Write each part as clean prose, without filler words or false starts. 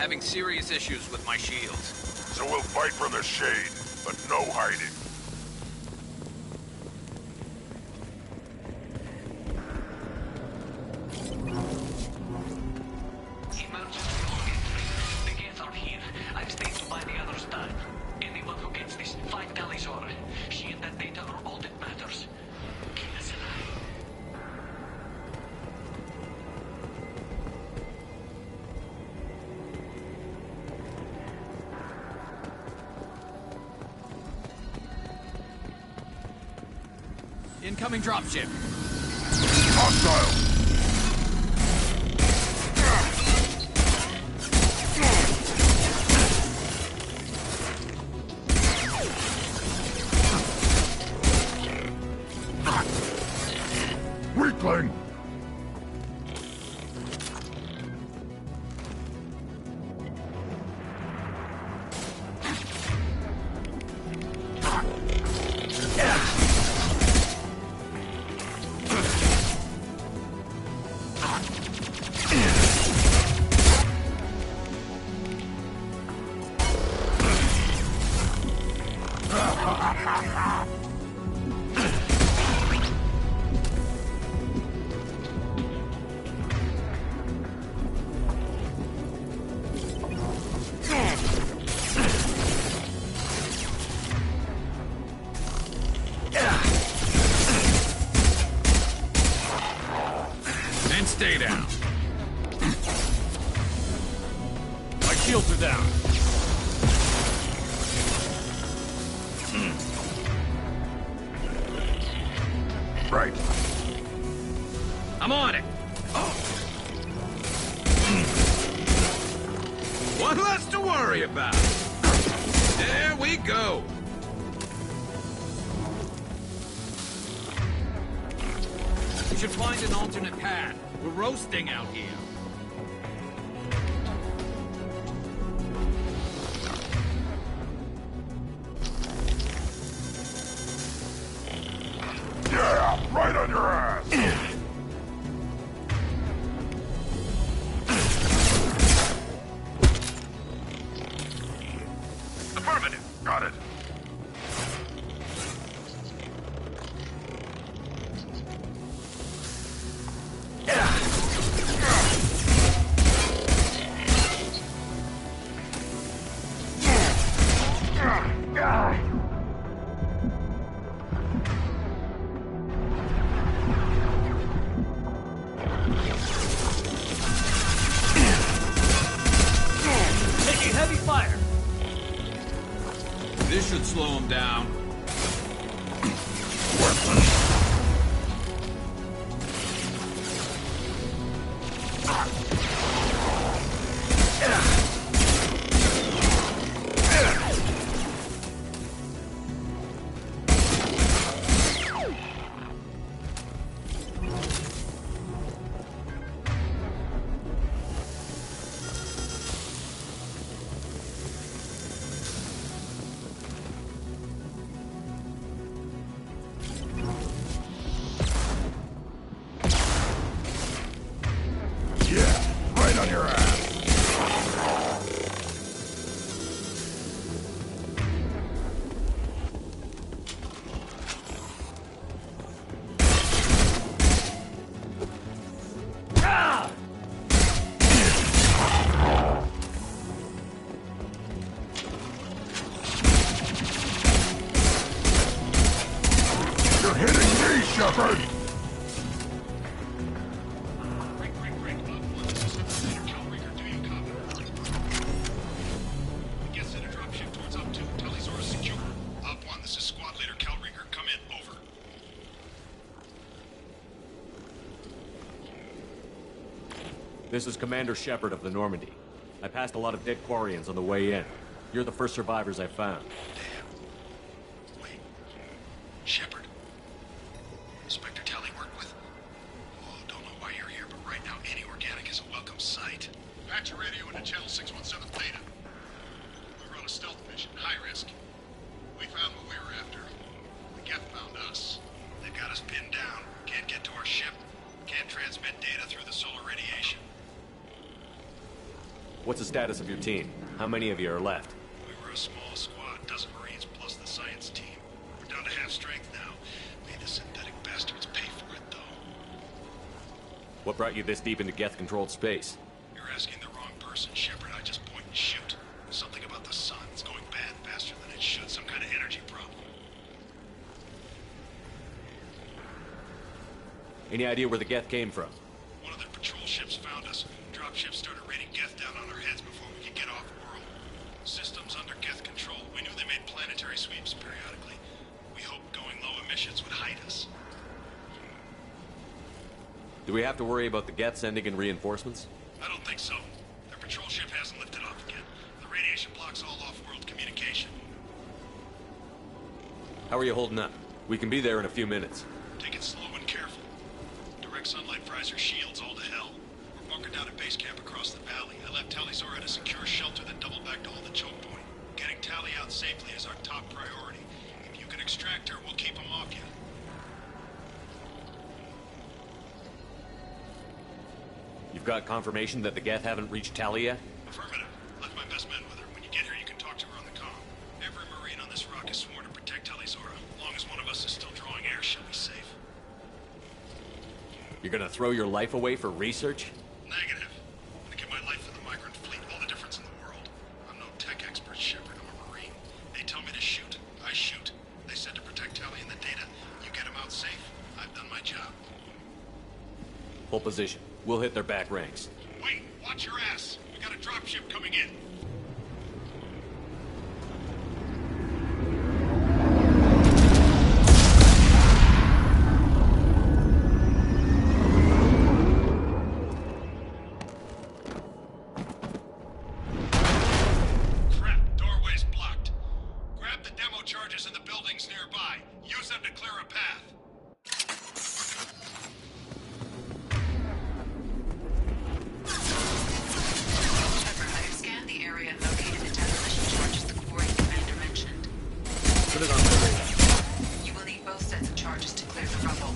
having serious issues with my shields. So we'll fight from the shade, but no hiding. Incoming dropship. Hostile! Weakling! Stay down. My shields are down. Right. I'm on it. One less to worry about. There we go. We should find an alternate path. We're roasting out here. Yeah, right on your ass! Affirmative. Got it. Taking heavy fire. This should slow him down. On your ass. You're hitting me, Shepard! This is Commander Shepard of the Normandy. I passed a lot of dead Quarians on the way in. You're the first survivors I found. Damn. Wait. Shepard. Inspector Tally worked with? Oh, don't know why you're here, but right now any organic is a welcome sight. Patch your radio into channel 617 Theta. We were on a stealth mission, high risk. We found what we were after. The Geth found us. They've got us pinned down. Can't get to our ship. Can't transmit data through the solar radiation. What's the status of your team? How many of you are left? We were a small squad, a dozen Marines plus the science team. We're down to half strength now. Made the synthetic bastards pay for it, though. What brought you this deep into Geth-controlled space? You're asking the wrong person, Shepard. I just point and shoot. Something about the sun. It's going bad faster than it should. Some kind of energy problem. Any idea where the Geth came from? One of the patrol ships found us. Dropships started raining Geth down on our heads before we could get off-world. Systems under Geth control. We knew they made planetary sweeps periodically. We hoped going low emissions would hide us. Do we have to worry about the Geth sending in reinforcements? I don't think so. Their patrol ship hasn't lifted off yet. The radiation blocks all off-world communication. How are you holding up? We can be there in a few minutes. Take it slow and careful. Direct sunlight fries our shields all to hell. We're bunkered down at base camp across the valley. I left Tali'Zorah at a secure shelter that doubled back to hold the choke point. Getting Tali out safely is our top priority. If you can extract her, we'll keep him off you. You've got confirmation that the Geth haven't reached Tali yet? Affirmative. Left my best men with her. When you get here, you can talk to her on the comm. Every Marine on this rock is sworn to protect Tali'Zorah. As long as one of us is still drawing air, she'll be safe. You're gonna throw your life away for research? Negative. I'm gonna give my life for the migrant fleet. All the difference in the world. I'm no tech expert, Shepard. I'm a Marine. They tell me to shoot. I shoot. They said to protect Tali and the data. You get them out safe. I've done my job. Hold position. We'll hit their back ranks. Wait! Watch your ass! We got a dropship coming in. Crap! Doorway's blocked. Grab the demo charges in the buildings nearby. Use them to clear a path. Put it on my radar. You will need both sets of charges to clear the rubble.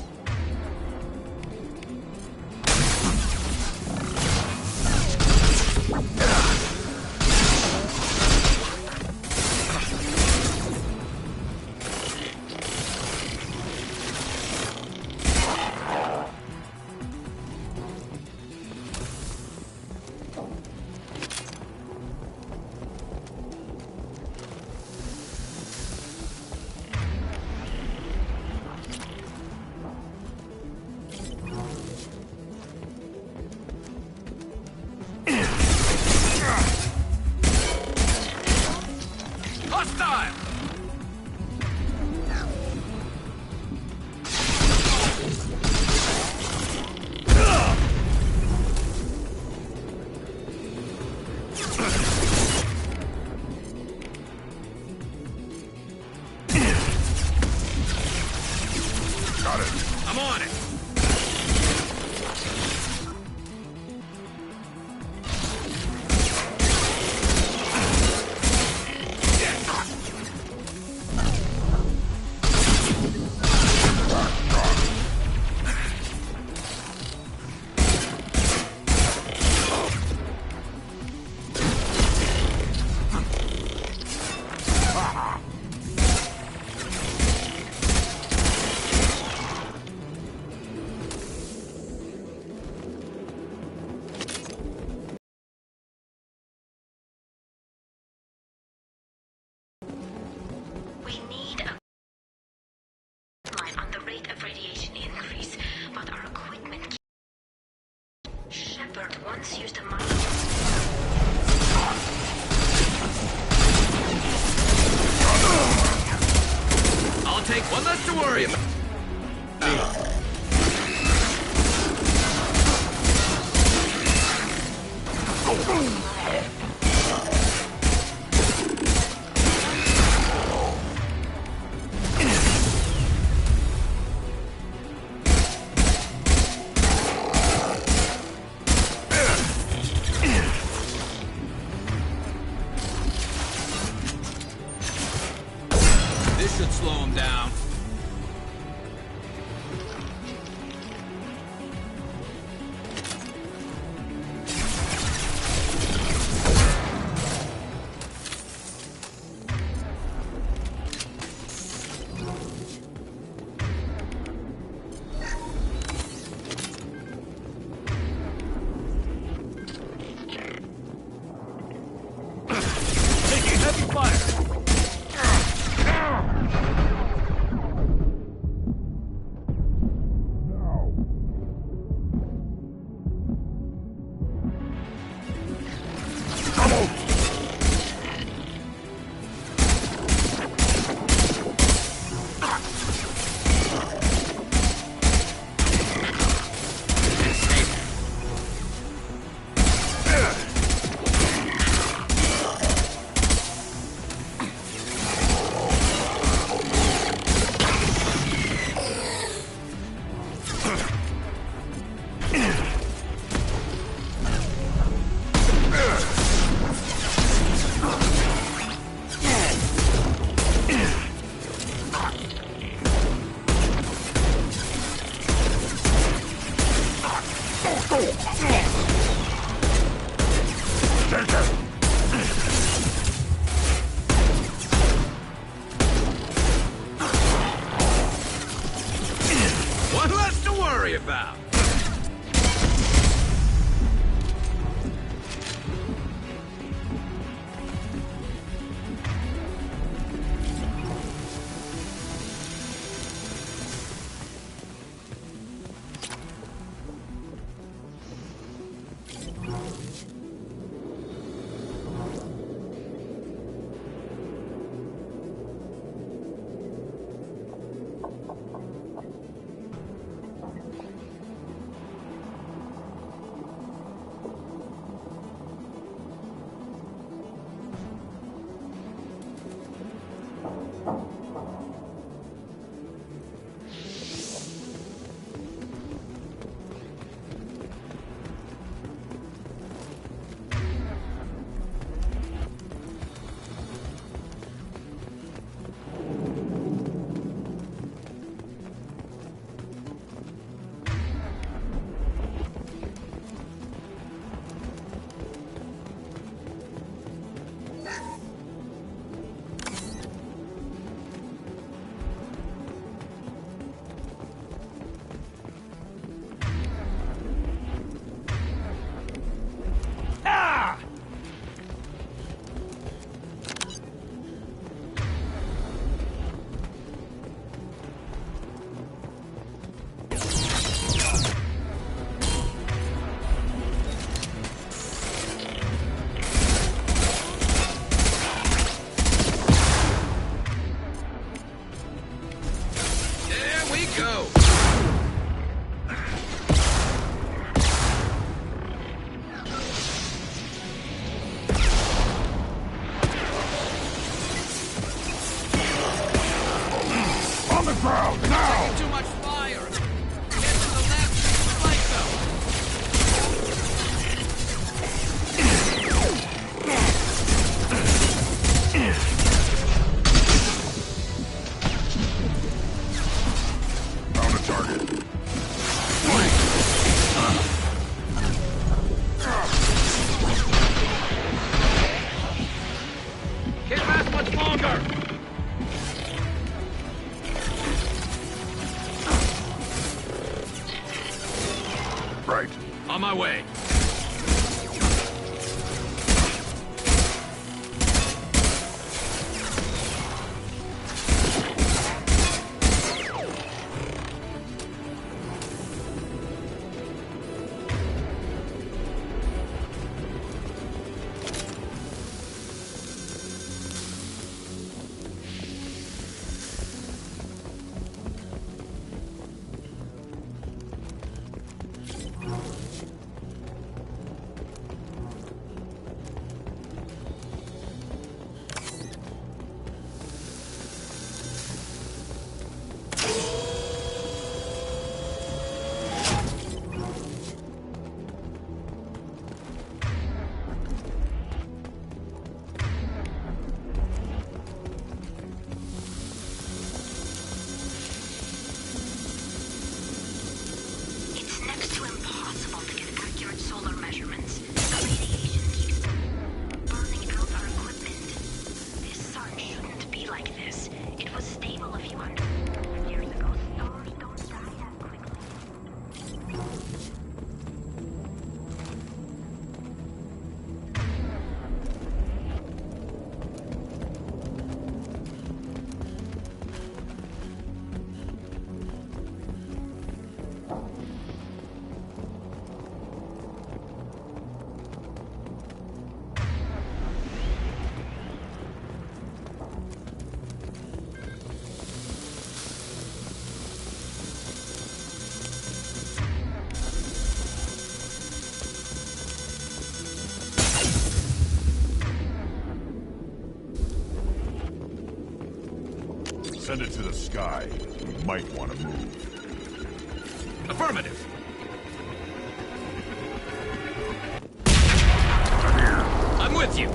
Hostile! Got it. I'm on it! We need a line on the rate of radiation increase, but our equipment. Shepard once used a mine. I'll take one less to worry about. This should slow him down. worry about. Go! On the ground, now! Too much fire! Get to the left and flank them! Found a target. Can't last much longer! Right. On my way. It's next to impossible to get accurate solar measurements. The radiation keeps burning out our equipment. This sun shouldn't be like this. It was stable a few hundred years ago. Stars don't die that quickly. Send it to the sky. We might want to move. Affirmative. I'm with you.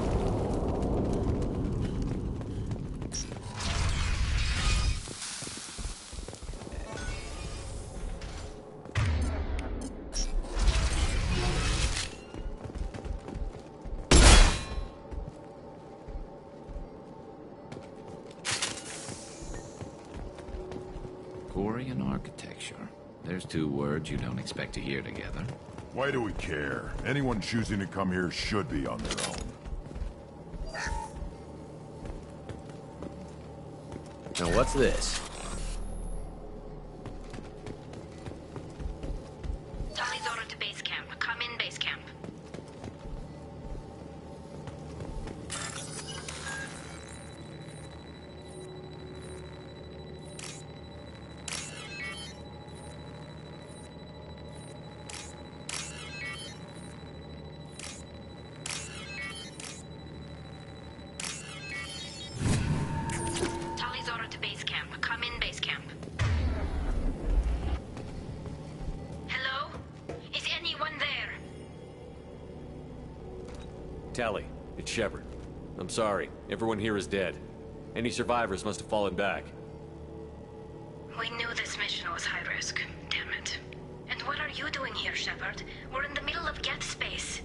Quarian architecture. There's two words you don't expect to hear together. Why do we care? Anyone choosing to come here should be on their own. Now what's this? Tali's order to base camp. Come in, base camp. Tali's order to base camp. Come in, base camp. Hello? Is anyone there? Tally, it's Shepard. I'm sorry. Everyone here is dead. Any survivors must have fallen back. We knew this mission was high risk. Damn it. And what are you doing here, Shepard? We're in the middle of Geth space.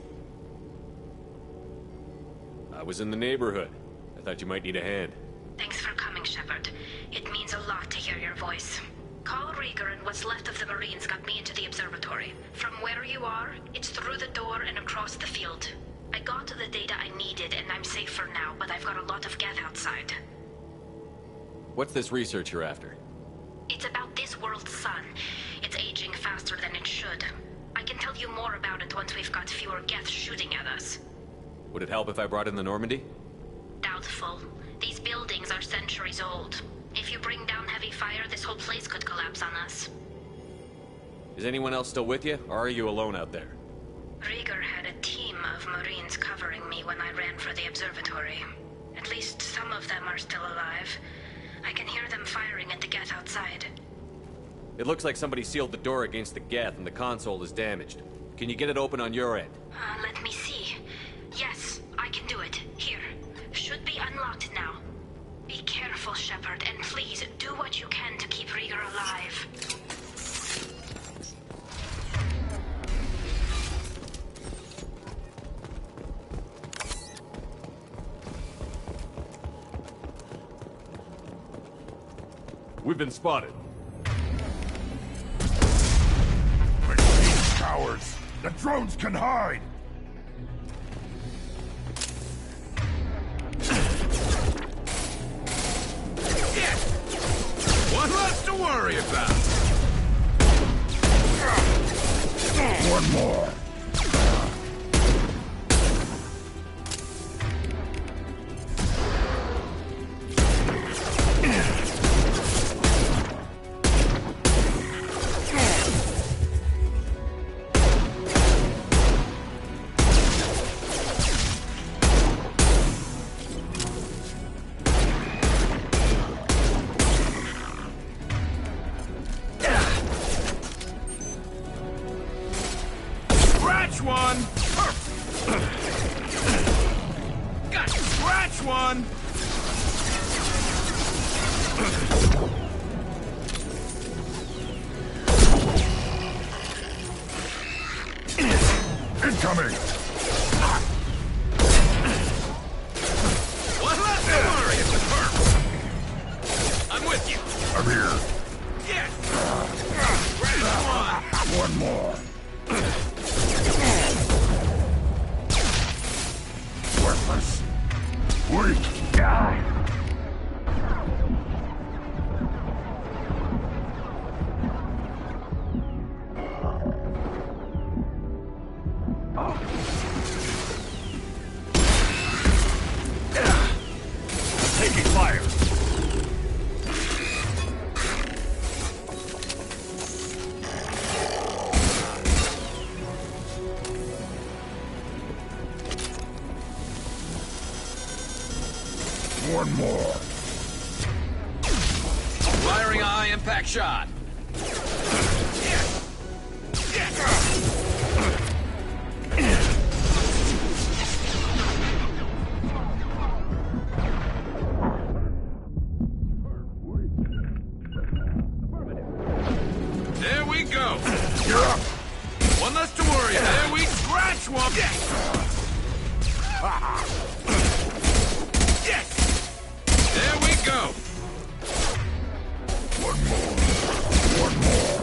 I was in the neighborhood. I thought you might need a hand. Thanks for coming, Shepard. It means a lot to hear your voice. Call Rieger and what's left of the Marines got me into the observatory. From where you are, it's through the door and across the field. I got the data I needed and I'm safe for now, but I've got a lot of Geth outside. What's this research you're after? It's about this world's sun. It's aging faster than it should. I can tell you more about it once we've got fewer Geth shooting at us. Would it help if I brought in the Normandy? Doubtful. These buildings are centuries old. If you bring down heavy fire, this whole place could collapse on us. Is anyone else still with you, or are you alone out there? Rieger had a team of Marines covering me when I ran for the observatory. At least some of them are still alive. I can hear them firing at the Geth outside. It looks like somebody sealed the door against the Geth and the console is damaged. Can you get it open on your end? Let me see. Yes, I can do it. Here. Should be unlocked now. Be careful, Shepard, and please do what you can to keep Rieger alive. We've been spotted. Cowards! The drones can hide! One less to worry about. One more! Scratch one! Got scratch one! Incoming! One less to worry, it's a perk! I'm with you! I'm here. Yes! Scratch one! One more. Worthless. Weak. Die. Taking fire! One more. Firing a high-impact shot. There we go. You're up. One less to worry. There we scratch one. Yes. Yes. There we go. One more. One more.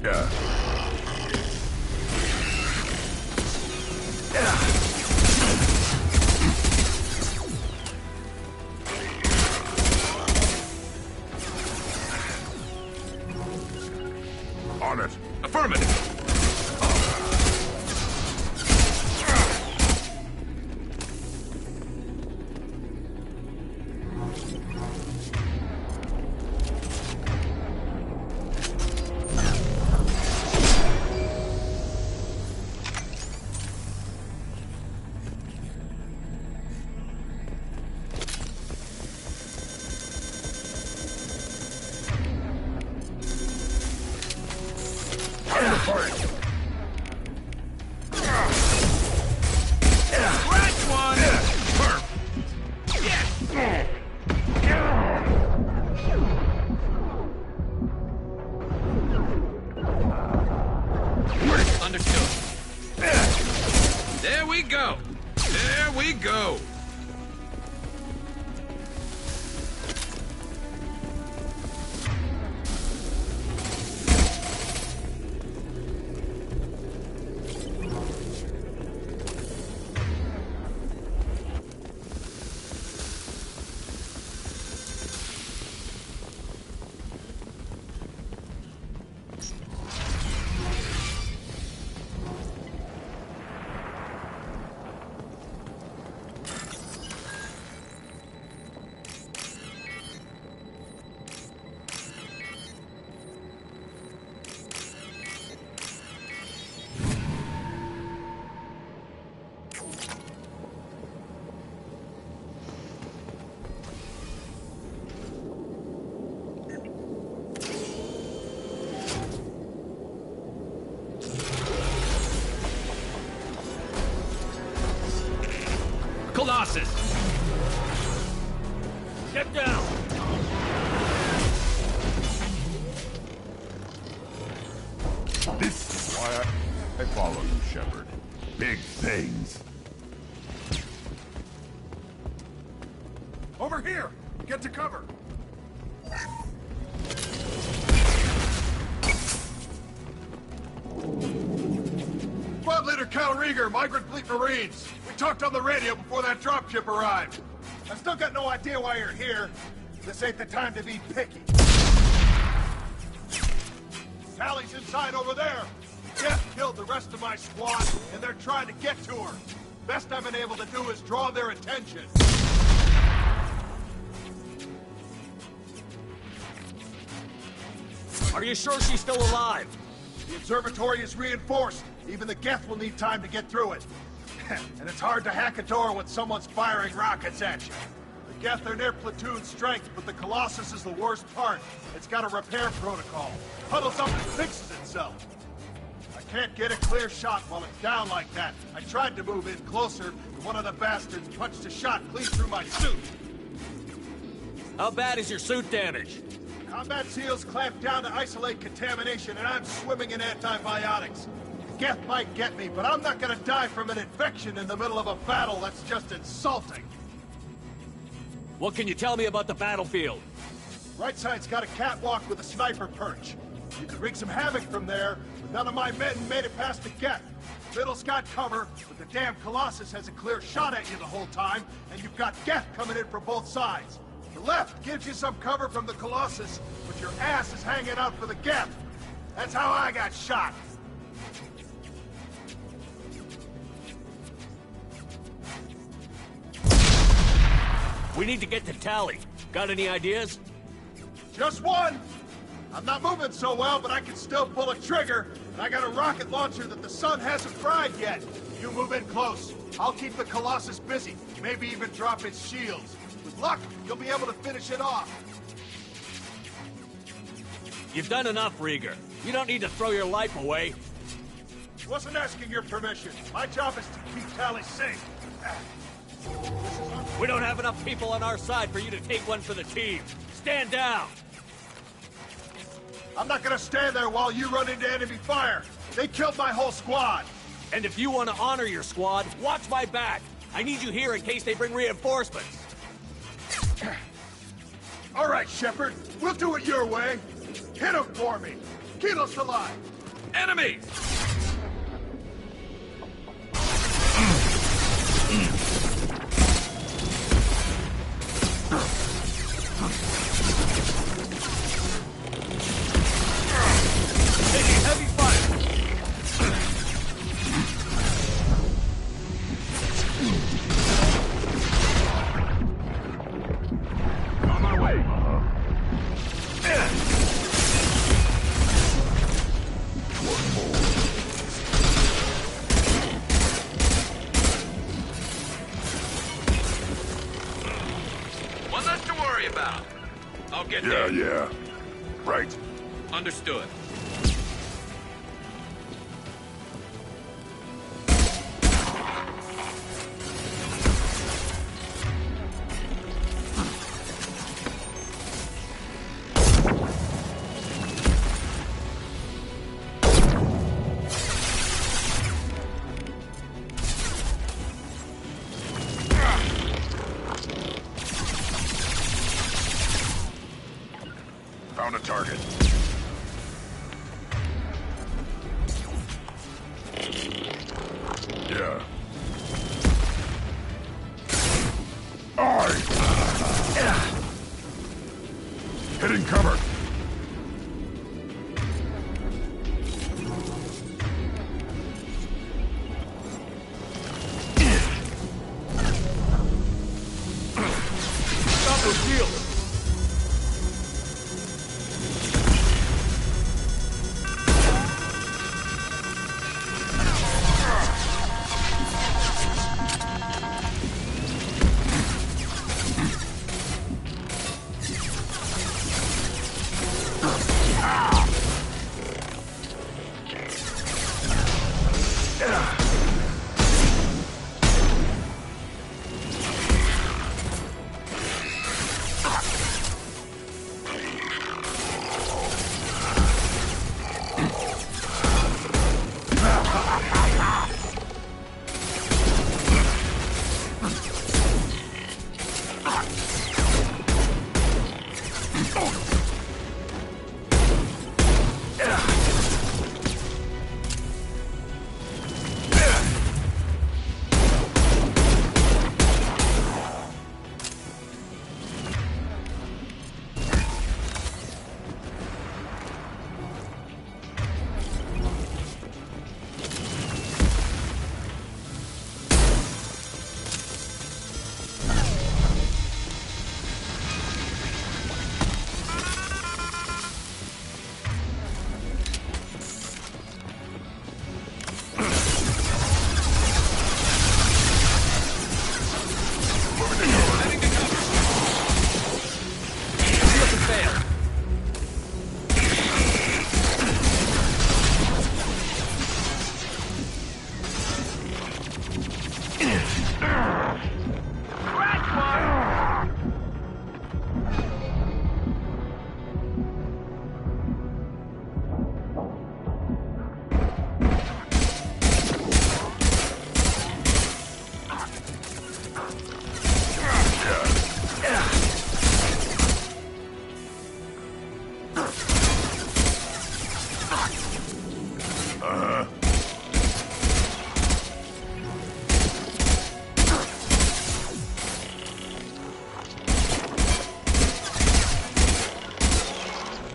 Yeah. On it. Affirmative. There we go. There we go. Colossus! Get down! This is why I follow you, Shepard. Big things. Over here! Get to cover! Squad Leader Cal Rieger, Migrant Fleet Marines. We talked on the radio before that dropship arrived. I still got no idea why you're here. This ain't the time to be picky. Sally's inside over there. Jeff killed the rest of my squad, and they're trying to get to her. Best I've been able to do is draw their attention. Are you sure she's still alive? The observatory is reinforced. Even the Geth will need time to get through it. And it's hard to hack a door when someone's firing rockets at you. The Geth are near platoon strength, but the Colossus is the worst part. It's got a repair protocol. Huddles up and fixes itself. I can't get a clear shot while it's down like that. I tried to move in closer, but one of the bastards punched a shot clean through my suit. How bad is your suit damaged? Combat SEALs clamped down to isolate contamination, and I'm swimming in antibiotics. Geth might get me, but I'm not gonna die from an infection in the middle of a battle. That's just insulting. What can you tell me about the battlefield? Right side's got a catwalk with a sniper perch. You could wreak some havoc from there, but none of my men made it past the Geth. Middle's got cover, but the damn Colossus has a clear shot at you the whole time, and you've got Geth coming in from both sides. The left gives you some cover from the Colossus, but your ass is hanging out for the Geth. That's how I got shot. We need to get to Tally. Got any ideas? Just one! I'm not moving so well, but I can still pull a trigger, and I got a rocket launcher that the sun hasn't fried yet. You move in close. I'll keep the Colossus busy, maybe even drop its shields. With luck, you'll be able to finish it off. You've done enough, Rieger. You don't need to throw your life away. Wasn't asking your permission. My job is to keep Tally safe. We don't have enough people on our side for you to take one for the team. Stand down! I'm not gonna stand there while you run into enemy fire. They killed my whole squad. And if you want to honor your squad, watch my back. I need you here in case they bring reinforcements. All right, Shepard. We'll do it your way. Hit him for me. Kilos alive. Enemies! Taking heavy fire! On my way. One less to worry about. I'll get Yeah, there. yeah. Right. Understood. Found a target. Yeah. Hitting cover. Stop those shields!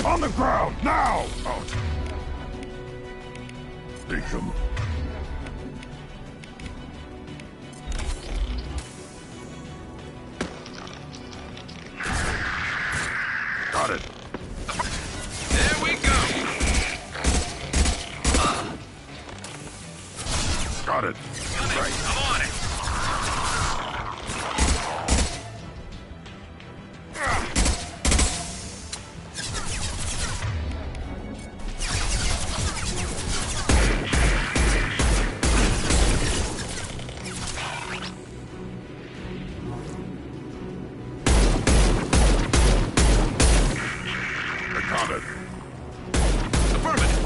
On the ground, now! Out. Take them. Got it. There we go! Got it. Right, I'm on it! Got it. Affirmative!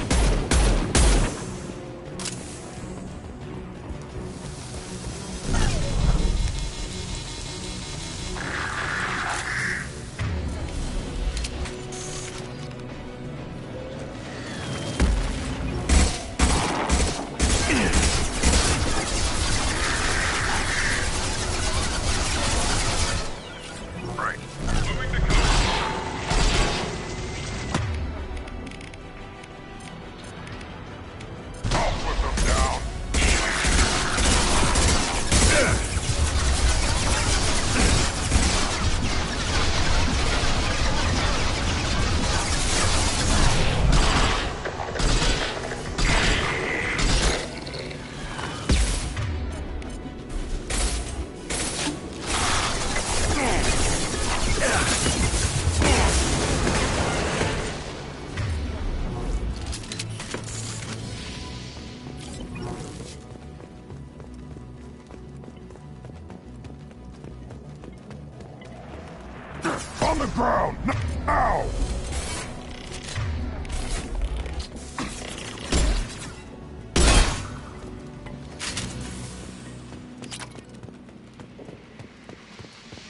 ground! Now!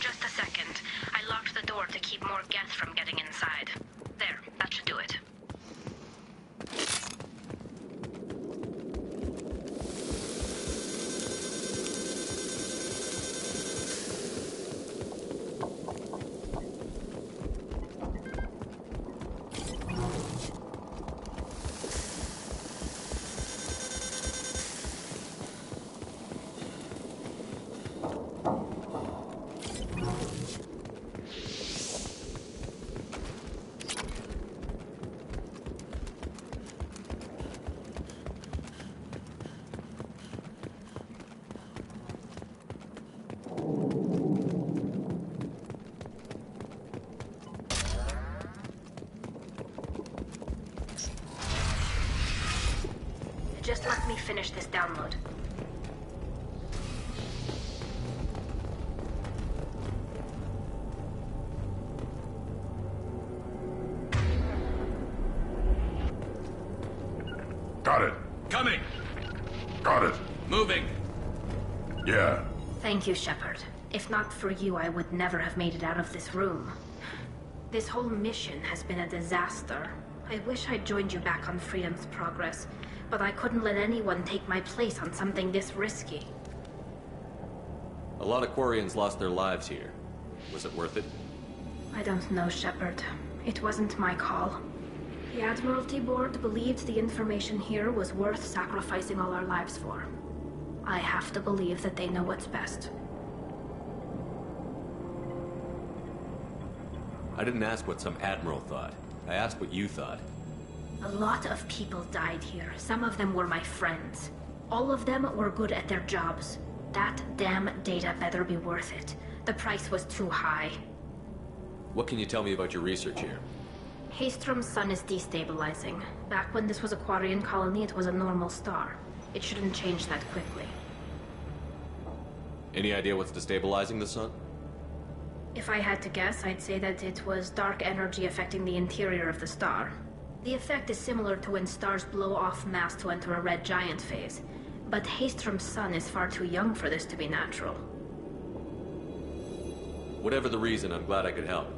Just a second. I locked the door to keep more gas from getting inside. There, that should do it. Just let me finish this download. Got it. Coming! Got it. Moving! Yeah. Thank you, Shepard. If not for you, I would never have made it out of this room. This whole mission has been a disaster. I wish I'd joined you back on Freedom's Progress, but I couldn't let anyone take my place on something this risky. A lot of Quarians lost their lives here. Was it worth it? I don't know, Shepard. It wasn't my call. The Admiralty Board believed the information here was worth sacrificing all our lives for. I have to believe that they know what's best. I didn't ask what some admiral thought. I asked what you thought. A lot of people died here. Some of them were my friends. All of them were good at their jobs. That damn data better be worth it. The price was too high. What can you tell me about your research here? Haystrom's sun is destabilizing. Back when this was a Quarian colony, it was a normal star. It shouldn't change that quickly. Any idea what's destabilizing the sun? If I had to guess, I'd say that it was dark energy affecting the interior of the star. The effect is similar to when stars blow off mass to enter a red giant phase. But Haystrom's sun is far too young for this to be natural. Whatever the reason, I'm glad I could help.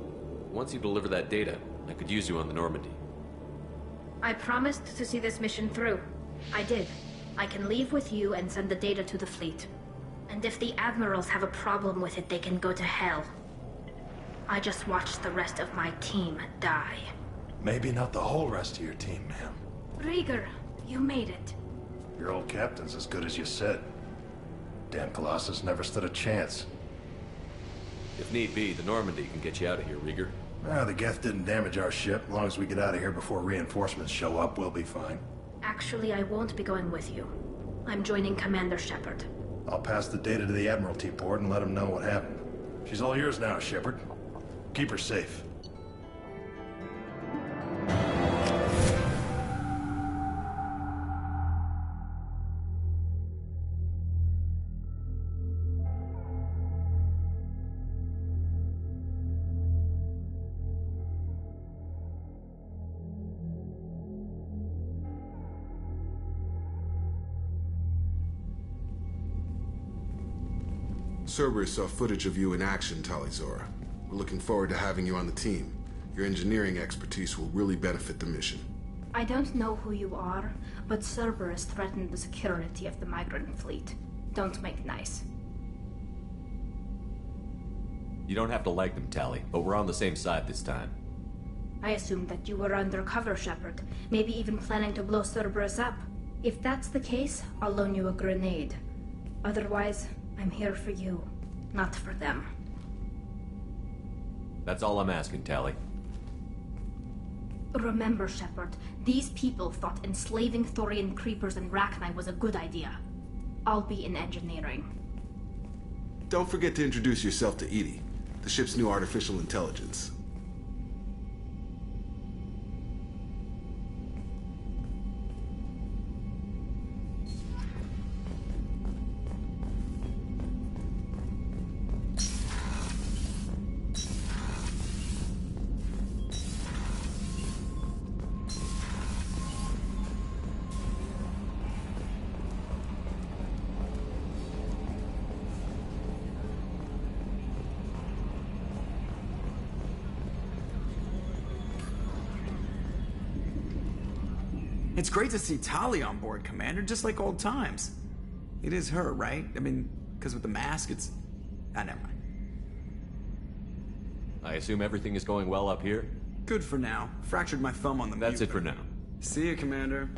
Once you deliver that data, I could use you on the Normandy. I promised to see this mission through. I did. I can leave with you and send the data to the fleet. And if the admirals have a problem with it, they can go to hell. I just watched the rest of my team die. Maybe not the whole rest of your team, ma'am. Rieger, you made it. Your old captain's as good as you said. Damn Colossus never stood a chance. If need be, the Normandy can get you out of here, Rieger. The Geth didn't damage our ship. As long as we get out of here before reinforcements show up, we'll be fine. Actually, I won't be going with you. I'm joining Commander Shepard. I'll pass the data to the Admiralty Board and let them know what happened. She's all yours now, Shepard. Keep her safe. Cerberus saw footage of you in action, Tali'Zorah. We're looking forward to having you on the team. Your engineering expertise will really benefit the mission. I don't know who you are, but Cerberus threatened the security of the migrant fleet. Don't make nice. You don't have to like them, Tali, but we're on the same side this time. I assumed that you were undercover, Shepard. Maybe even planning to blow Cerberus up. If that's the case, I'll loan you a grenade. Otherwise, I'm here for you, not for them. That's all I'm asking, Tali. Remember, Shepard, these people thought enslaving Thorian creepers and Rachni was a good idea. I'll be in engineering. Don't forget to introduce yourself to EDI, the ship's new artificial intelligence. It's great to see Tali on board, Commander, just like old times. It is her, right? I mean, because with the mask, it's... never mind. I assume everything is going well up here? Good for now. Fractured my thumb on the That's mute, it for but- now. See you, Commander.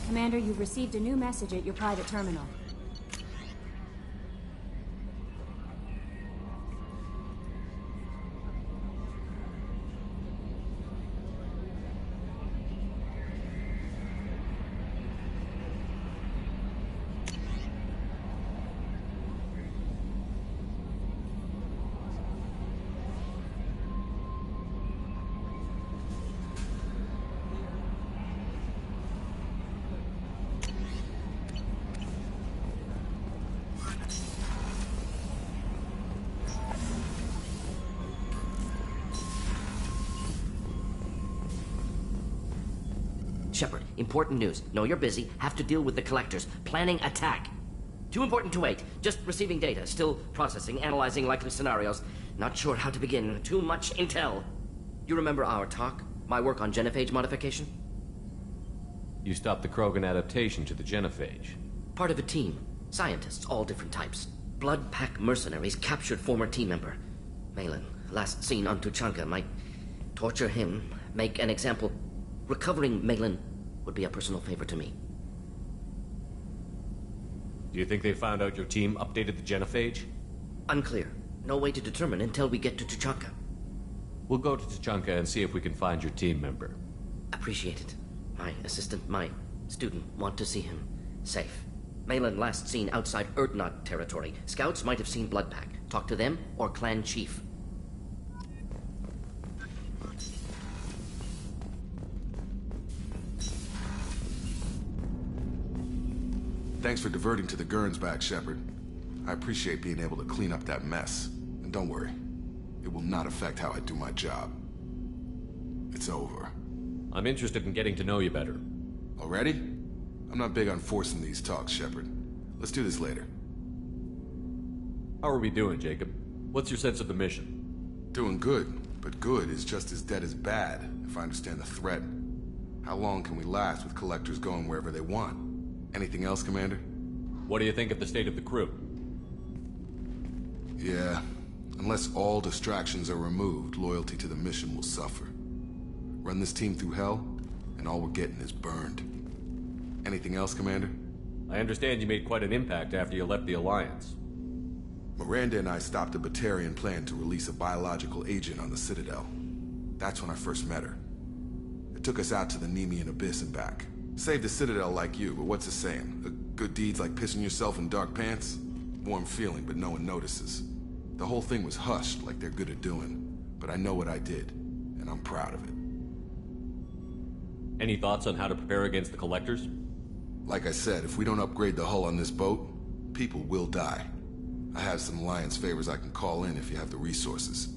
Commander, you've received a new message at your private terminal. Shepard, important news. Know you're busy. Have to deal with the collectors. Planning attack. Too important to wait. Just receiving data. Still processing, analyzing likely scenarios. Not sure how to begin. Too much intel. You remember our talk? My work on genophage modification? You stopped the Krogan adaptation to the genophage. Part of a team. Scientists, all different types. Blood Pack mercenaries captured former team member. Malin, last seen on Tuchanka, might torture him, make an example. Recovering Malin would be a personal favor to me. Do you think they found out your team updated the genophage? Unclear. No way to determine until we get to Tuchanka. We'll go to Tuchanka and see if we can find your team member. Appreciate it. My assistant, my student, want to see him safe. Malin last seen outside Urdnot territory. Scouts might have seen Bloodpack. Talk to them or clan chief. Thanks for diverting to the Gernsback, Shepard. I appreciate being able to clean up that mess. And don't worry, it will not affect how I do my job. It's over. I'm interested in getting to know you better. Already? I'm not big on forcing these talks, Shepard. Let's do this later. How are we doing, Jacob? What's your sense of the mission? Doing good, but good is just as dead as bad, if I understand the threat. How long can we last with collectors going wherever they want? Anything else, Commander? What do you think of the state of the crew? Yeah, unless all distractions are removed, loyalty to the mission will suffer. Run this team through hell, and all we're getting is burned. Anything else, Commander? I understand you made quite an impact after you left the Alliance. Miranda and I stopped a Batarian plan to release a biological agent on the Citadel. That's when I first met her. It took us out to the Nemean Abyss and back. Saved the Citadel like you, but what's the saying? A good deed's like pissing yourself in dark pants? Warm feeling, but no one notices. The whole thing was hushed, like they're good at doing. But I know what I did, and I'm proud of it. Any thoughts on how to prepare against the Collectors? Like I said, if we don't upgrade the hull on this boat, people will die. I have some Alliance favors I can call in if you have the resources.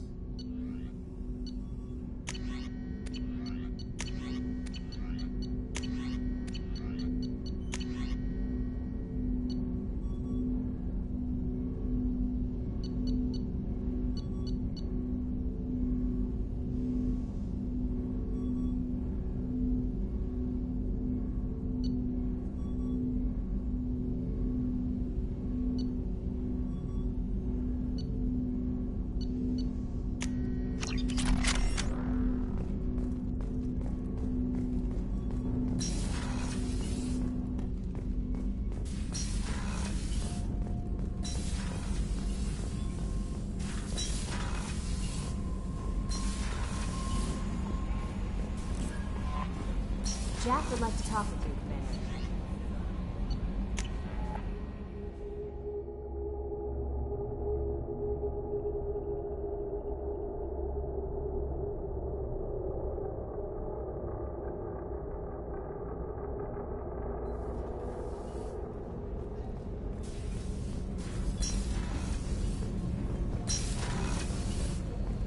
Jack would like to talk with you, Commander.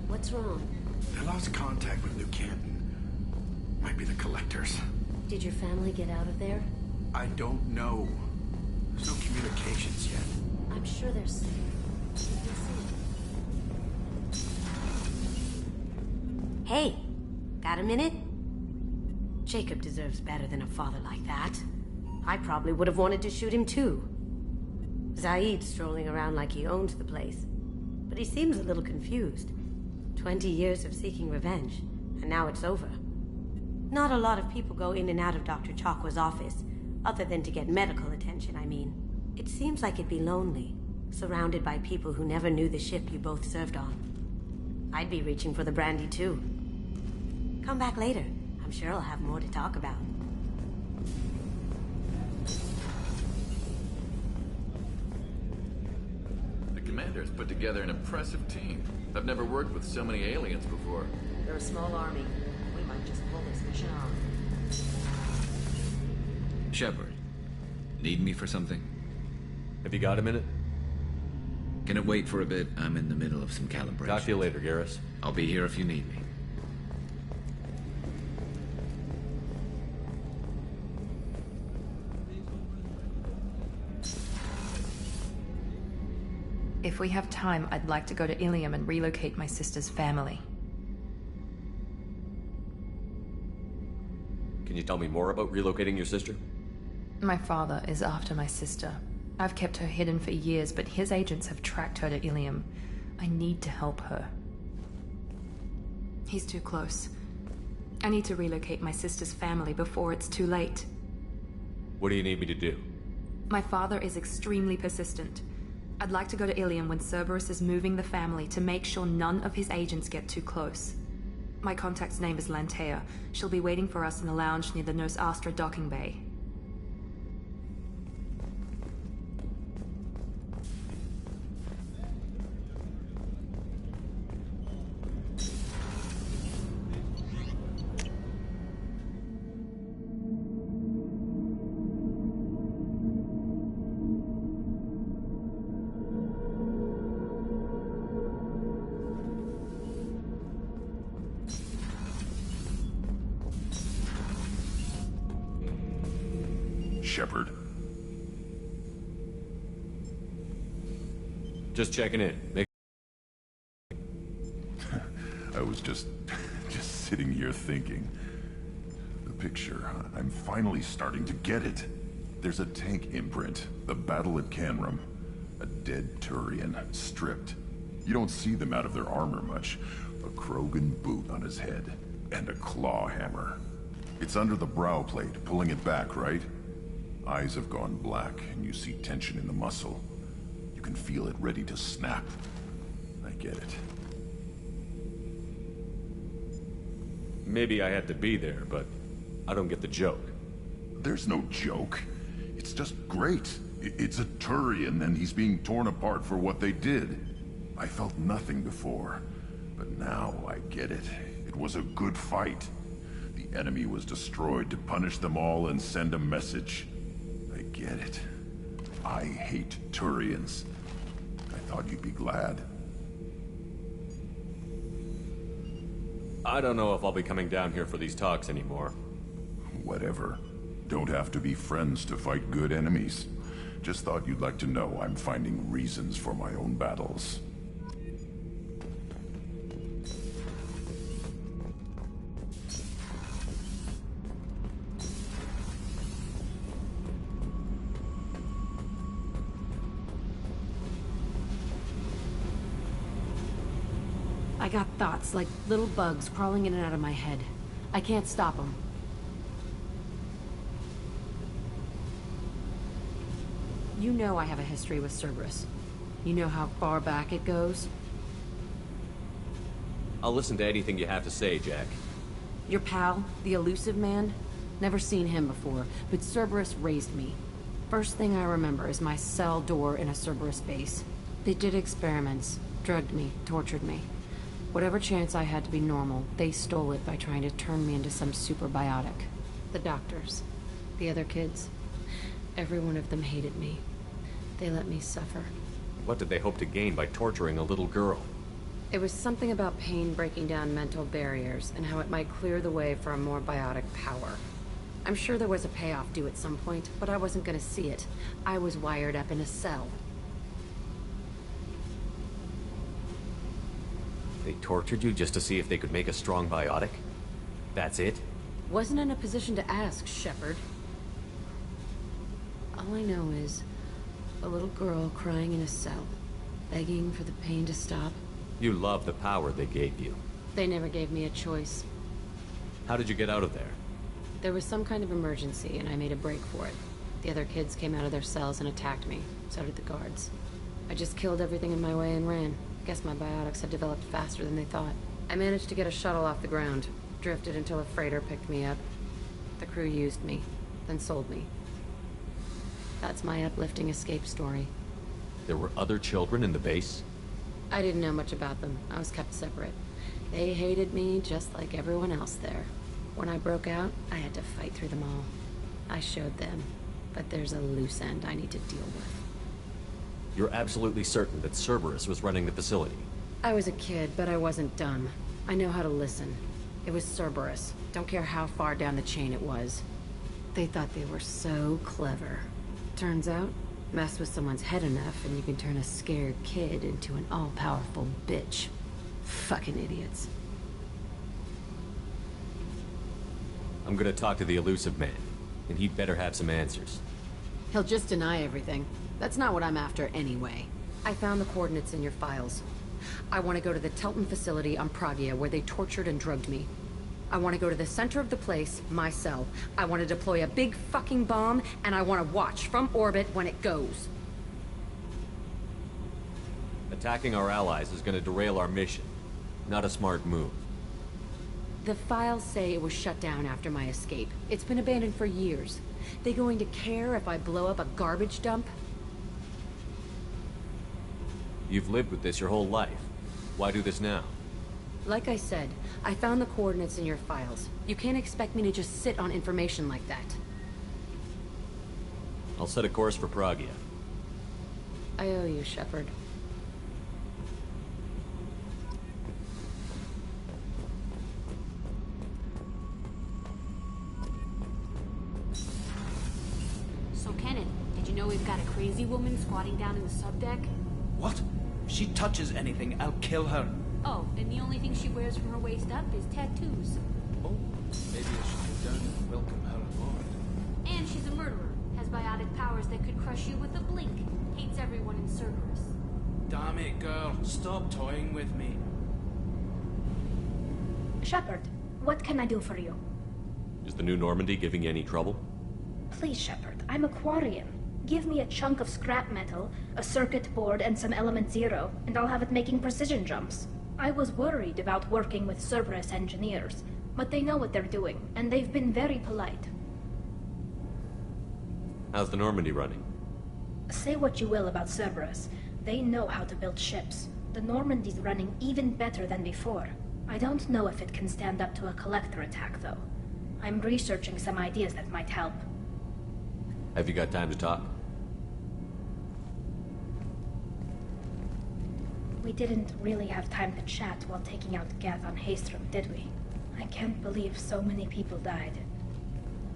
What's wrong? I lost contact with New Canton. Might be the Collectors. Did your family get out of there? I don't know. There's no communications yet. I'm sure they're safe. Hey, got a minute? Jacob deserves better than a father like that. I probably would have wanted to shoot him too. Zaid's strolling around like he owns the place, but he seems a little confused. 20 years of seeking revenge, and now it's over. Not a lot of people go in and out of Dr. Chakwa's office, other than to get medical attention, I mean. It seems like it'd be lonely, surrounded by people who never knew the ship you both served on. I'd be reaching for the brandy too. Come back later. I'm sure I'll have more to talk about. The commander's put together an impressive team. I've never worked with so many aliens before. They're a small army. We might just pull this mission off. Shepard, need me for something? Have you got a minute? Can it wait for a bit? I'm in the middle of some calibration. Talk to you later, Garrus. I'll be here if you need me. If we have time, I'd like to go to Ilium and relocate my sister's family. Can you tell me more about relocating your sister? My father is after my sister. I've kept her hidden for years, but his agents have tracked her to Ilium. I need to help her. He's too close. I need to relocate my sister's family before it's too late. What do you need me to do? My father is extremely persistent. I'd like to go to Ilium when Cerberus is moving the family to make sure none of his agents get too close. My contact's name is Lantea. She'll be waiting for us in the lounge near the Nurse Astra docking bay. Shepard. Just checking in. I was just sitting here thinking. The picture, I'm finally starting to get it. There's a tank imprint, the battle at Canrum. A dead Turian, stripped. You don't see them out of their armor much. A Krogan boot on his head, and a claw hammer. It's under the brow plate, pulling it back, right? Eyes have gone black, and you see tension in the muscle. You can feel it ready to snap. I get it. Maybe I had to be there, but I don't get the joke. There's no joke. It's just great. It's a Turian, and he's being torn apart for what they did. I felt nothing before, but now I get it. It was a good fight. The enemy was destroyed to punish them all and send a message. I get it. I hate Turians. I thought you'd be glad. I don't know if I'll be coming down here for these talks anymore. Whatever. Don't have to be friends to fight good enemies. Just thought you'd like to know I'm finding reasons for my own battles. I got thoughts like little bugs crawling in and out of my head. I can't stop them. You know I have a history with Cerberus. You know how far back it goes? I'll listen to anything you have to say, Jack. Your pal, the Elusive Man? Never seen him before, but Cerberus raised me. First thing I remember is my cell door in a Cerberus base. They did experiments, drugged me, tortured me. Whatever chance I had to be normal, they stole it by trying to turn me into some superbiotic. The doctors, the other kids, every one of them hated me. They let me suffer. What did they hope to gain by torturing a little girl? It was something about pain breaking down mental barriers and how it might clear the way for a more biotic power. I'm sure there was a payoff due at some point, but I wasn't gonna see it. I was wired up in a cell. They tortured you just to see if they could make a strong biotic? That's it? Wasn't in a position to ask, Shepard. All I know is a little girl crying in a cell, begging for the pain to stop. You love the power they gave you. They never gave me a choice. How did you get out of there? There was some kind of emergency, and I made a break for it. The other kids came out of their cells and attacked me. So did the guards. I just killed everything in my way and ran. Guess my biotics had developed faster than they thought. I managed to get a shuttle off the ground. Drifted until a freighter picked me up. The crew used me, then sold me. That's my uplifting escape story. There were other children in the base? I didn't know much about them. I was kept separate. They hated me just like everyone else there. When I broke out, I had to fight through them all. I showed them, but there's a loose end I need to deal with. You're absolutely certain that Cerberus was running the facility? I was a kid, but I wasn't dumb. I know how to listen. It was Cerberus. Don't care how far down the chain it was. They thought they were so clever. Turns out, mess with someone's head enough and you can turn a scared kid into an all-powerful bitch. Fucking idiots. I'm gonna talk to the elusive man, and he'd better have some answers. He'll just deny everything. That's not what I'm after anyway. I found the coordinates in your files. I want to go to the Telton facility on Pragia where they tortured and drugged me. I want to go to the center of the place, my cell. I want to deploy a big fucking bomb, and I want to watch from orbit when it goes. Attacking our allies is gonna derail our mission. Not a smart move. The files say it was shut down after my escape. It's been abandoned for years. They going to care if I blow up a garbage dump? You've lived with this your whole life. Why do this now? Like I said, I found the coordinates in your files. You can't expect me to just sit on information like that. I'll set a course for Pragia. I owe you, Shepard. So, Kenan, did you know we've got a crazy woman squatting down in the subdeck? What? If she touches anything, I'll kill her. Oh, and the only thing she wears from her waist up is tattoos. Oh, maybe I should go down and welcome her aboard. And she's a murderer. Has biotic powers that could crush you with a blink. Hates everyone in Cerberus. Damn it, girl. Stop toying with me. Shepard, what can I do for you? Is the new Normandy giving you any trouble? Please, Shepard, I'm a Quarian. Give me a chunk of scrap metal, a circuit board, and some element zero, and I'll have it making precision jumps. I was worried about working with Cerberus engineers, but they know what they're doing, and they've been very polite. How's the Normandy running? Say what you will about Cerberus. They know how to build ships. The Normandy's running even better than before. I don't know if it can stand up to a collector attack, though. I'm researching some ideas that might help. Have you got time to talk? We didn't really have time to chat while taking out Gath on Haestrom, did we? I can't believe so many people died.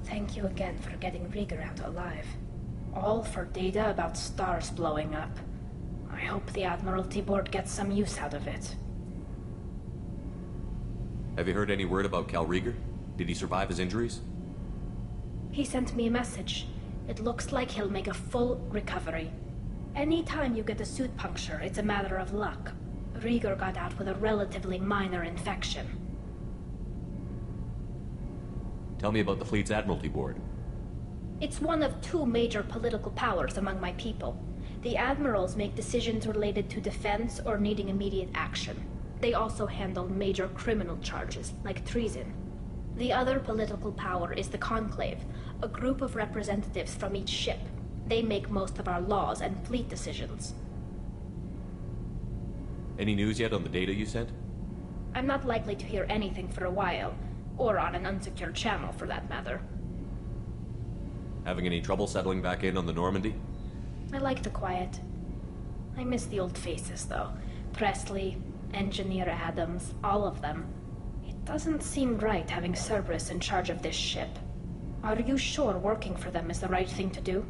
Thank you again for getting Rieger out alive. All for data about stars blowing up. I hope the Admiralty Board gets some use out of it. Have you heard any word about Cal Rieger? Did he survive his injuries? He sent me a message. It looks like he'll make a full recovery. Anytime you get a suit puncture, it's a matter of luck. Rieger got out with a relatively minor infection. Tell me about the fleet's Admiralty Board. It's one of two major political powers among my people. The admirals make decisions related to defense or needing immediate action. They also handle major criminal charges, like treason. The other political power is the Conclave, a group of representatives from each ship. They make most of our laws and fleet decisions. Any news yet on the data you sent? I'm not likely to hear anything for a while, or on an unsecured channel for that matter. Having any trouble settling back in on the Normandy? I like the quiet. I miss the old faces, though. Presley, Engineer Adams, all of them. It doesn't seem right having Cerberus in charge of this ship. Are you sure working for them is the right thing to do?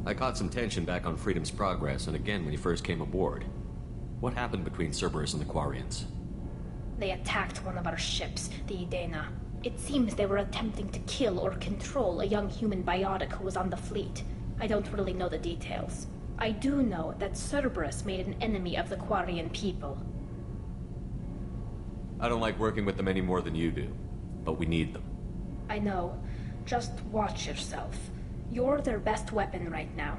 I caught some tension back on Freedom's Progress, and again when you first came aboard. What happened between Cerberus and the Quarians? They attacked one of our ships, the Idena. It seems they were attempting to kill or control a young human biotic who was on the fleet. I don't really know the details. I do know that Cerberus made an enemy of the Quarian people. I don't like working with them any more than you do, but we need them. I know. Just watch yourself. You're their best weapon right now.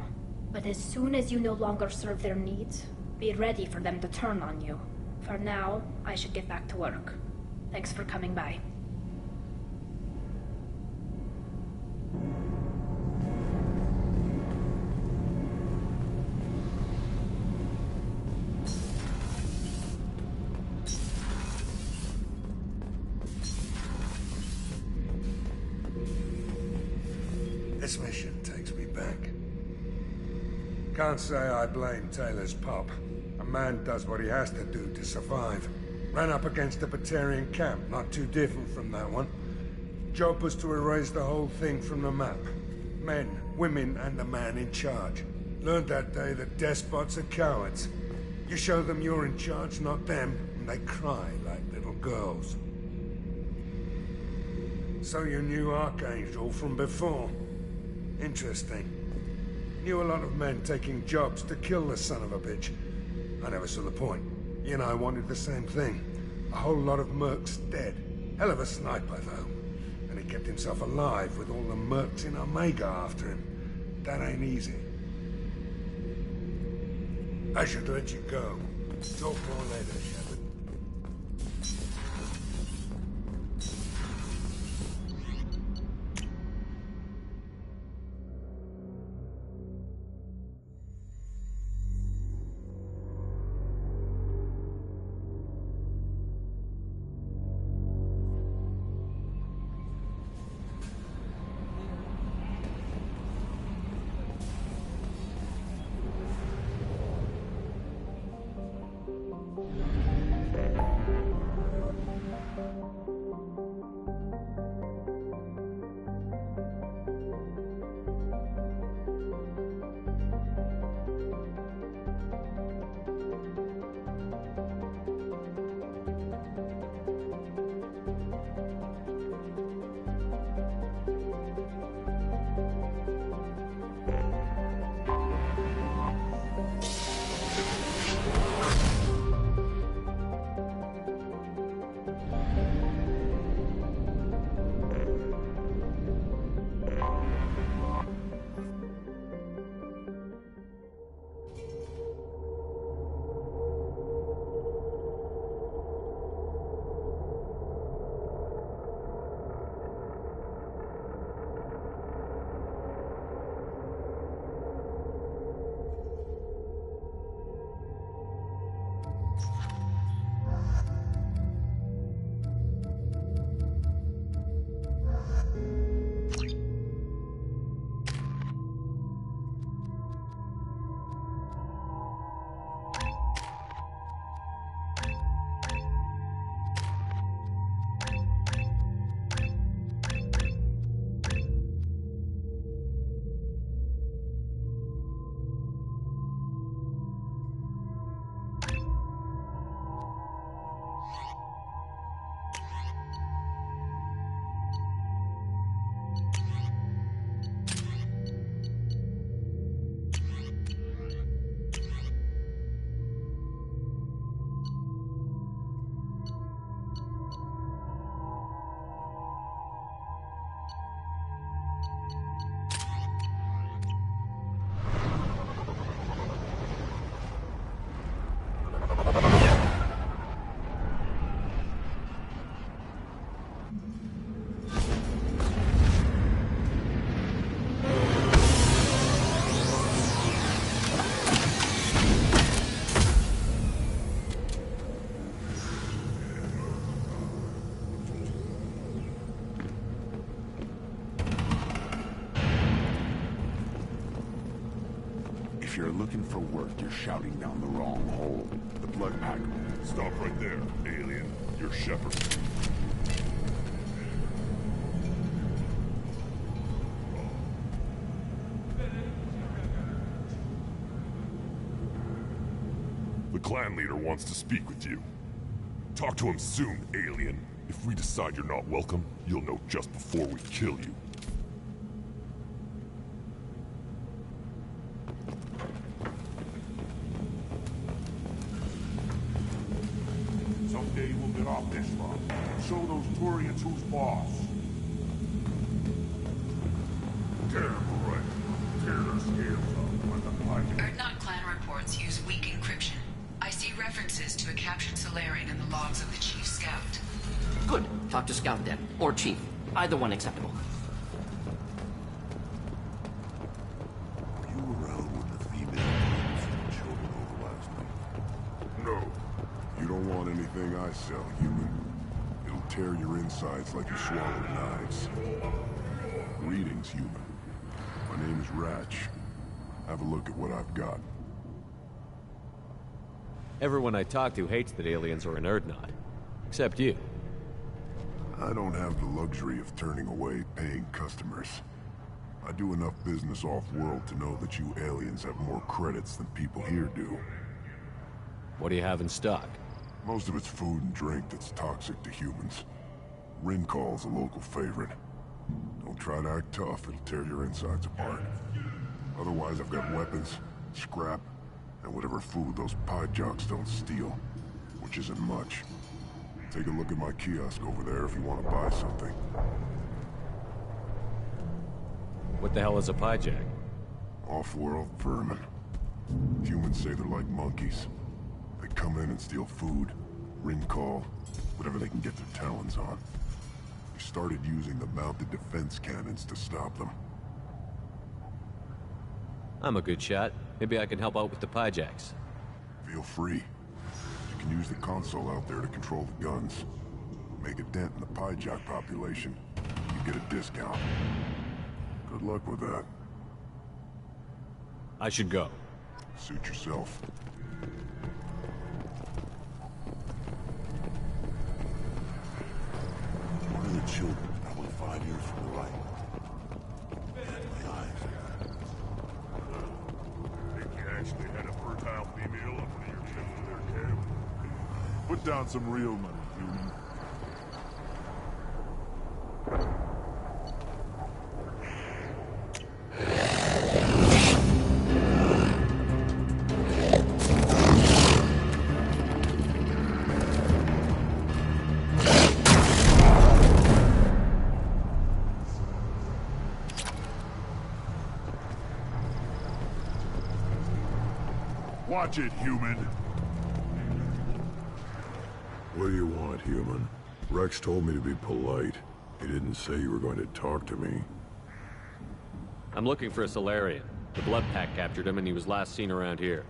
But as soon as you no longer serve their needs, be ready for them to turn on you. For now, I should get back to work. Thanks for coming by. This mission takes me back. Can't say I blame Taylor's pop. A man does what he has to do to survive. Ran up against a Batarian camp, not too different from that one. Job was to erase the whole thing from the map. Men, women, and the man in charge. Learned that day that despots are cowards. You show them you're in charge, not them, and they cry like little girls. So you knew Archangel from before? Interesting. Knew a lot of men taking jobs to kill the son of a bitch. I never saw the point. He and I wanted the same thing. A whole lot of mercs dead. Hell of a sniper, though. And he kept himself alive with all the mercs in Omega after him. That ain't easy. I should let you go. Talk more later, Shepard. If you're looking for work, you're shouting down the wrong hole. The Blood Pack Stop right there, alien. You're Shepard. The clan leader wants to speak with you. Talk to him soon, alien. If we decide you're not welcome, you'll know just before we kill you. Someday we'll get off this rock and show those Turians who's boss. Tear them right. Tear their scales off when the fight. Erdnot clan reports use weak encryption. I see references to a captured Solarian in the logs of the Chief Scout. Good. Talk to Scout then. Or Chief. Either one acceptable. Were you around when the female and children over last night? No. You don't want anything I sell, human. It'll tear your insides like you swallowed knives. Greetings, human. My name is Ratch. Have a look at what I've got. Everyone I talk to hates that aliens are an Erdnot. Except you. I don't have the luxury of turning away paying customers. I do enough business off-world to know that you aliens have more credits than people here do. What do you have in stock? Most of it's food and drink that's toxic to humans. Rincall's a local favorite. Don't try to act tough, it'll tear your insides apart. Otherwise, I've got weapons, scrap, and whatever food those pie jocks don't steal, which isn't much. Take a look at my kiosk over there if you want to buy something. What the hell is a pyjak? Off-world vermin. Humans say they're like monkeys. They come in and steal food, ring call, whatever they can get their talons on. We started using the mounted defense cannons to stop them. I'm a good shot. Maybe I can help out with the pyjaks. Feel free. You can use the console out there to control the guns. Make a dent in the pyjak population. You get a discount. Good luck with that. I should go. Suit yourself. One of the children, probably 5 years from the right. My eyes. Think you actually had a fertile female on one of your trips to their camp? Put down some real money, human. Watch it, human. What do you want, human? Rex told me to be polite. He didn't say you were going to talk to me. I'm looking for a Solarian. The Blood Pack captured him and he was last seen around here.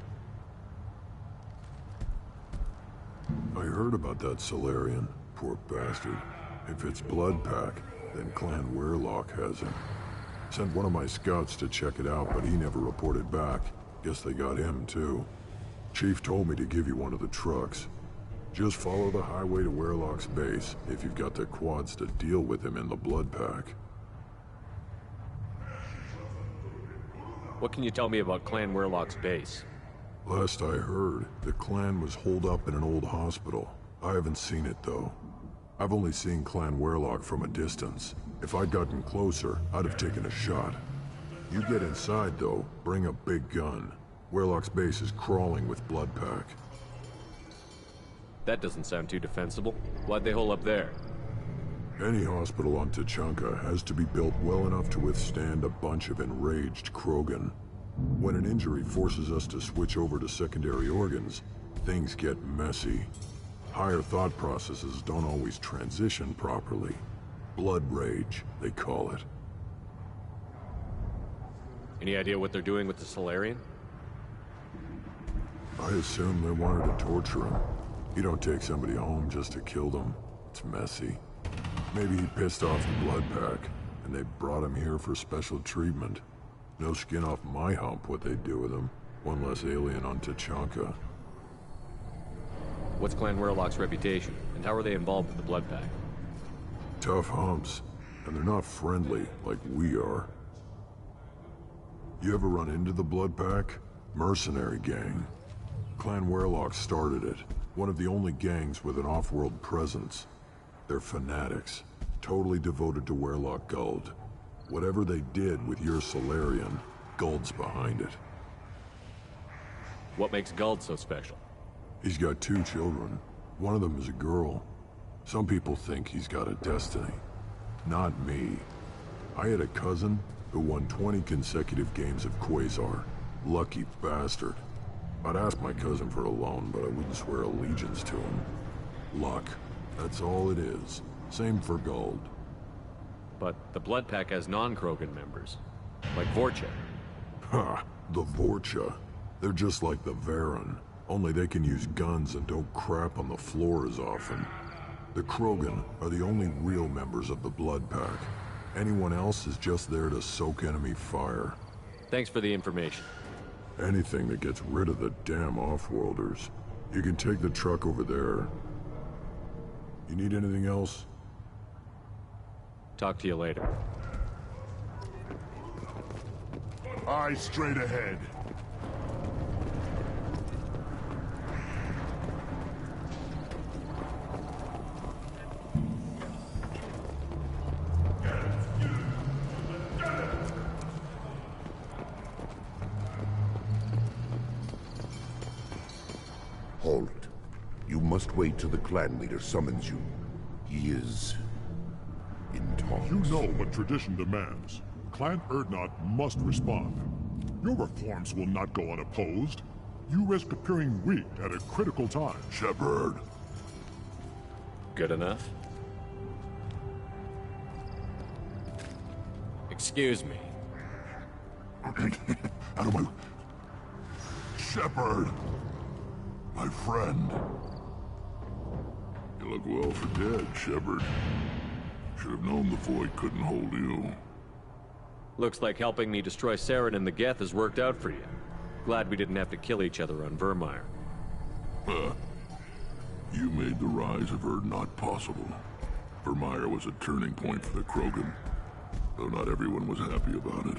I heard about that Solarian. Poor bastard. If it's Blood Pack, then Clan Weirlock has him. Sent one of my scouts to check it out, but he never reported back. Guess they got him, too. Chief told me to give you one of the trucks. Just follow the highway to Weirlock's base if you've got the quads to deal with him in the Blood Pack. What can you tell me about Clan Weirlock's base? Last I heard, the clan was holed up in an old hospital. I haven't seen it, though. I've only seen Clan Weirlock from a distance. If I'd gotten closer, I'd have taken a shot. You get inside, though, bring a big gun. Weirlock's base is crawling with Blood Pack. That doesn't sound too defensible. Why'd they hole up there? Any hospital on Tuchanka has to be built well enough to withstand a bunch of enraged Krogan. When an injury forces us to switch over to secondary organs, things get messy. Higher thought processes don't always transition properly. Blood rage, they call it. Any idea what they're doing with the Solarian? I assume they wanted to torture him. You don't take somebody home just to kill them. It's messy. Maybe he pissed off the Blood Pack, and they brought him here for special treatment. No skin off my hump what they'd do with him. One less alien on Tuchanka. What's Clan Werlock's reputation, and how are they involved with the Blood Pack? Tough humps, and they're not friendly like we are. You ever run into the Blood Pack? Mercenary gang. Clan Werlock started it. One of the only gangs with an off-world presence. They're fanatics, totally devoted to Werlock Guld. Whatever they did with your Salarian, Guld's behind it. What makes Guld so special? He's got 2 children. One of them is a girl. Some people think he's got a destiny. Not me. I had a cousin who won 20 consecutive games of Quasar. Lucky bastard. I'd ask my cousin for a loan, but I wouldn't swear allegiance to him. Luck. That's all it is. Same for Guld. But the Blood Pack has non-Krogan members, like Vorcha. Ha! The Vorcha. They're just like the Varen, only they can use guns and don't crap on the floor as often. The Krogan are the only real members of the Blood Pack. Anyone else is just there to soak enemy fire. Thanks for the information. Anything that gets rid of the damn off-worlders. You can take the truck over there. You need anything else? Talk to you later. Eyes straight ahead. Halt. You must wait till the clan leader summons you. He is in talks. You know what tradition demands. Clan Urdnot must respond. Your reforms will not go unopposed. You risk appearing weak at a critical time. Shepard. Good enough? Excuse me. Out of my... Shepard! My friend. You look well for dead, Shepard. Should have known the Void couldn't hold you. Looks like helping me destroy Saren and the Geth has worked out for you. Glad we didn't have to kill each other on Virmire. Huh. You made the rise of Urdnot possible. Virmire was a turning point for the Krogan, though not everyone was happy about it.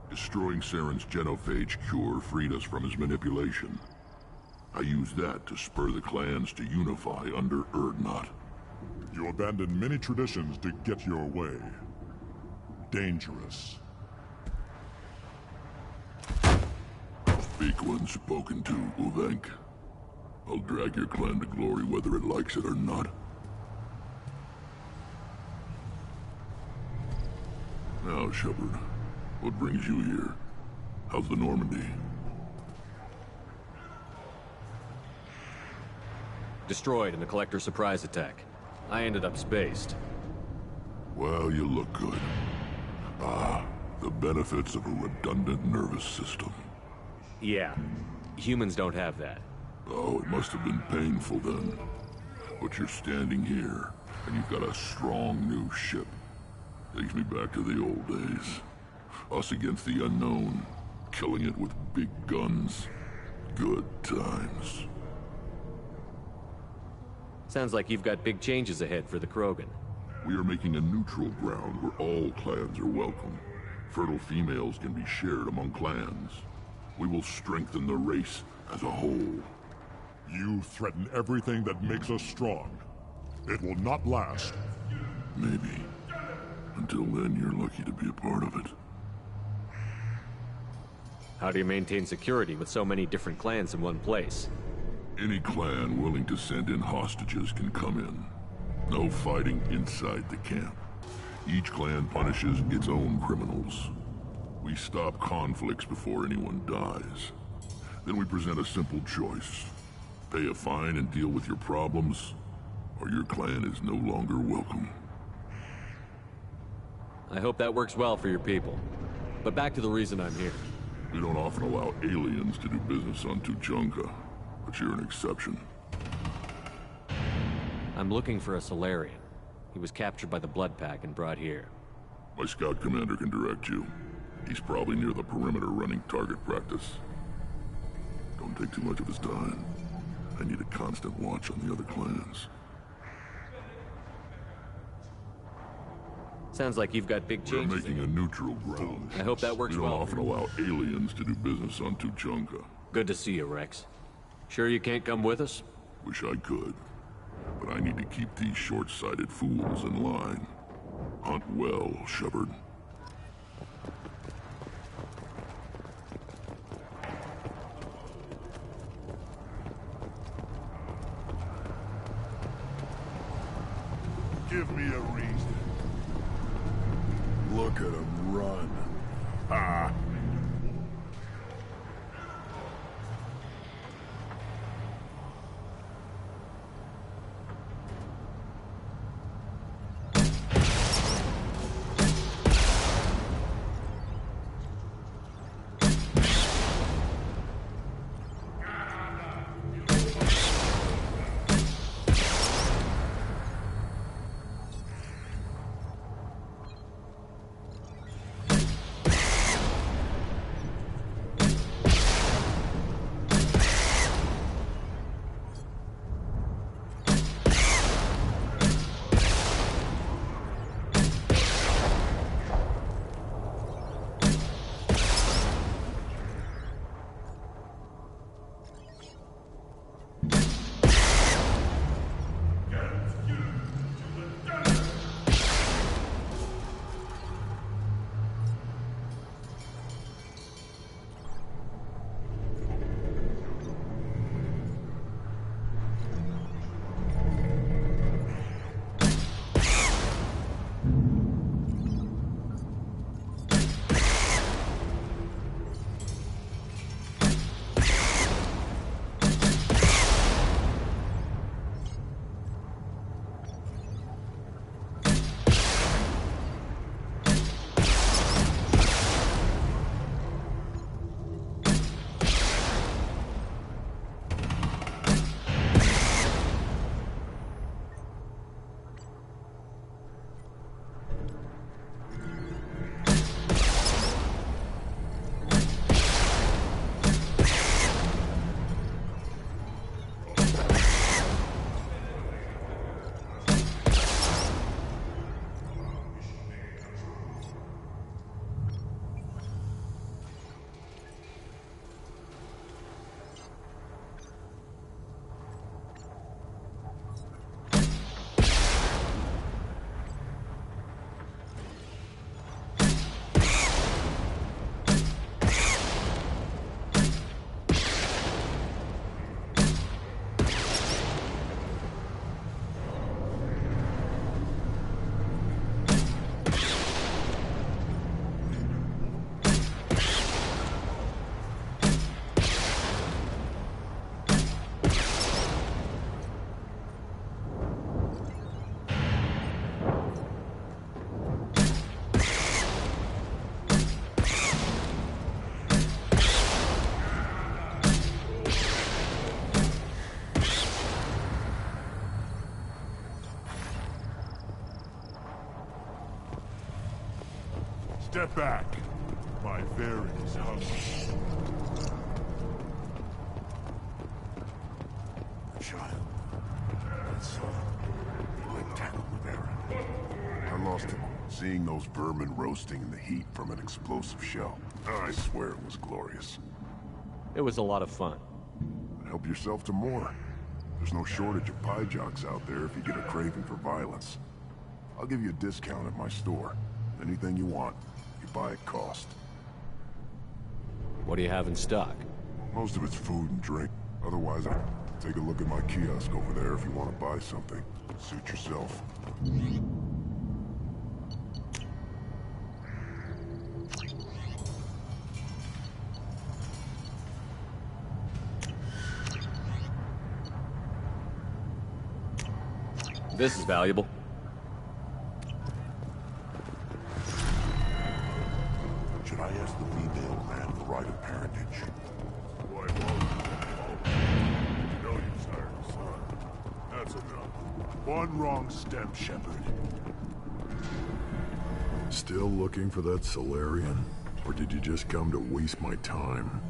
Destroying Saren's genophage cure freed us from his manipulation. I used that to spur the clans to unify under Urdnot. You abandoned many traditions to get your way. Dangerous. Speak when spoken to, Uvenk. I'll drag your clan to glory whether it likes it or not. Now, Shepard, what brings you here? How's the Normandy? Destroyed in the Collector surprise attack. I ended up spaced. Well, you look good. Ah, the benefits of a redundant nervous system. Yeah, humans don't have that. Oh, it must have been painful then. But you're standing here, and you've got a strong new ship. Takes me back to the old days. Us against the unknown, killing it with big guns. Good times. Sounds like you've got big changes ahead for the Krogan. We are making a neutral ground where all clans are welcome. Fertile females can be shared among clans. We will strengthen the race as a whole. You threaten everything that makes us strong. It will not last. Maybe. Until then, you're lucky to be a part of it. How do you maintain security with so many different clans in one place? Any clan willing to send in hostages can come in. No fighting inside the camp. Each clan punishes its own criminals. We stop conflicts before anyone dies. Then we present a simple choice. Pay a fine and deal with your problems, or your clan is no longer welcome. I hope that works well for your people. But back to the reason I'm here. We don't often allow aliens to do business on Tuchanka, but you're an exception. I'm looking for a Salarian. He was captured by the Blood Pack and brought here. My scout commander can direct you. He's probably near the perimeter running target practice. Don't take too much of his time. I need a constant watch on the other clans. Sounds like you've got big We're changes. making a neutral ground. I hope that works We don't well. often allow aliens to do business on Tuchanka. Good to see you, Rex. Sure you can't come with us? Wish I could. But I need to keep these short-sighted fools in line. Hunt well, Shepard. Give me a reason. Look at him run. Ah! Step back. My Varys hungry. The child. That son. He went tackle with Aaron. I lost him, seeing those vermin roasting in the heat from an explosive shell. I swear it was glorious. It was a lot of fun. Help yourself to more. There's no shortage of pie jocks out there if you get a craving for violence. I'll give you a discount at my store. Anything you want, you buy at cost. What do you have in stock? Most of it's food and drink. Otherwise, take a look at my kiosk over there if you want to buy something. Suit yourself. This is valuable. Should I ask the female clan for right of parentage? Why won't you know you sired a son. That's enough. One wrong step, Shepard. Still looking for that Salarian? Or did you just come to waste my time?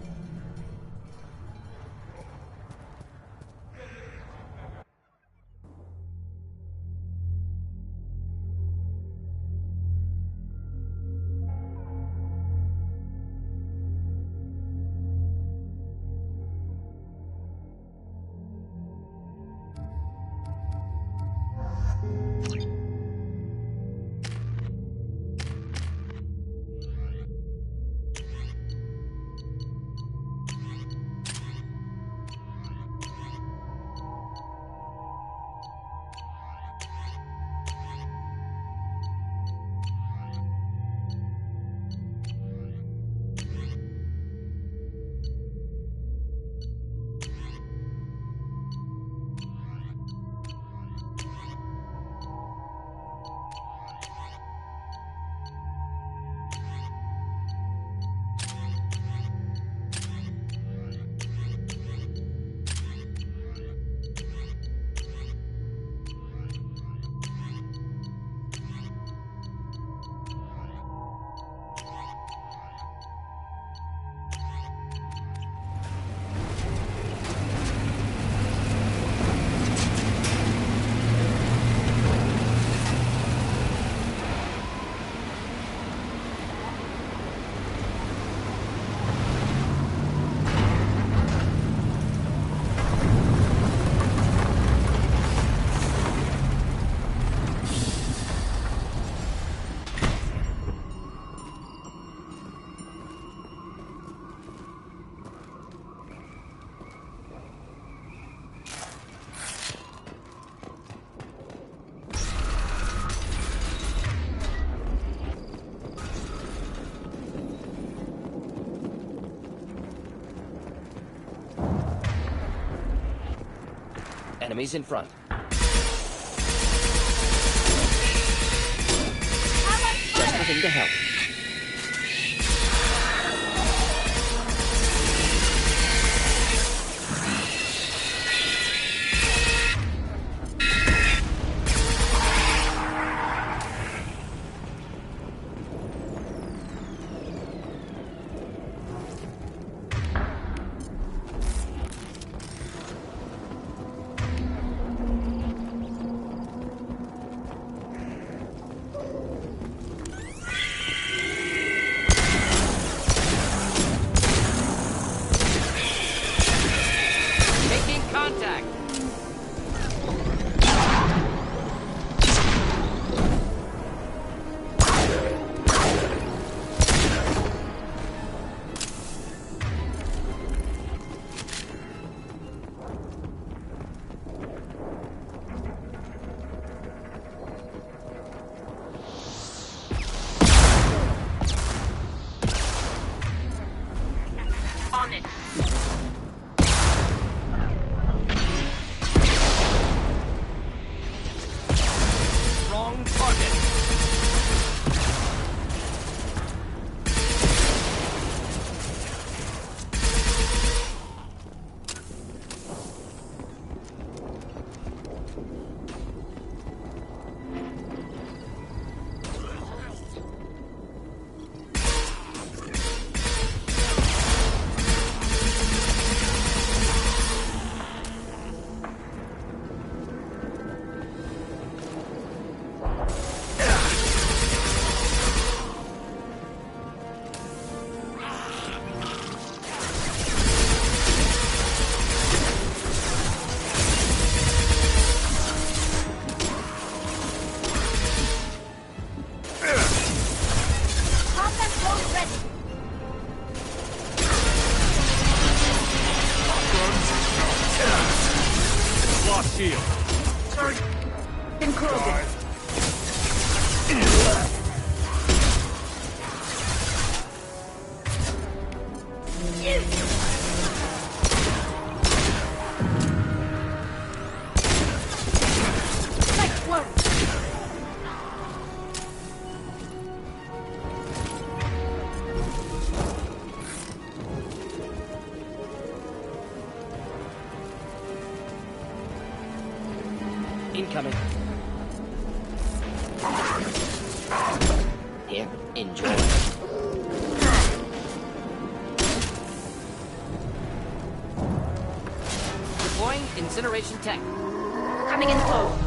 Enemies in front. Just looking to help. Incoming. Here, enjoy. Deploying incineration tech. Coming in close.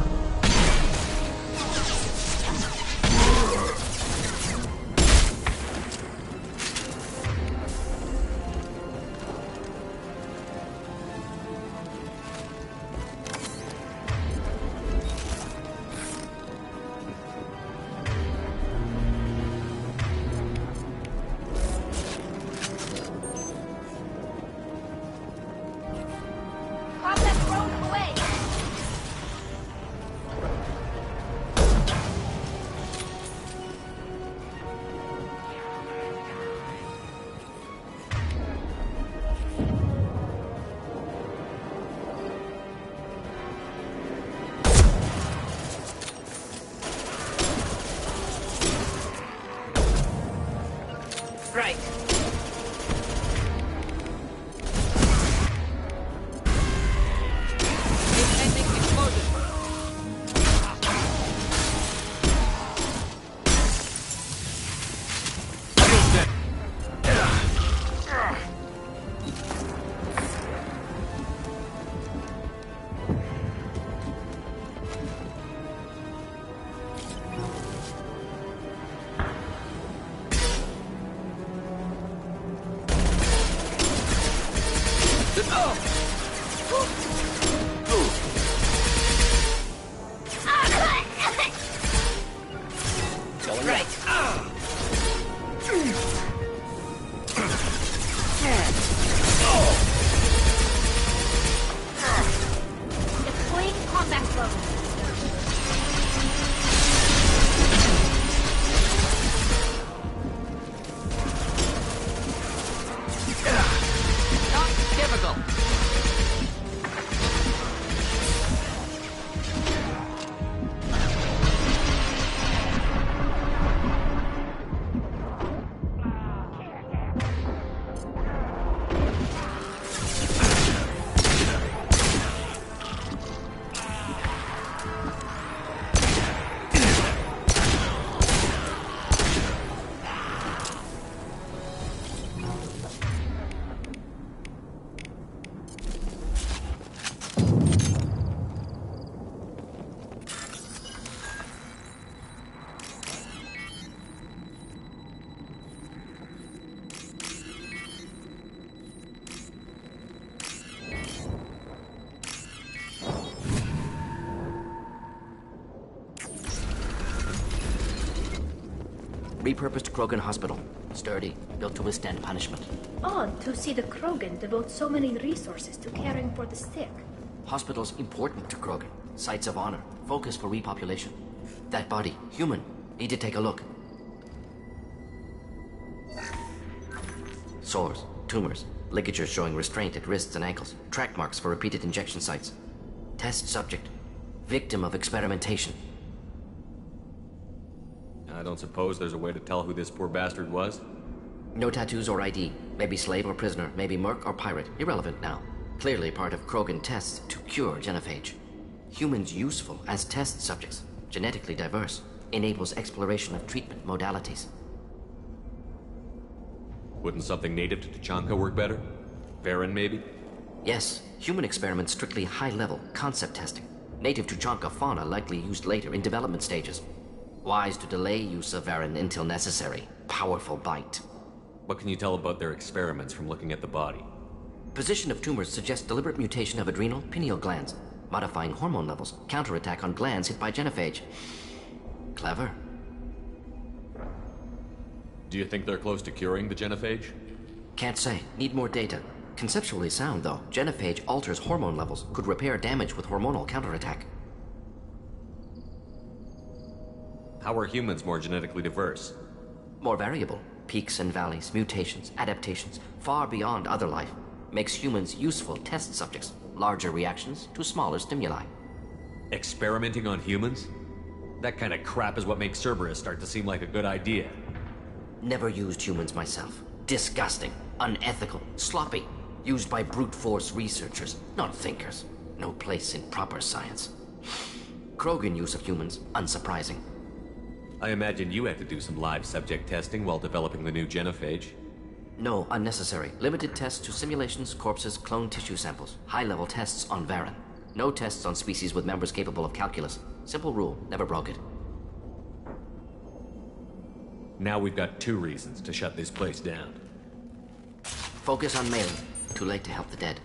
Repurposed Krogan Hospital. Sturdy, built to withstand punishment. Odd to see the Krogan devote so many resources to caring for the sick. Hospitals important to Krogan. Sites of honor. Focus for repopulation. That body, human. Need to take a look. Sores, tumors, ligatures showing restraint at wrists and ankles. Track marks for repeated injection sites. Test subject. Victim of experimentation. I don't suppose there's a way to tell who this poor bastard was? No tattoos or ID. Maybe slave or prisoner. Maybe merc or pirate. Irrelevant now. Clearly part of Krogan tests to cure genophage. Humans useful as test subjects. Genetically diverse. Enables exploration of treatment modalities. Wouldn't something native to Tuchanka work better? Varen, maybe? Yes. Human experiments strictly high-level concept testing. Native Tuchanka fauna likely used later in development stages. Wise to delay use of Varen until necessary. Powerful bite. What can you tell about their experiments from looking at the body? Position of tumors suggests deliberate mutation of adrenal, pineal glands, modifying hormone levels, counterattack on glands hit by genophage. Clever. Do you think they're close to curing the genophage? Can't say. Need more data. Conceptually sound, though. Genophage alters hormone levels, could repair damage with hormonal counterattack. How are humans more genetically diverse? More variable. Peaks and valleys, mutations, adaptations, far beyond other life. Makes humans useful test subjects. Larger reactions to smaller stimuli. Experimenting on humans? That kind of crap is what makes Cerberus start to seem like a good idea. Never used humans myself. Disgusting, unethical, sloppy. Used by brute force researchers, not thinkers. No place in proper science. Krogan use of humans, unsurprising. I imagine you had to do some live subject testing while developing the new genophage. No, unnecessary. Limited tests to simulations, corpses, cloned tissue samples. High-level tests on Varen. No tests on species with members capable of calculus. Simple rule, never broke it. Now we've got 2 reasons to shut this place down. Focus on Malin. Too late to help the dead.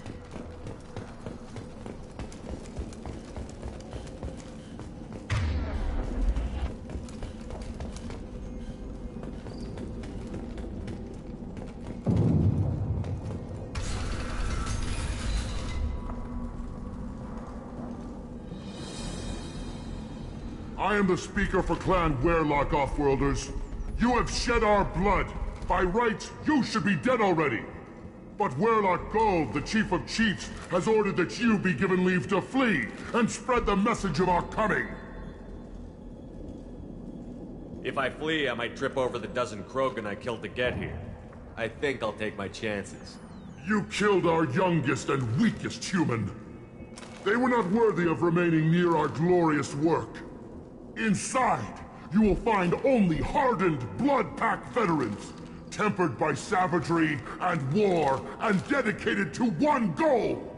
I am the speaker for Clan Weyrloc, Offworlders. You have shed our blood. By rights, you should be dead already. But Weyrloc Gold, the Chief of Chiefs, has ordered that you be given leave to flee and spread the message of our coming. If I flee, I might trip over the dozen Krogan I killed to get here. I think I'll take my chances. You killed our youngest and weakest human. They were not worthy of remaining near our glorious work. Inside, you will find only hardened blood-pack veterans, tempered by savagery and war, and dedicated to one goal.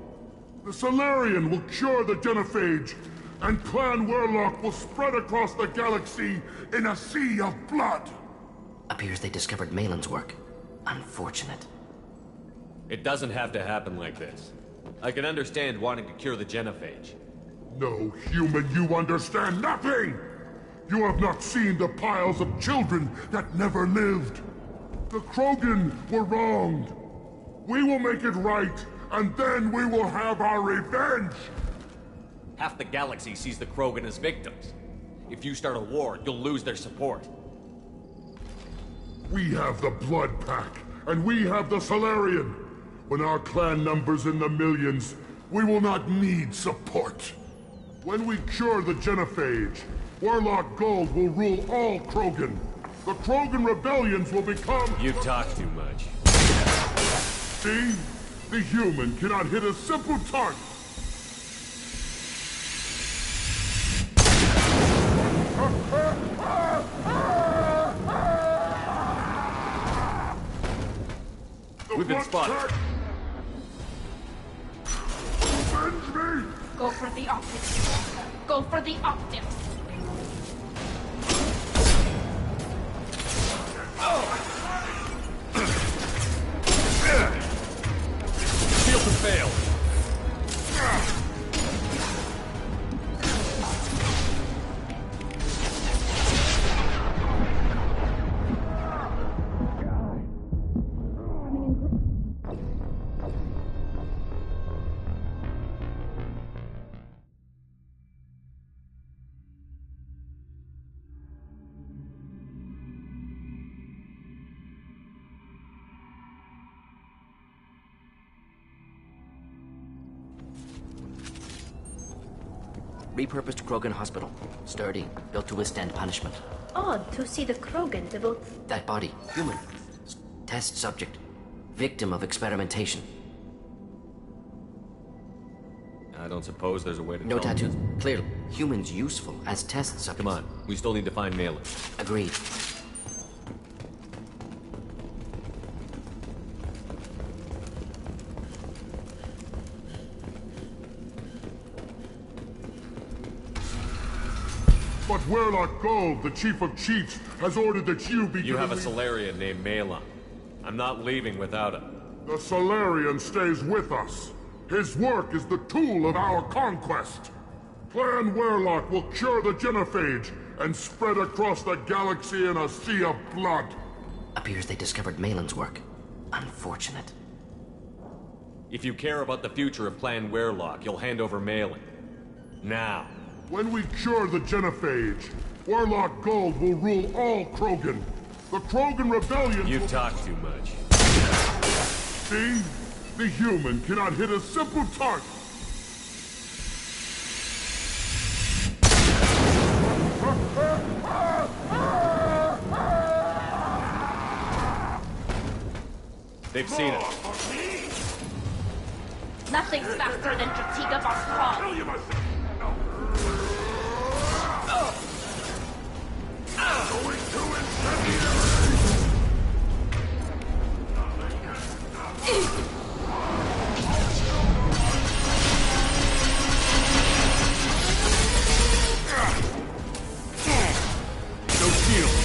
The Solarian will cure the genophage, and Clan Weyrloc will spread across the galaxy in a sea of blood. Appears they discovered Malin's work. Unfortunate. It doesn't have to happen like this. I can understand wanting to cure the genophage. No, human, you understand nothing! You have not seen the piles of children that never lived. The Krogan were wronged. We will make it right, and then we will have our revenge! Half the galaxy sees the Krogan as victims. If you start a war, you'll lose their support. We have the Blood Pack, and we have the Solarian. When our clan numbers in the millions, we will not need support. When we cure the genophage, Weyrloc Gold will rule all Krogan. The Krogan rebellions will become... You talk too much. See? The human cannot hit a simple target. We've been spotted. Avenge me! Go for the optics. Go for the optics. Shield to fail. Repurposed Krogan hospital. Sturdy, built to withstand punishment. Odd to see the Krogan devote... That body, human. Test subject. Victim of experimentation. I don't suppose there's a way to No tell. tattoos. Clearly, humans useful as test subjects. Come on, we still need to find Malin. Agreed. But Werlock Gold, the Chief of Chiefs, has ordered that you be You have a given Solarian named Malin. I'm not leaving without him. the Solarian stays with us. His work is the tool of our conquest. Clan Werlock will cure the genophage and spread across the galaxy in a sea of blood. Appears they discovered Malin's work. Unfortunate. If you care about the future of Clan Werlock, you'll hand over Malin. Now. When we cure the genophage, Werlock Gold will rule all Krogan. The Krogan rebellion You talk too much. See? The human cannot hit a simple target. They've seen it. Nothing's faster than Jatiga Voskov. Going to incendiary! No shield.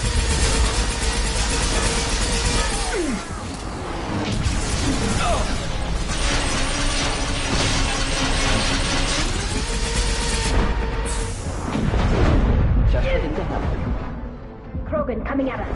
Krogan coming at us.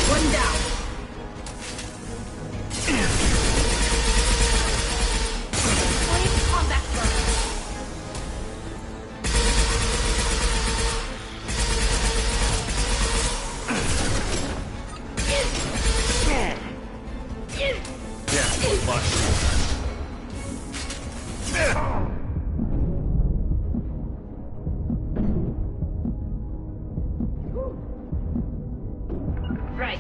One down. Combat Right.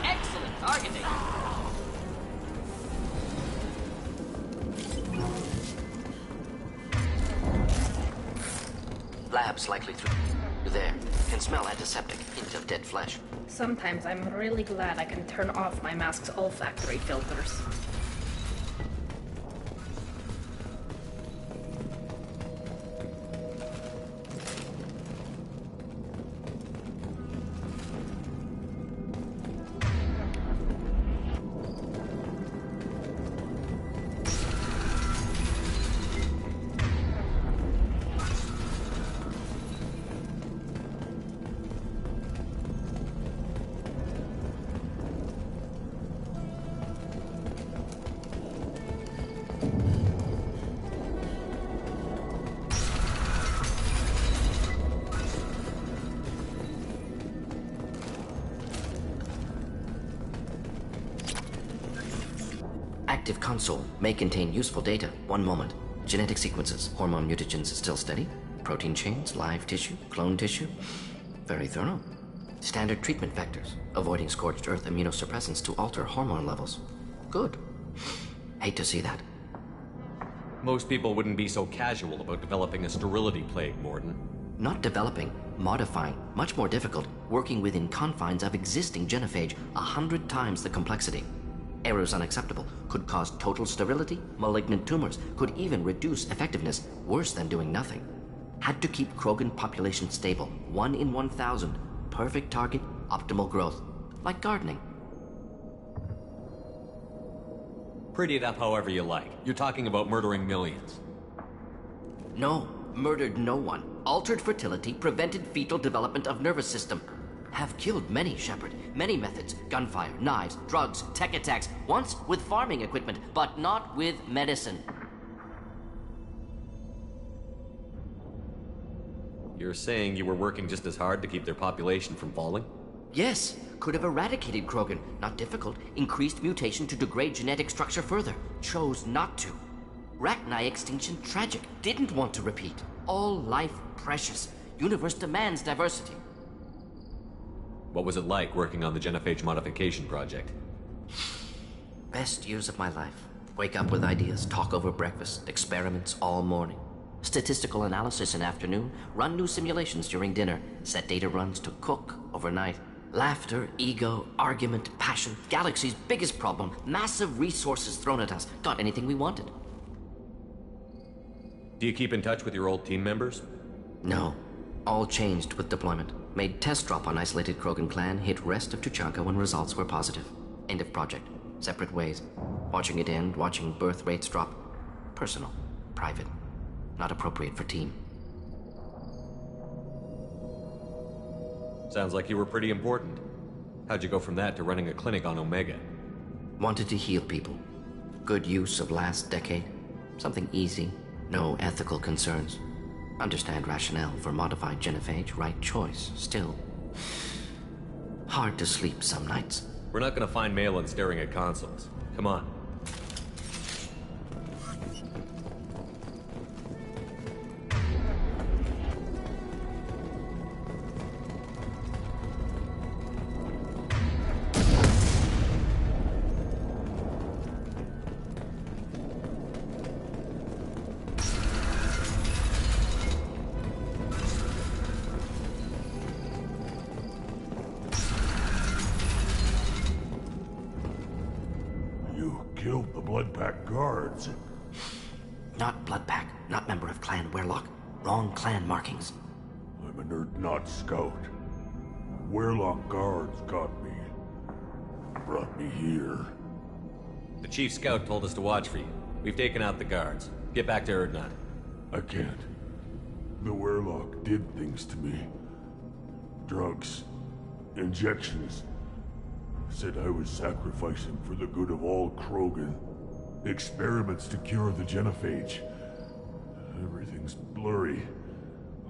Excellent targeting. Labs likely through there. Can smell antiseptic, hint of dead flesh. Sometimes I'm really glad I can turn off my mask's olfactory filters. Active console may contain useful data. One moment. Genetic sequences, hormone mutagens still steady. Protein chains, live tissue, clone tissue. Very thorough. Standard treatment vectors, avoiding scorched earth immunosuppressants to alter hormone levels. Good. Hate to see that. Most people wouldn't be so casual about developing a sterility plague, Mordin. Not developing, modifying. Much more difficult, working within confines of existing genophage, 100 times the complexity. Errors unacceptable, could cause total sterility, malignant tumors, could even reduce effectiveness, worse than doing nothing. Had to keep Krogan population stable, 1 in 1,000. Perfect target, optimal growth. Like gardening. Pretty it up however you like. You're talking about murdering millions. No, murdered no one. Altered fertility, prevented fetal development of nervous system. Have killed many, Shepard. Many methods. Gunfire, knives, drugs, tech attacks. Once with farming equipment, but not with medicine. You're saying you were working just as hard to keep their population from falling? Yes, could have eradicated Krogan. Not difficult. Increased mutation to degrade genetic structure further. Chose not to. Rachni extinction tragic. Didn't want to repeat. All life precious. Universe demands diversity. What was it like working on the genophage modification project? Best years of my life. Wake up with ideas, talk over breakfast, experiments all morning. Statistical analysis in afternoon, run new simulations during dinner, set data runs to cook overnight. Laughter, ego, argument, passion, galaxy's biggest problem, massive resources thrown at us. Got anything we wanted. Do you keep in touch with your old team members? No. All changed with deployment. Made test drop on isolated Krogan clan, hit rest of Tuchanka when results were positive. End of project. Separate ways. Watching it end, watching birth rates drop. Personal. Private. Not appropriate for team. Sounds like you were pretty important. How'd you go from that to running a clinic on Omega? Wanted to heal people. Good use of last decade. Something easy. No ethical concerns. Understand rationale for modified genophage, right choice. Still, hard to sleep some nights. We're not gonna find Malin staring at consoles. Come on. Killed the Bloodpack guards. Not Bloodpack, not member of Clan Werlock. Wrong clan markings. I'm an Urdnot scout. Werlock guards got me. Brought me here. The chief scout told us to watch for you. We've taken out the guards. Get back to Urdnot. I can't. The Werlock did things to me. Drugs. Injections. Said I was sacrificing for the good of all Krogan. Experiments to cure the genophage. Everything's blurry.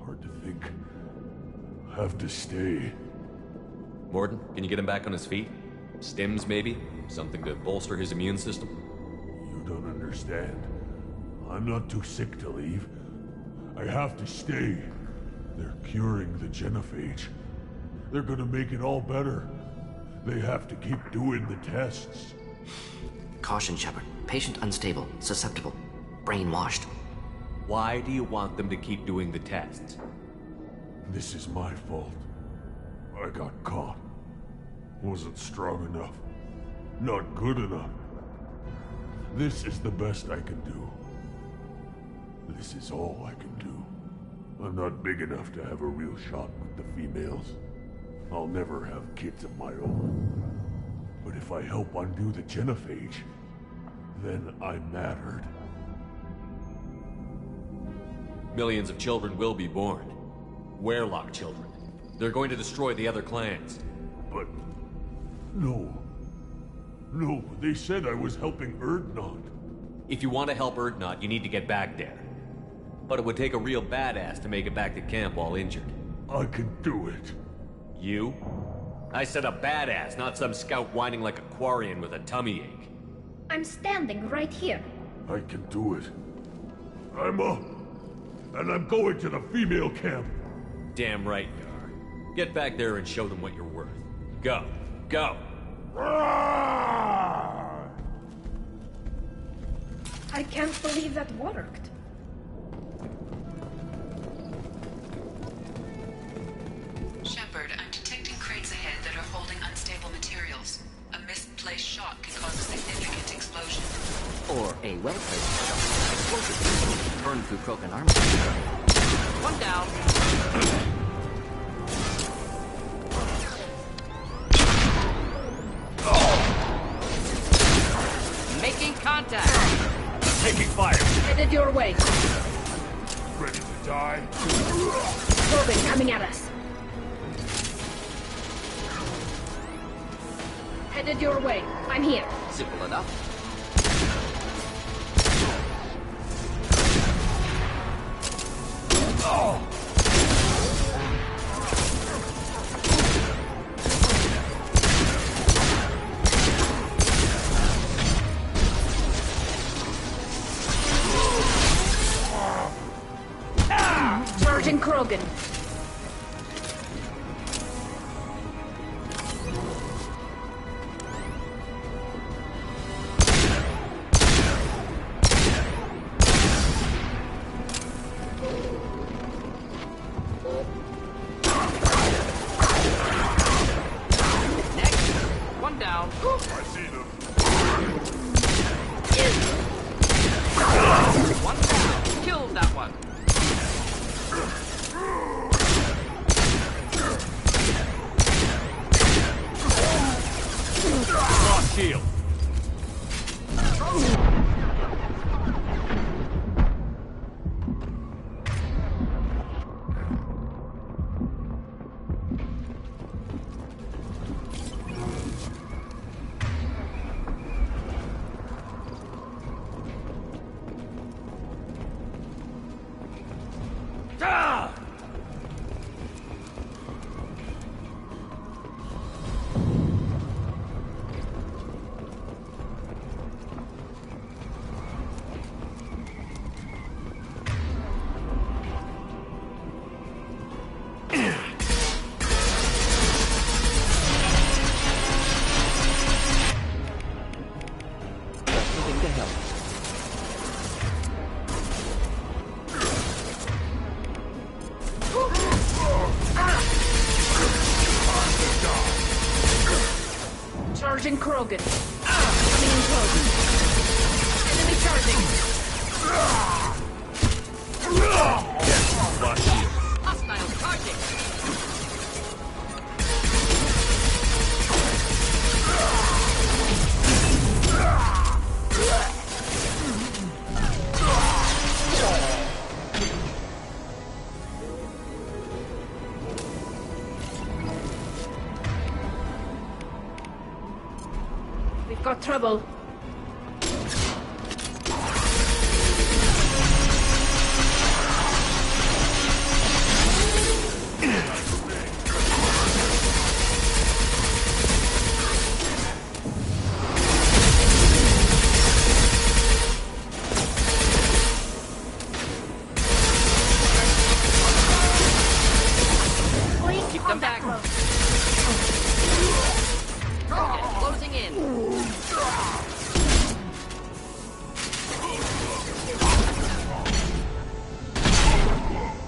Hard to think. Have to stay. Mordin, can you get him back on his feet? Stims, maybe? Something to bolster his immune system? You don't understand. I'm not too sick to leave. I have to stay. They're curing the genophage. They're gonna make it all better. They have to keep doing the tests. Caution, Shepard. Patient unstable, susceptible, brainwashed. Why do you want them to keep doing the tests? This is my fault. I got caught. Wasn't strong enough. Not good enough. This is the best I can do. This is all I can do. I'm not big enough to have a real shot with the females. I'll never have kids of my own. But if I help undo the genophage, then I mattered. Millions of children will be born. Werlock children. They're going to destroy the other clans. But... no. No, they said I was helping Urdnot. If you want to help Urdnot, you need to get back there. But it would take a real badass to make it back to camp while injured. I can do it. You? I said a badass, not some scout whining like a Quarian with a tummy ache. I'm standing right here. I can do it. I'm up. And I'm going to the female camp. Damn right you are. Get back there and show them what you're worth. Go. Go! I I can't believe that worked. Shepard, I'm detecting crates ahead that are holding unstable materials. A misplaced shot can cause a significant explosion. Or a well-placed shot. Explosive. Burn through Krogan armor. One down. Making contact. Taking fire. Headed your way. Ready to die? Krogan coming at us. Headed your way. I'm here. Simple enough. Charging Krogan. One down. I see them. One down. Killed that one. Lost shield. Moving to help. Charging Krogan. Coming in close. Enemy charging. Lost shield. Hostile charging. We've got trouble. Keep them back. Krogan closing in.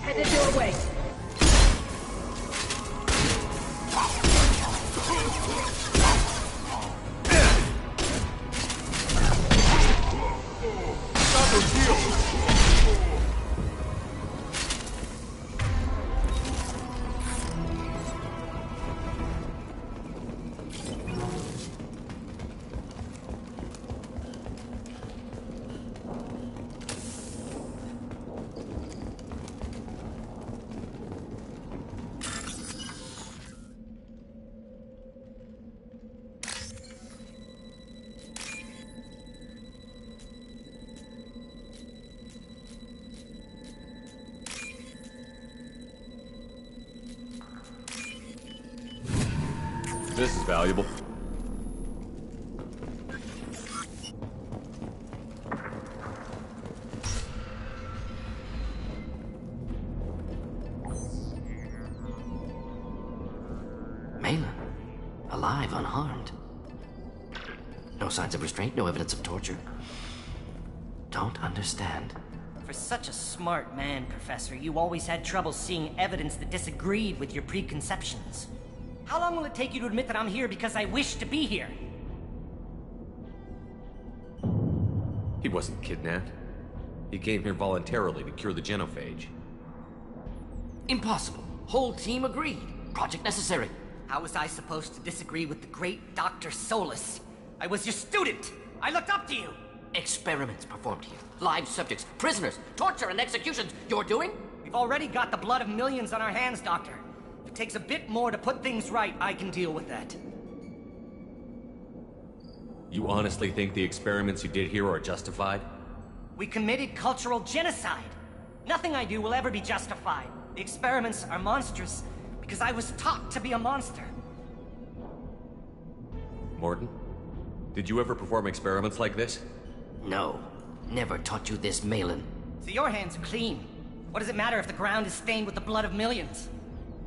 Headed your way. This is valuable. Malin, alive, unharmed. No signs of restraint, no evidence of torture. don't understand. For such a smart man, Professor, you always had trouble seeing evidence that disagreed with your preconceptions. How long will it take you to admit that I'm here because I wish to be here? He wasn't kidnapped. He came here voluntarily to cure the genophage. Impossible. Whole team agreed. Project necessary. How was I supposed to disagree with the great Dr. Solus? I was your student! I looked up to you! Experiments performed here. Live subjects, prisoners, torture and executions. You're doing? We've already got the blood of millions on our hands, Doctor. If it takes a bit more to put things right, I can deal with that. You honestly think the experiments you did here are justified? We committed cultural genocide. Nothing I do will ever be justified. The experiments are monstrous because I was taught to be a monster. Morton, did you ever perform experiments like this? No. Never taught you this, Malin. So your hands are clean. What does it matter if the ground is stained with the blood of millions?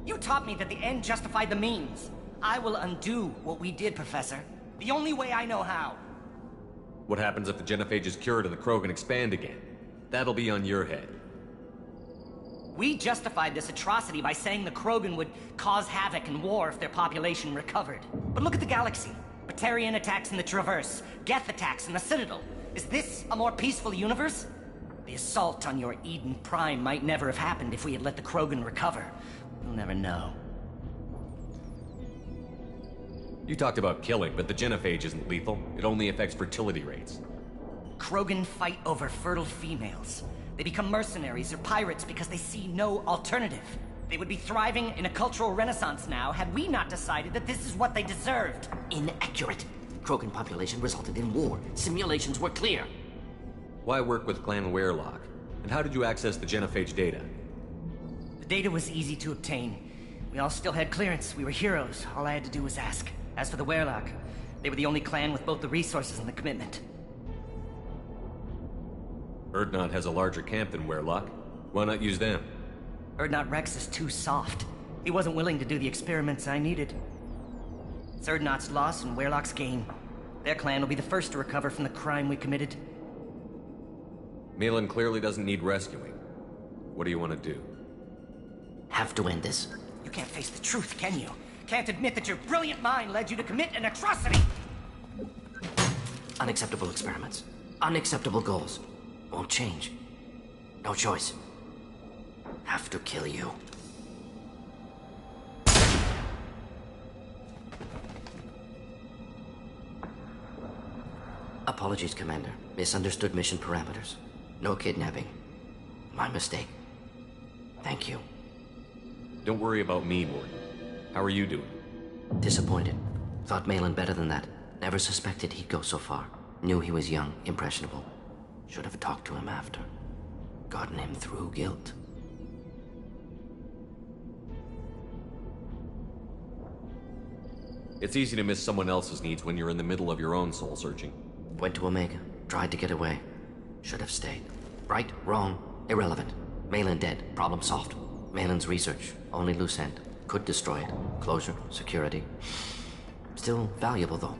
You taught me that the end justified the means. I will undo what we did, Professor. The only way I know how. What happens if the genophage is cured and the Krogan expand again? That'll be on your head. We justified this atrocity by saying the Krogan would cause havoc and war if their population recovered. But look at the galaxy. Batarian attacks in the Traverse, Geth attacks in the Citadel. Is this a more peaceful universe? The assault on your Eden Prime might never have happened if we had let the Krogan recover. We'll never know. You talked about killing, but the genophage isn't lethal. It only affects fertility rates. Krogan fight over fertile females. They become mercenaries or pirates because they see no alternative. They would be thriving in a cultural renaissance now had we not decided that this is what they deserved. Inaccurate. Krogan population resulted in war. Simulations were clear. Why work with Clan Weyrloc? And how did you access the genophage data? The data was easy to obtain. We all still had clearance. We were heroes. All I had to do was ask. As for the Weyrloc, they were the only clan with both the resources and the commitment. Urdnot has a larger camp than Weyrloc. Why not use them? Urdnot Rex is too soft. He wasn't willing to do the experiments I needed. It's Urdnot's loss and Weyrloc's gain. Their clan will be the first to recover from the crime we committed. Malin clearly doesn't need rescuing. What do you want to do? Have to end this. You can't face the truth, can you? Can't admit that your brilliant mind led you to commit an atrocity! Unacceptable experiments. Unacceptable goals. Won't change. No choice. Have to kill you. Apologies, Commander. Misunderstood mission parameters. No kidnapping. My mistake. Thank you. Don't worry about me, Morton. How are you doing? Disappointed. Thought Malin better than that. Never suspected he'd go so far. Knew he was young, impressionable. Should have talked to him after. Gotten him through guilt. It's easy to miss someone else's needs when you're in the middle of your own soul searching. Went to Omega. Tried to get away. Should have stayed. Right, wrong, irrelevant. Malin dead. Problem solved. Malin's research. Only loose end. Could destroy it. Closure, security. Still valuable, though.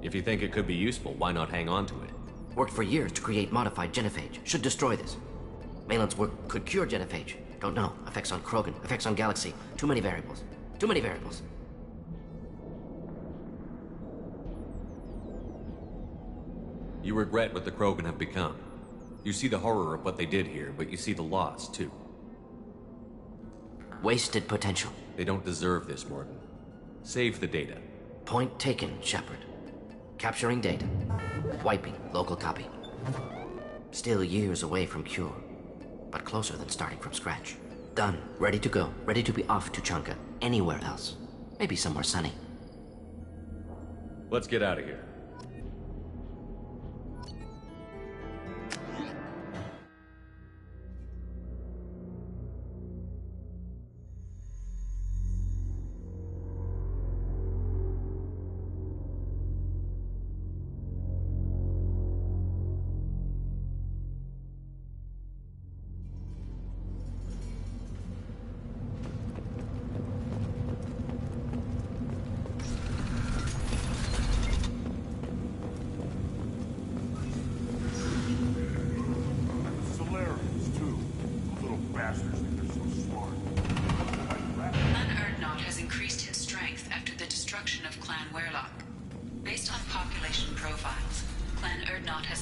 If you think it could be useful, why not hang on to it? Worked for years to create modified genophage. Should destroy this. Malin's work could cure genophage. Don't know. Effects on Krogan. Effects on Galaxy. Too many variables. Too many variables. You regret what the Krogan have become. You see the horror of what they did here, but you see the loss, too. Wasted potential. They don't deserve this, Morton. Save the data. Point taken, Shepard. Capturing data. Wiping local copy. Still years away from cure, but closer than starting from scratch. Done. Ready to go. Ready to be off to Chunka. Anywhere else. Maybe somewhere sunny. Let's get out of here.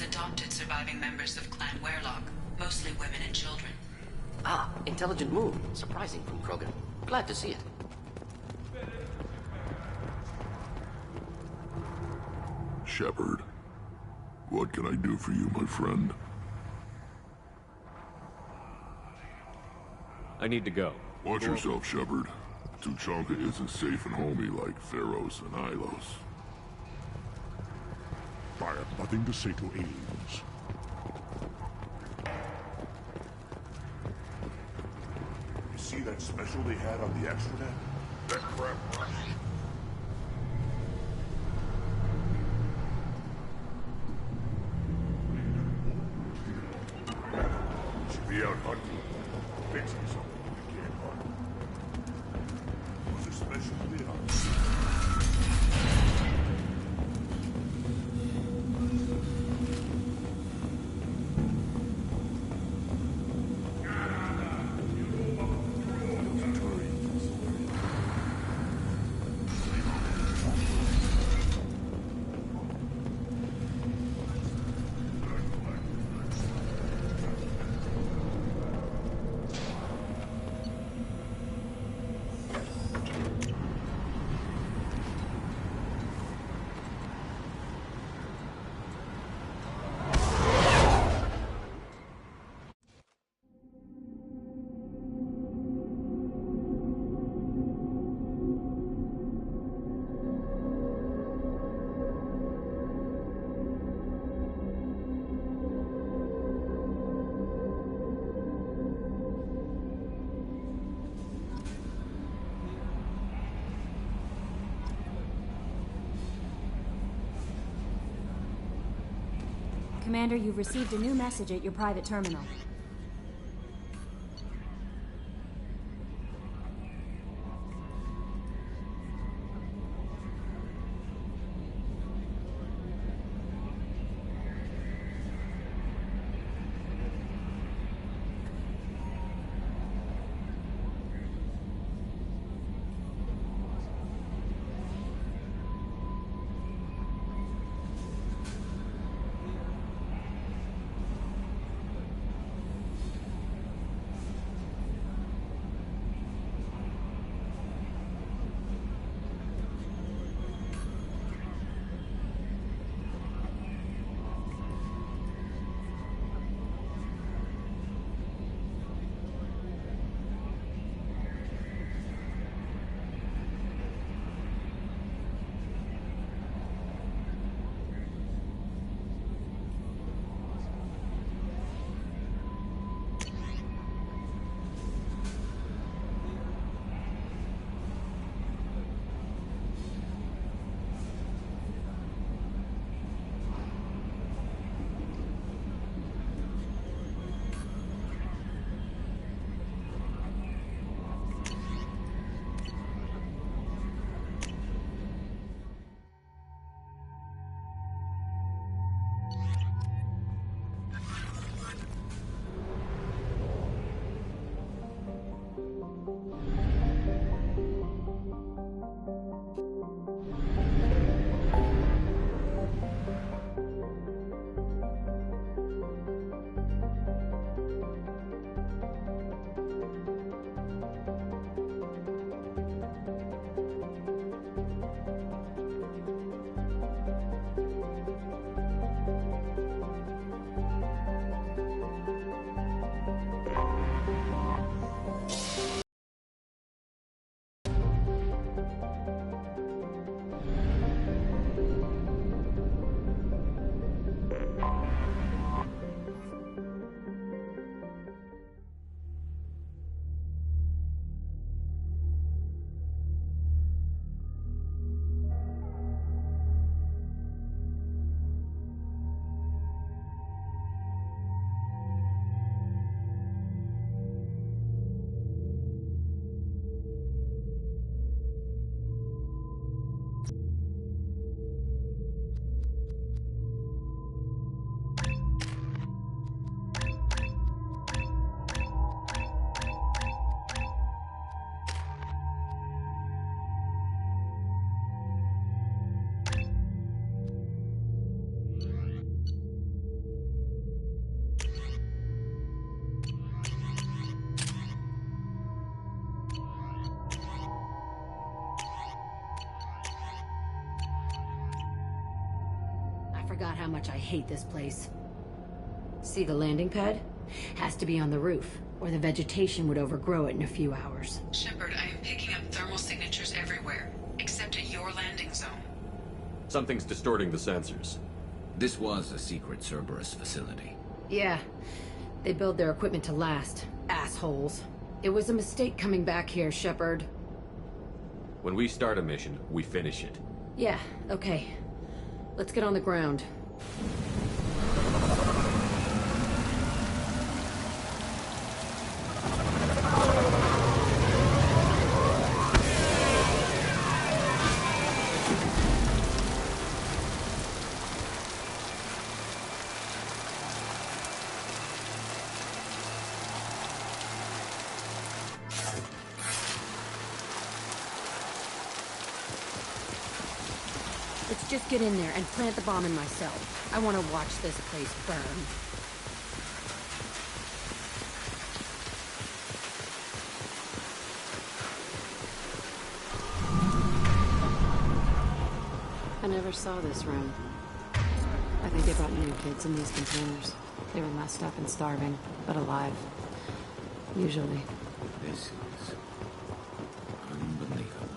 has adopted surviving members of Clan Werelock, mostly women and children. Ah, intelligent move. Surprising from Krogan. Glad to see it. Shepard, what can I do for you, my friend? I need to go. Watch yourself, Shepard. Tuchanka isn't safe and homey like Theros and Ilos. I have nothing to say to aliens. You see that special they had on the extranet? That crap. Should be out hunting. Fixing something we can't hunt. What's a special bid on? Commander, you've received a new message at your private terminal. how much I hate this place. See the landing pad? Has to be on the roof, or the vegetation would overgrow it in a few hours. Shepard, I am picking up thermal signatures everywhere, except at your landing zone. Something's distorting the sensors. This was a secret Cerberus facility. Yeah. They build their equipment to last. Assholes. It was a mistake coming back here, Shepard. When we start a mission, we finish it. Yeah, okay. Let's get on the ground. Let's just get in there and plant the bomb in myself. I want to watch this place burn. I never saw this room. I think they brought new kids in these containers. They were messed up and starving, but alive. Usually. This is unbelievable.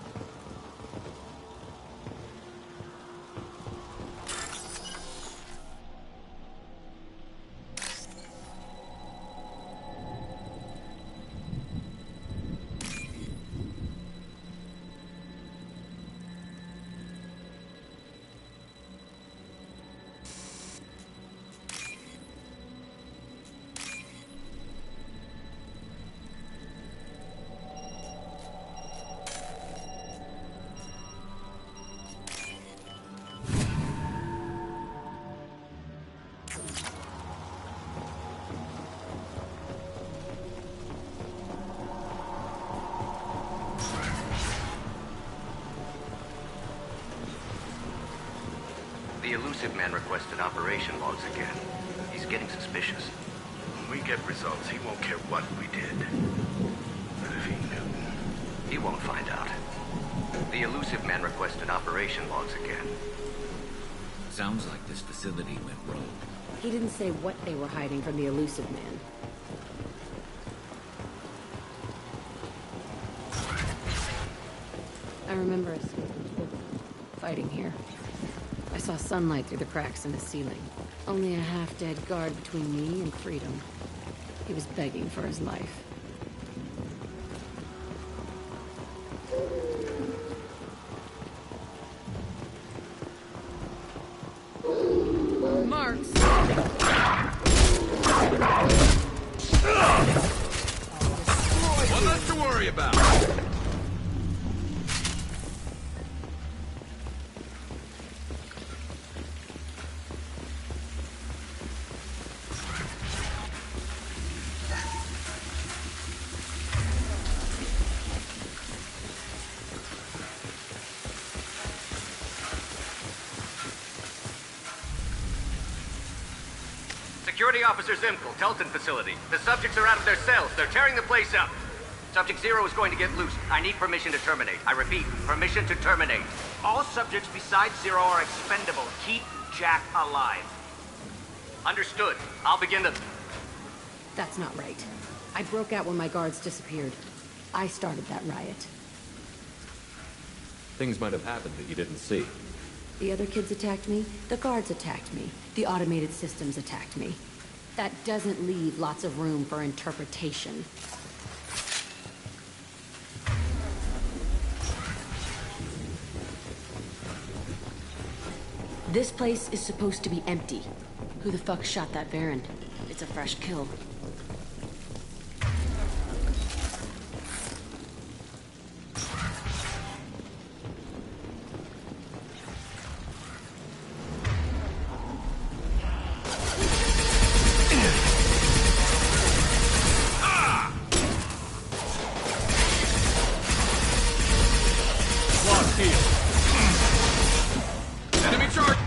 The elusive man requested operation logs again. He's getting suspicious. When we get results, he won't care what we did. But if he knew... He won't find out. The elusive man requested operation logs again. Sounds like this facility went rogue. He didn't say what they were hiding from the elusive man. I remember us fighting here. I saw sunlight through the cracks in the ceiling. Only a half-dead guard between me and freedom. He was begging for his life. Marks! One less to worry about. Security Officer Zimkel, Telton facility. The subjects are out of their cells. They're tearing the place up. Subject Zero is going to get loose. I need permission to terminate. I repeat, permission to terminate. All subjects besides Zero are expendable. Keep Jack alive. Understood. I'll begin the... That's not right. I broke out when my guards disappeared. I started that riot. Things might have happened that you didn't see. The other kids attacked me. The guards attacked me. The automated systems attacked me. That doesn't leave lots of room for interpretation. This place is supposed to be empty. Who the fuck shot that Baron? It's a fresh kill. Enemy charge!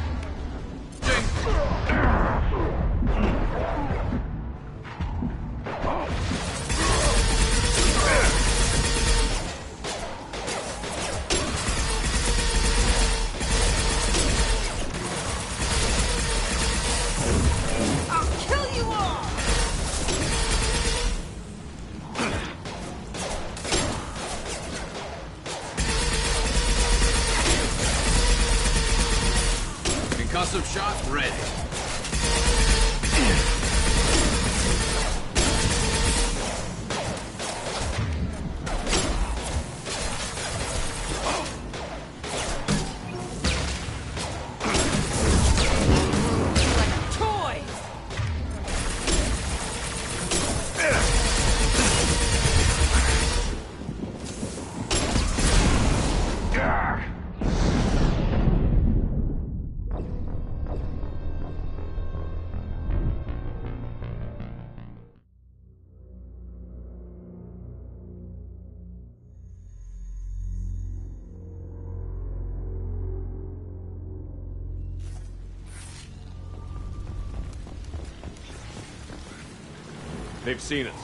They've seen us.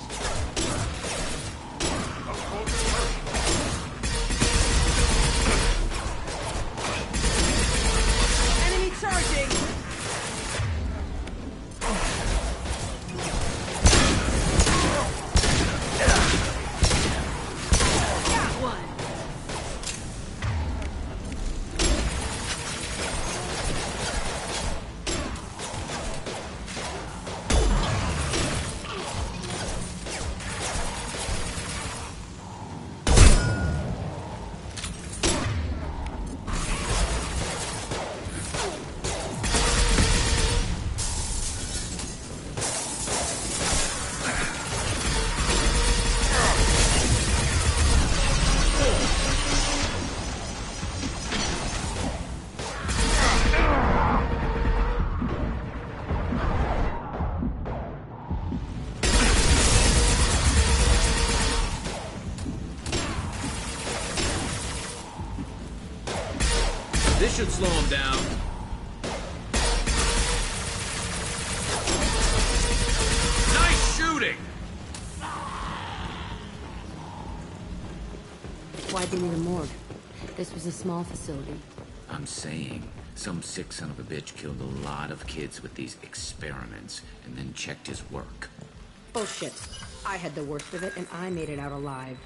Enemy charging! Got one! This should slow him down. Nice shooting! Why'd they need a morgue? This was a small facility. I'm saying, some sick son of a bitch killed a lot of kids with these experiments and then checked his work. Bullshit. I had the worst of it, and I made it out alive.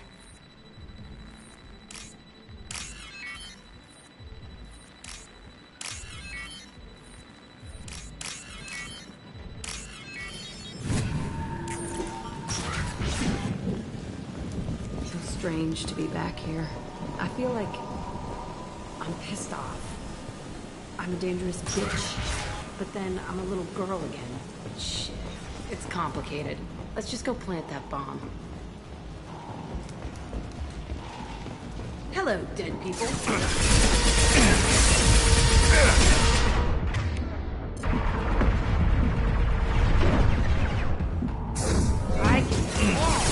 Feels strange to be back here. I feel like I'm pissed off. I'm a dangerous bitch, but then I'm a little girl again. Shit. It's complicated. Let's just go plant that bomb. Hello, dead people. I can walk.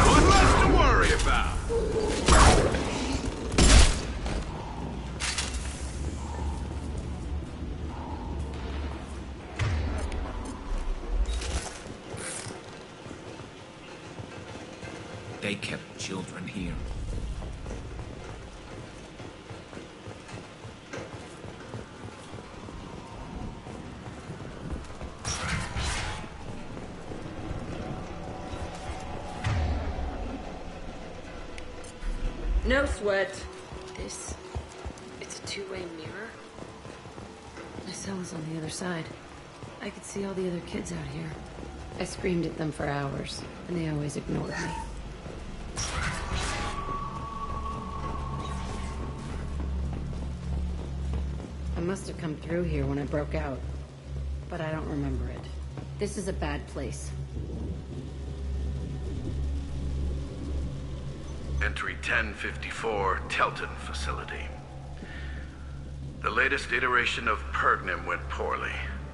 One less to worry about. They kept children here. No sweat. It's a two-way mirror. My cell is on the other side. I could see all the other kids out here. I screamed at them for hours, and they always ignored me. I must have come through here when I broke out, but I don't remember it. This is a bad place. Entry 1054, Telton Facility. The latest iteration of Pergnim went poorly.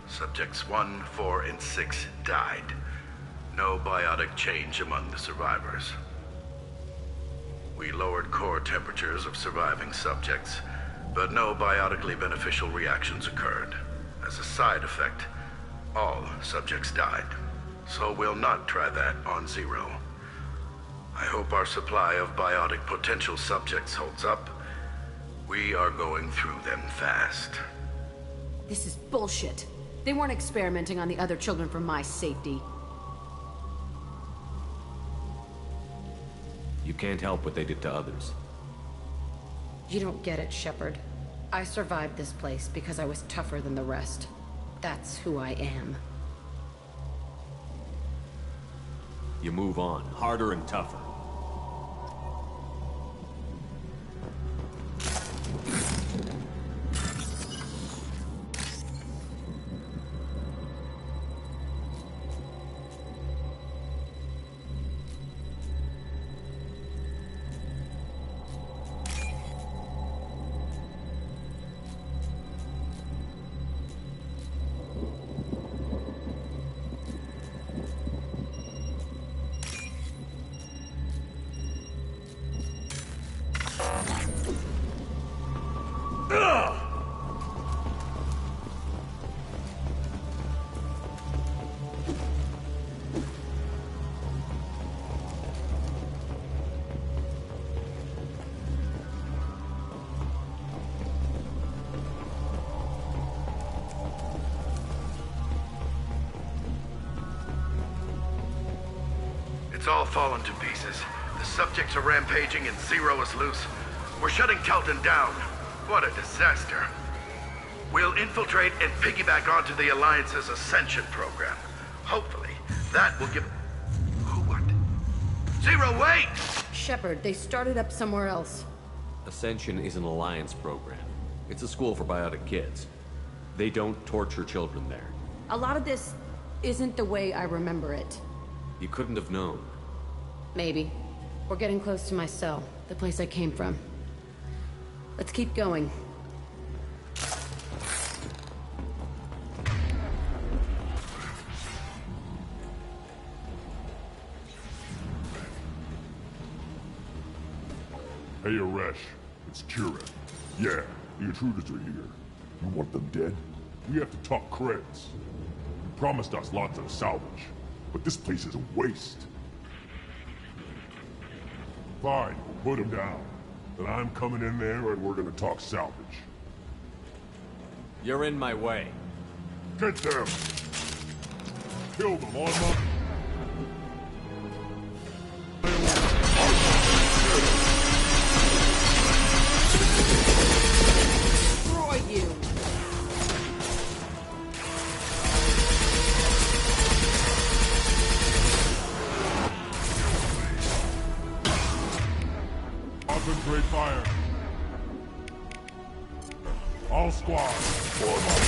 Subjects 1, 4, and 6 died. No biotic change among the survivors. We lowered core temperatures of surviving subjects, but no biotically beneficial reactions occurred. As a side effect, all subjects died. So we'll not try that on Zero. I hope our supply of biotic potential subjects holds up. We are going through them fast. This is bullshit. They weren't experimenting on the other children for my safety. You can't help what they did to others. You don't get it, Shepard. I survived this place because I was tougher than the rest. That's who I am. You move on, harder and tougher. It's all fallen to pieces. The subjects are rampaging and Zero is loose. We're shutting Kelton down. What a disaster. We'll infiltrate and piggyback onto the Alliance's Ascension program. Hopefully, that will give... Who what? Zero, wait! Shepard, they started up somewhere else. Ascension is an Alliance program. It's a school for biotic kids. They don't torture children there. A lot of this isn't the way I remember it. You couldn't have known. Maybe. We're getting close to my cell, the place I came from. Let's keep going. Hey, Aresh. It's Kira. Yeah, the intruders are here. You want them dead? We have to talk credits. You promised us lots of salvage, but this place is a waste. Fine, we'll put them down. Then I'm coming in there and we're gonna talk salvage. You're in my way. Get them! Kill them on my... Destroy you! Concentrate fire. All squads, form up.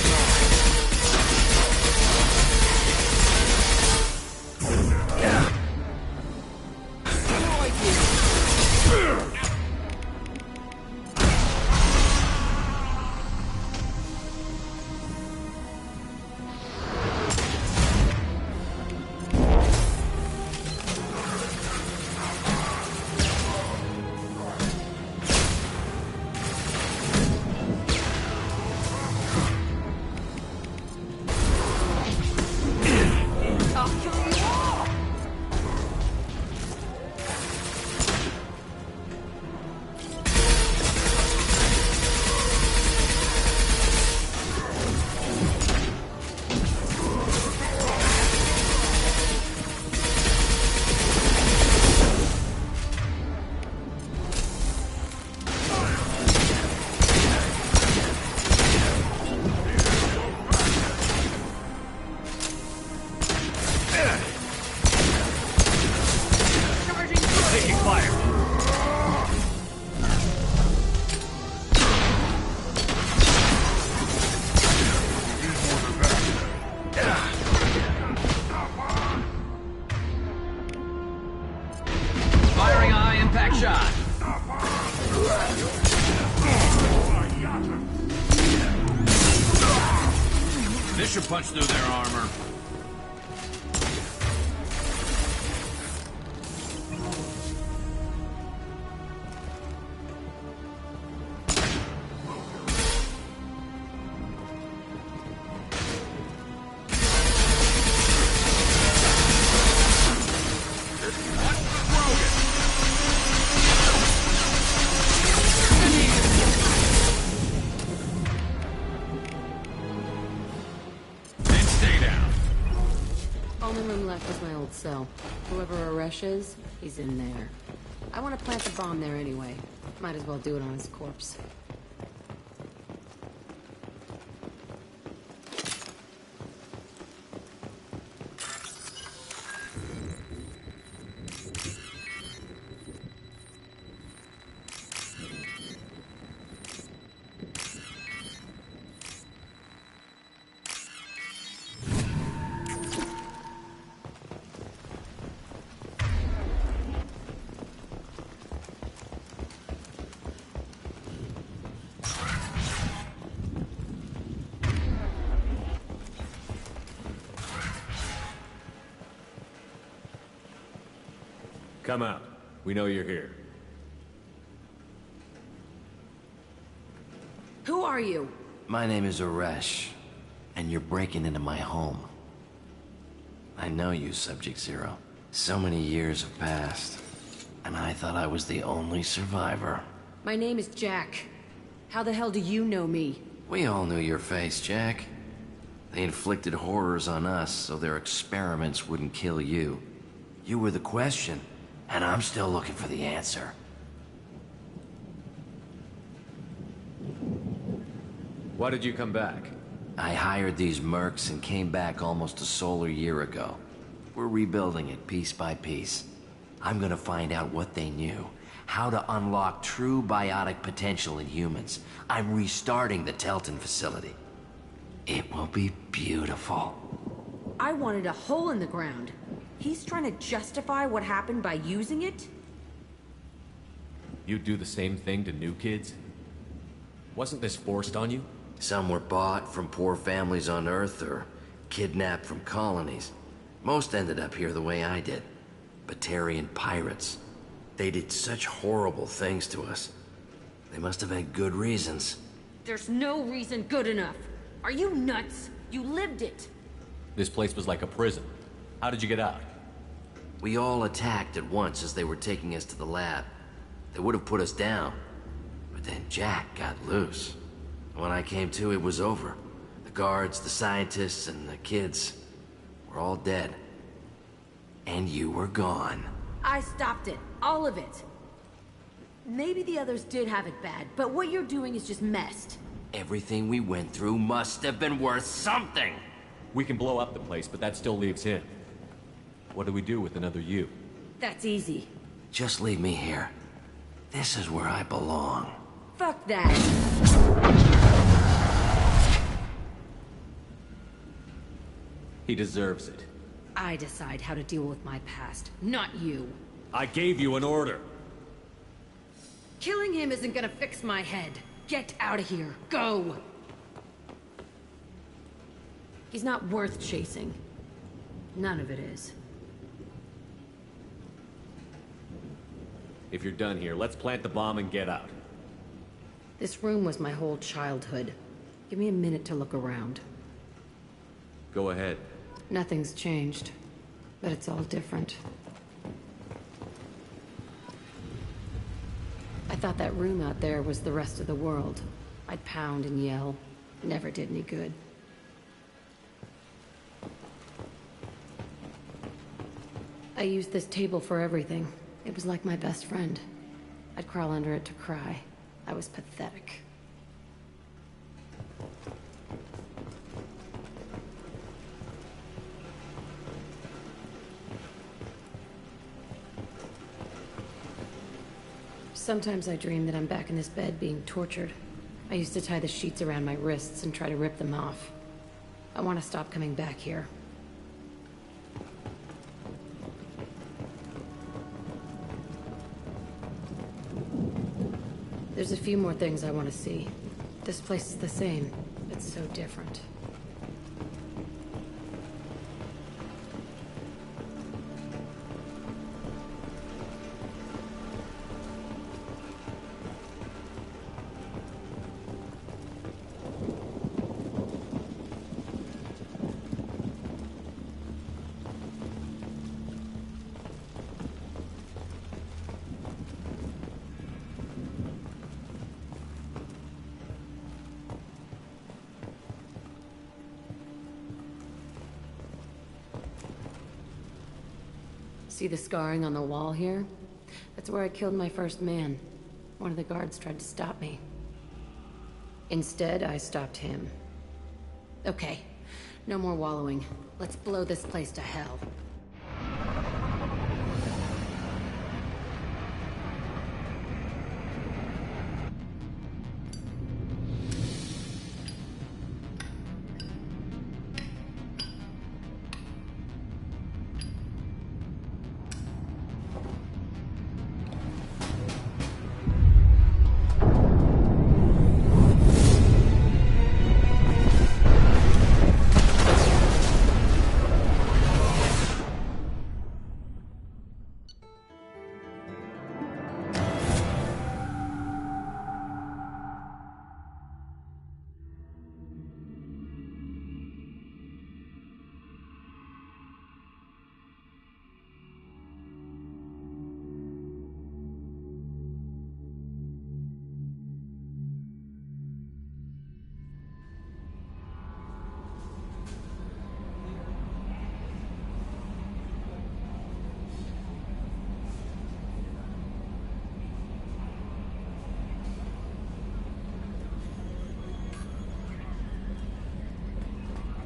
This should punch through their armor. So, whoever Aresh is, he's in there. I want to plant a bomb there anyway. Might as well do it on his corpse. Come out. We know you're here. Who are you? My name is Aresh, and you're breaking into my home. I know you, Subject Zero. So many years have passed, and I thought I was the only survivor. My name is Jack. How the hell do you know me? We all knew your face, Jack. They inflicted horrors on us so their experiments wouldn't kill you. You were the question, and I'm still looking for the answer. Why did you come back? I hired these mercs and came back almost a solar year ago. We're rebuilding it piece by piece. I'm gonna find out what they knew. How to unlock true biotic potential in humans. I'm restarting the Telton facility. It will be beautiful. I wanted a hole in the ground. He's trying to justify what happened by using it? You'd do the same thing to new kids? Wasn't this forced on you? Some were bought from poor families on Earth or kidnapped from colonies. Most ended up here the way I did. Batarian pirates. They did such horrible things to us. They must have had good reasons. There's no reason good enough. Are you nuts? You lived it. This place was like a prison. How did you get out? We all attacked at once as they were taking us to the lab. They would have put us down. But then Jack got loose. When I came to, it was over. The guards, the scientists, and the kids were all dead. And you were gone. I stopped it. All of it. Maybe the others did have it bad, but what you're doing is just messed. Everything we went through must have been worth something. We can blow up the place, but that still leaves him. What do we do with another you? That's easy. Just leave me here. This is where I belong. Fuck that. He deserves it. I decide how to deal with my past, not you. I gave you an order. Killing him isn't gonna fix my head. Get out of here. Go! He's not worth chasing. None of it is. If you're done here, let's plant the bomb and get out. This room was my whole childhood. Give me a minute to look around. Go ahead. Nothing's changed, but it's all different. I thought that room out there was the rest of the world. I'd pound and yell. Never did any good. I used this table for everything. It was like my best friend. I'd crawl under it to cry. I was pathetic. Sometimes I dream that I'm back in this bed being tortured. I used to tie the sheets around my wrists and try to rip them off. I want to stop coming back here. There's a few more things I want to see. This place is the same. It's so different. See the scarring on the wall here? That's where I killed my first man. One of the guards tried to stop me. Instead, I stopped him. Okay, no more wallowing. Let's blow this place to hell.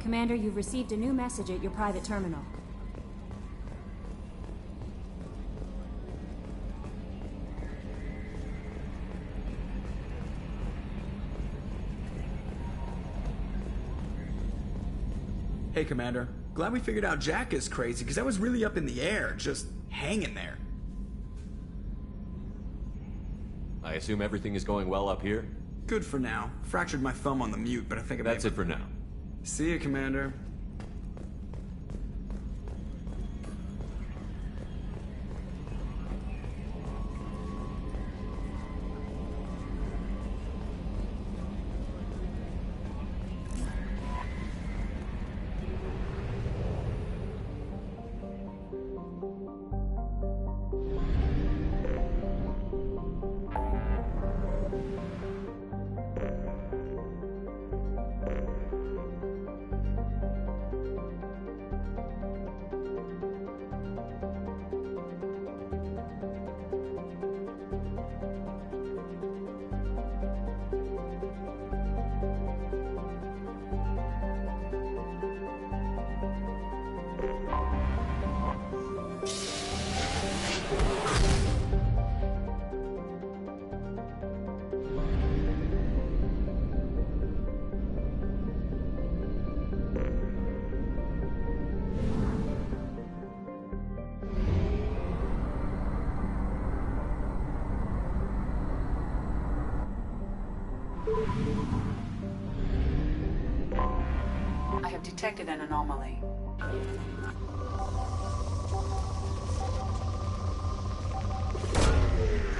Commander, you've received a new message at your private terminal. Hey, Commander. Glad we figured out Jack is crazy, because I was really up in the air, just hanging there. I assume everything is going well up here? Good for now. Fractured my thumb on the mute, but I think That's it for now. See you, Commander. I have detected an anomaly.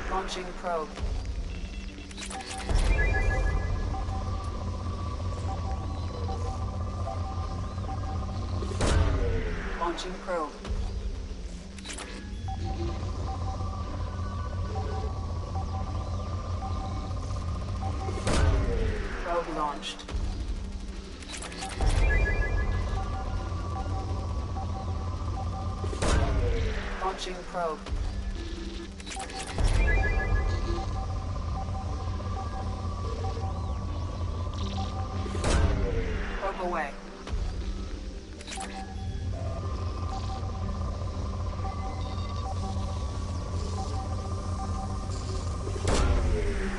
Launching probe. Launching probe. Probe launched. Launching probe. Probe away.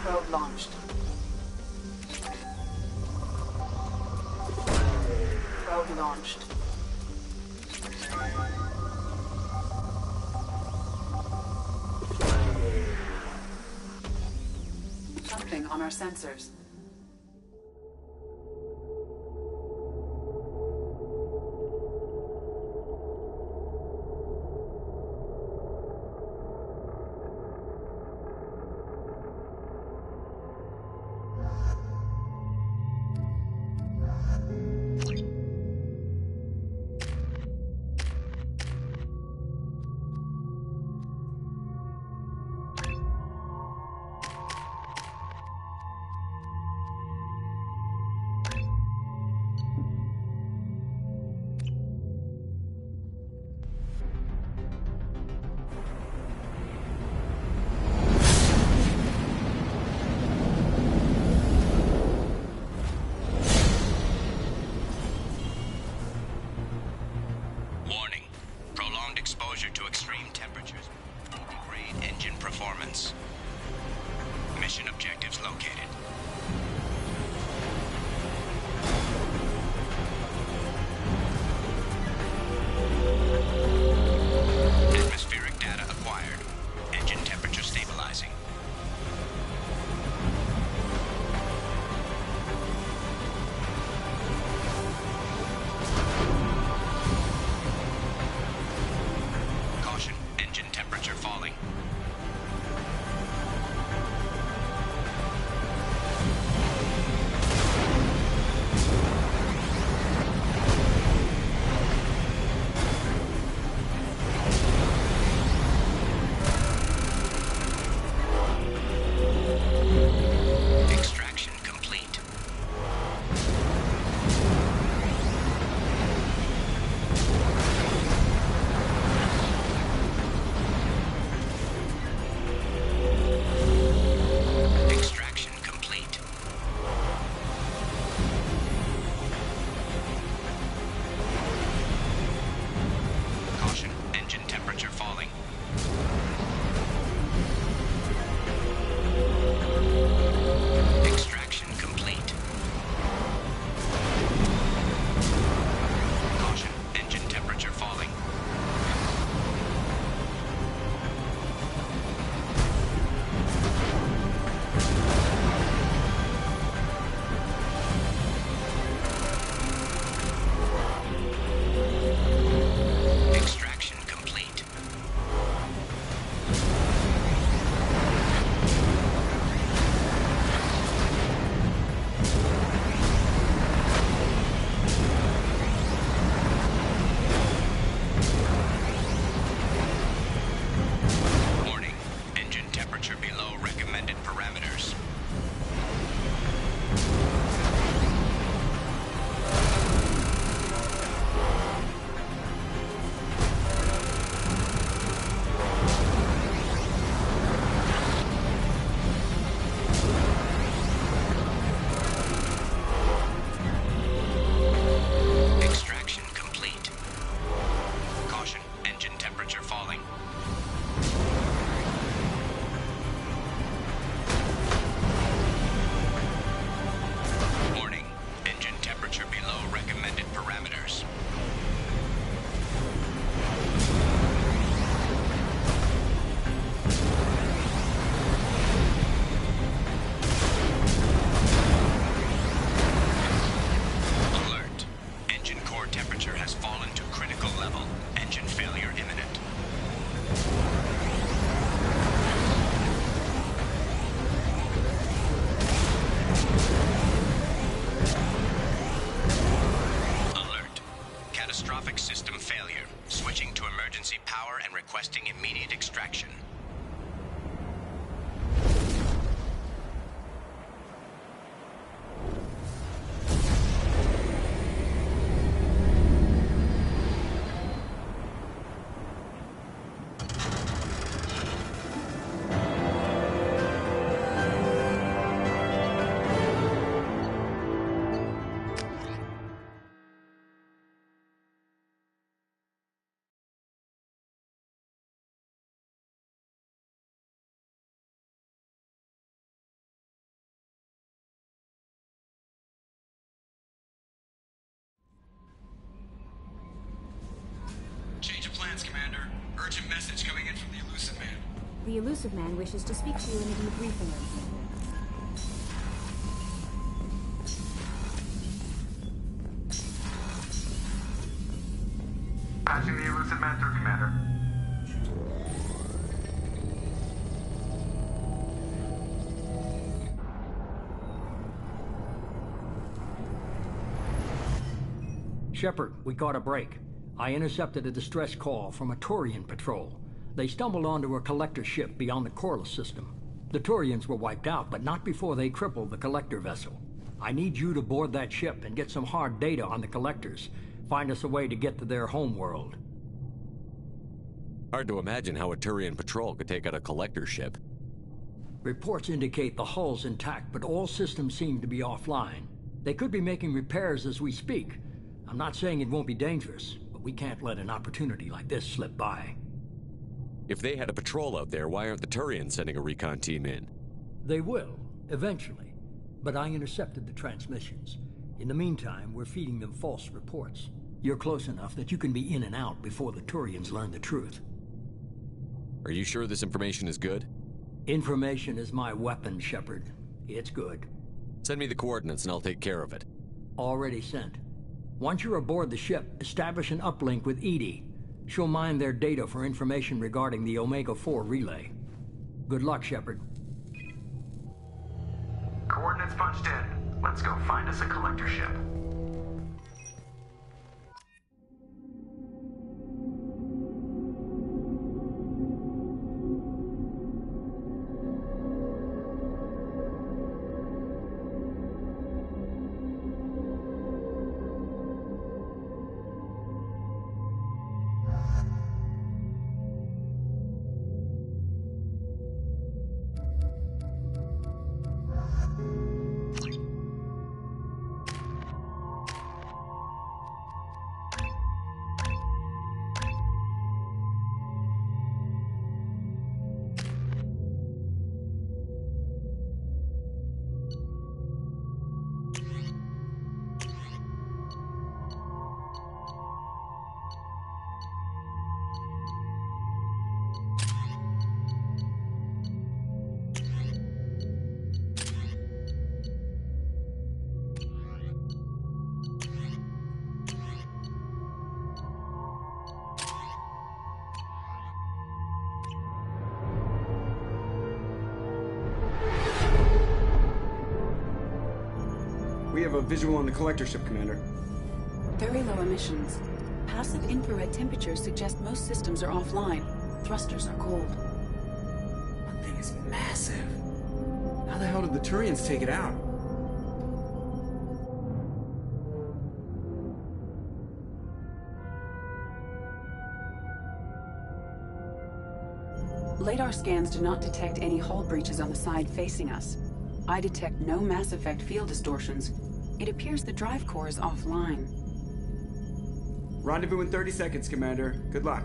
Probe launched. Probe launched. Something on our sensors. Alert. Catastrophic system failure. Switching to emergency power and requesting immediate extraction. Change of plans, Commander. Urgent message coming in from the Elusive Man. The Elusive Man wishes to speak to you in a debriefing room. Patching the Elusive Man through, Commander. Shepard, we caught a break. I intercepted a distress call from a Turian patrol. They stumbled onto a collector ship beyond the Corliss system. The Turians were wiped out, but not before they crippled the collector vessel. I need you to board that ship and get some hard data on the collectors. Find us a way to get to their homeworld. Hard to imagine how a Turian patrol could take out a collector ship. Reports indicate the hull's intact, but all systems seem to be offline. They could be making repairs as we speak. I'm not saying it won't be dangerous, but we can't let an opportunity like this slip by. If they had a patrol out there, why aren't the Turians sending a recon team in? They will, eventually. But I intercepted the transmissions. In the meantime, we're feeding them false reports. You're close enough that you can be in and out before the Turians learn the truth. Are you sure this information is good? Information is my weapon, Shepard. It's good. Send me the coordinates and I'll take care of it. Already sent. Once you're aboard the ship, establish an uplink with EDI. She'll mine their data for information regarding the Omega-4 relay. Good luck, Shepard. Coordinates punched in. Let's go find us a collector ship. We have a visual on the collector ship, Commander. Very low emissions. Passive infrared temperatures suggest most systems are offline. Thrusters are cold. That thing is massive. How the hell did the Turians take it out? Radar scans do not detect any hull breaches on the side facing us. I detect no Mass Effect field distortions. It appears the drive core is offline. Rendezvous in 30 seconds, Commander. Good luck.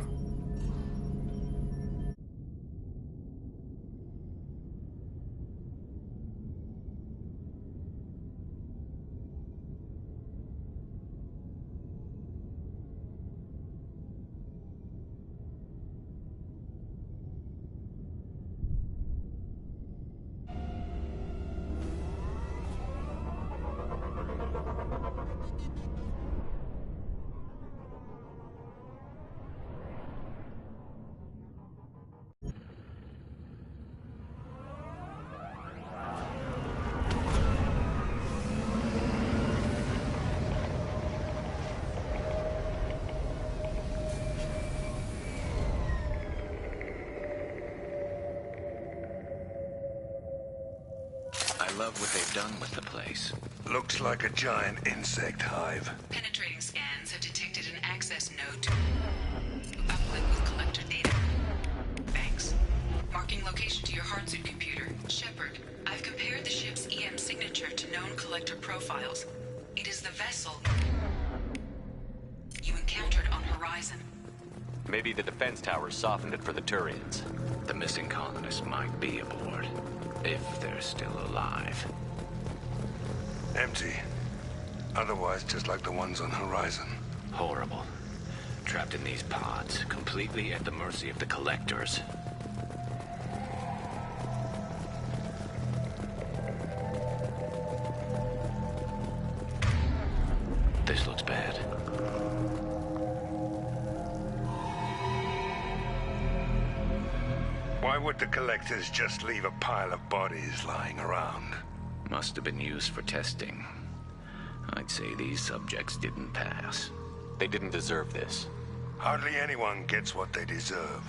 love what they've done with the place. Looks like a giant insect hive. Penetrating scans have detected an access node to uplink with collector data banks. Marking location to your hardsuit computer. Shepard, I've compared the ship's EM signature to known collector profiles. It is the vessel you encountered on Horizon. Maybe the defense towers softened it for the Turians. The missing colonists might be aboard, if they're still alive. Empty. Otherwise, just like the ones on Horizon. Horrible. Trapped in these pods, completely at the mercy of the collectors. This looks bad. Why would the collectors just leave a pile of bodies lying around? Must have been used for testing. I'd say these subjects didn't pass. They didn't deserve this. Hardly anyone gets what they deserve.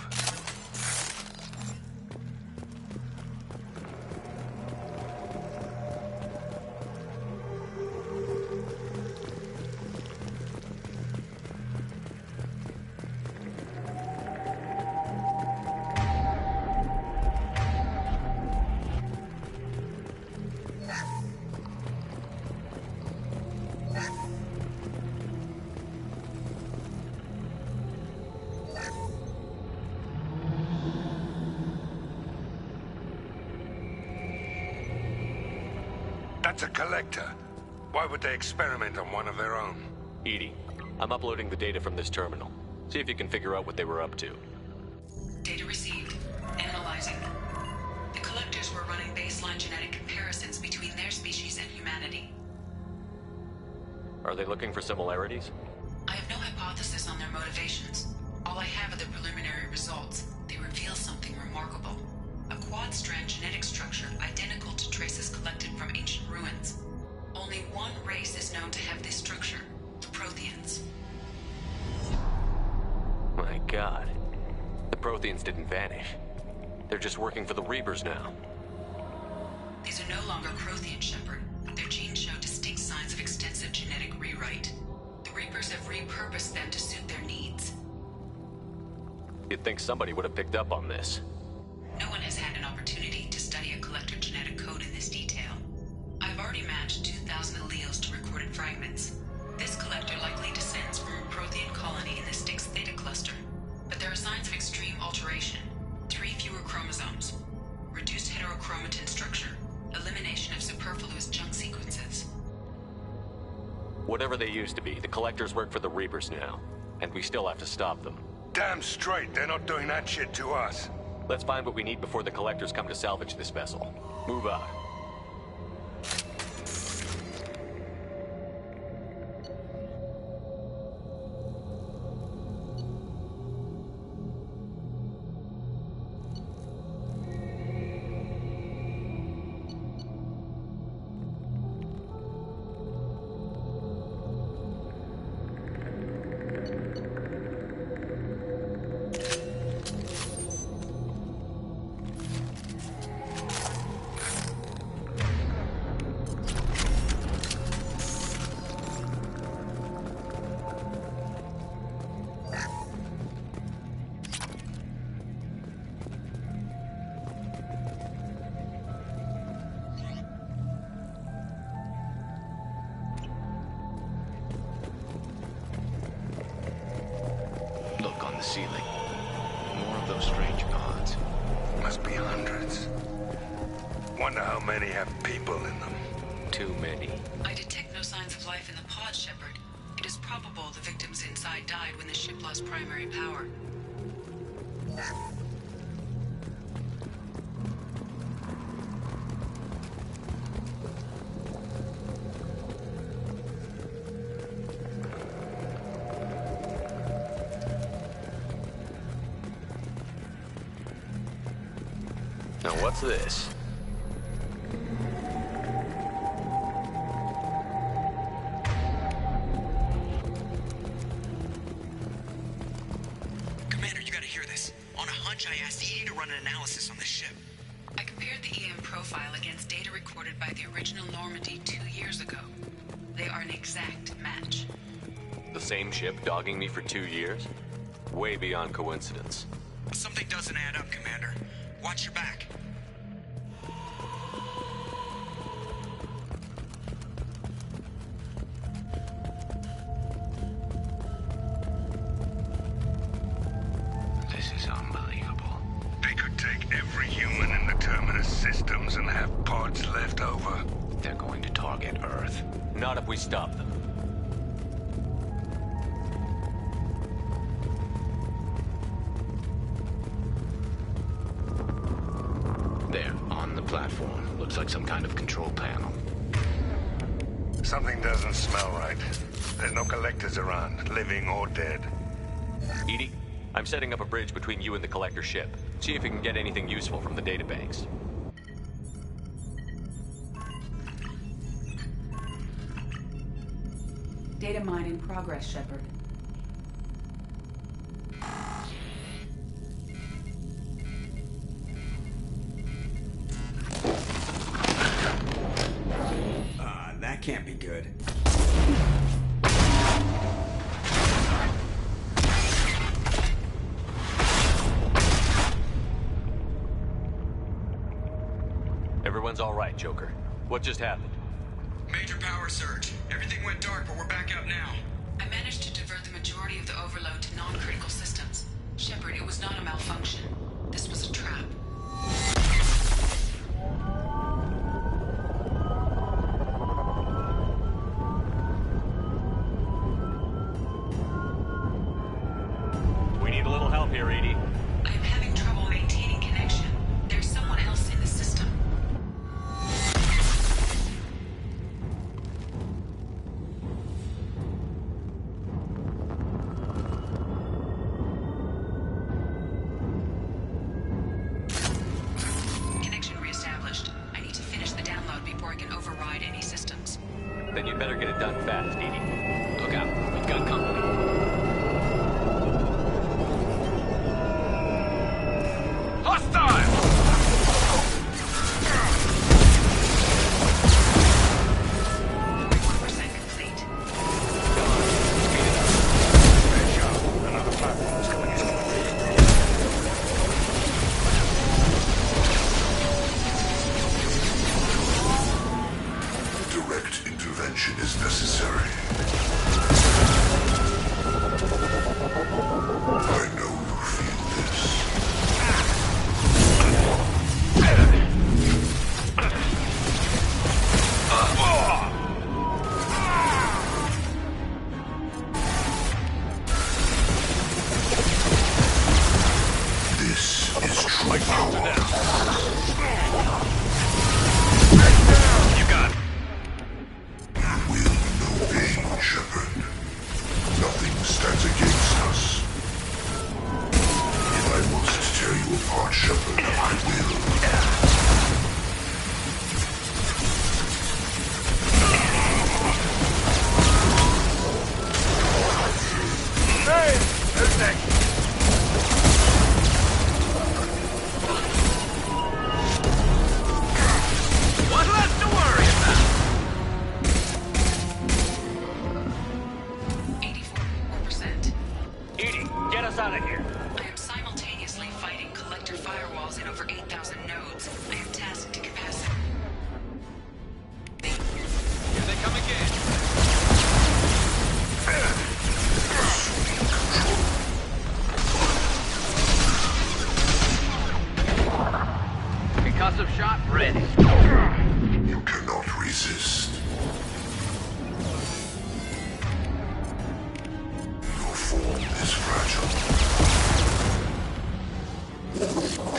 That's a collector. Why would they experiment on one of their own? EDI, I'm uploading the data from this terminal. See if you can figure out what they were up to. Data received. Analyzing. The collectors were running baseline genetic comparisons between their species and humanity. Are they looking for similarities? I have no hypothesis on their motivations. All I have are the preliminary results. They reveal something remarkable. A quad-strand genetic structure identical to traces collected from ancient ruins. Only one race is known to have this structure, the Protheans. My God. The Protheans didn't vanish. They're just working for the Reapers now. These are no longer Prothean, Shepard. Their genes show distinct signs of extensive genetic rewrite. The Reapers have repurposed them to suit their needs. You'd think somebody would have picked up on this. No one has had an opportunity to study a collector genetic code in this detail. I've already matched 2,000 alleles to recorded fragments. This collector likely descends from a Prothean colony in the Styx Theta cluster. But there are signs of extreme alteration. 3 fewer chromosomes. Reduced heterochromatin structure. Elimination of superfluous junk sequences. Whatever they used to be, the collectors work for the Reapers now. And we still have to stop them. Damn straight, they're not doing that shit to us. Let's find what we need before the collectors come to salvage this vessel. Move out. Ceiling. More of those strange pods. Must be hundreds. Wonder how many have people in them. Too many. I detect no signs of life in the pod, Shepard. It is probable the victims inside died when the ship lost primary power. Now what's this? Commander, you gotta hear this. On a hunch, I asked EDI to run an analysis on this ship. I compared the EM profile against data recorded transported by the original Normandy 2 years ago. They are an exact match. The same ship dogging me for 2 years? Way beyond coincidence. Something doesn't add up, Commander. Watch your back. This is unbelievable. They could take every human in the Terminus systems and have pods left over. They're going to target Earth. Not if we stop them. There, on the platform. Looks like some kind of control panel. Something doesn't smell right. There's no collectors around, living or dead. EDI, I'm setting up a bridge between you and the collector ship. See if you can get anything useful from the databanks. Data mine in progress, Shepard. That can't be good. Everyone's all right, Joker. What just happened? Major power surge. Everything went dark, but we're back up now. I managed to divert the majority of the overload to non-critical systems. Shepard, it was not a malfunction. This was a trap. We need a little help here, EDI. I am having trouble maintaining connection. There's someone else in the system. Connection reestablished. I need to finish the download before I can override any systems. Then you'd better get it done fast, EDI. Look out, we've got company. Direct intervention is necessary. I know you feel this. This is true power. You got it. Will no pain, Shepard. Nothing stands against us. If I must tear you apart, Shepard, I will. Hey! Who's next? One less to worry about. 84%. EDI, get us out of here. I am simultaneously fighting collector firewalls in over 8,000 nodes. I am tasked to capacity. Here they come again. Concussive shot ready. You cannot resist. Your form is fragile.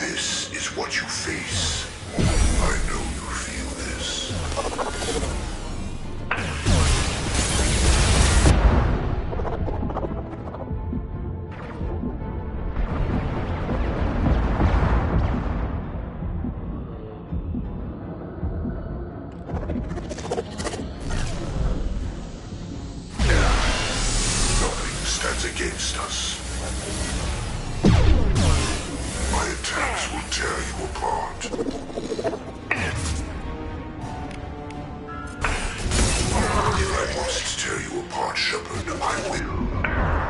This is what you face. I know you feel this. Nothing stands against us. My attacks will tear you apart. Shepard, I will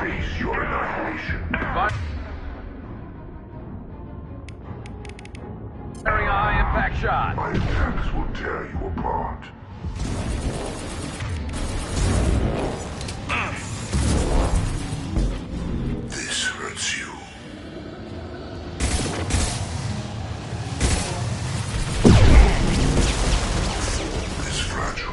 face your annihilation. Firing a high-impact shot. My attacks will tear you apart. This hurts you. Is fragile.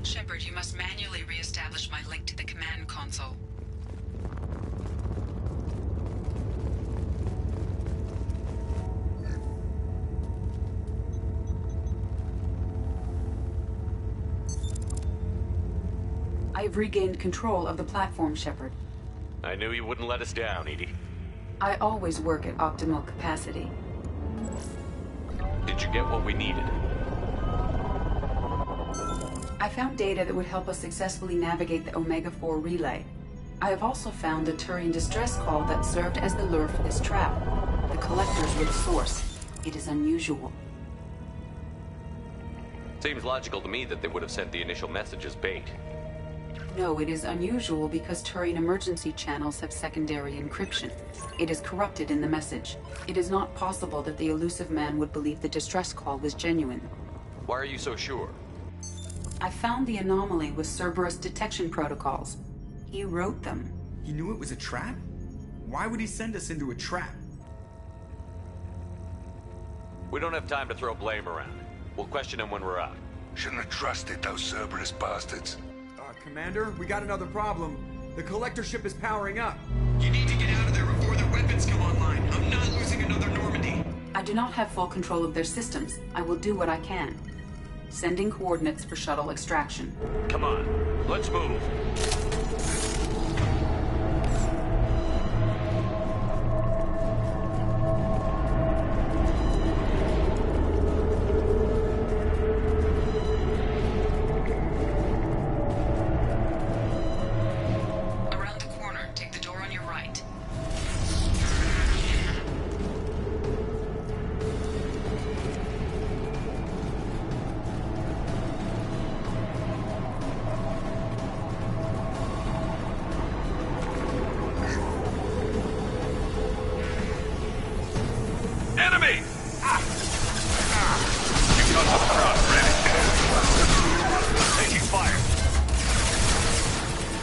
Shepard, you must manually re-establish my link to the command console. I've regained control of the platform, Shepard. I knew you wouldn't let us down, Edie. I always work at optimal capacity. Did you get what we needed? I found data that would help us successfully navigate the Omega-4 relay. I have also found a Turian distress call that served as the lure for this trap. The collectors were the source. It is unusual. Seems logical to me that they would have sent the initial message as bait. No, it is unusual because Turian emergency channels have secondary encryption. It is corrupted in the message. It is not possible that the elusive man would believe the distress call was genuine. Why are you so sure? I found the anomaly with Cerberus detection protocols. He wrote them. He knew it was a trap? Why would he send us into a trap? We don't have time to throw blame around. We'll question him when we're out. Shouldn't have trusted those Cerberus bastards. Commander, we got another problem. The collector ship is powering up. You need to get out of there before their weapons come online. I'm not losing another Normandy. I do not have full control of their systems. I will do what I can. Sending coordinates for shuttle extraction. Come on, let's move. Around the corner, take the door on your right. Enemy! You got the front, ready. Taking fire.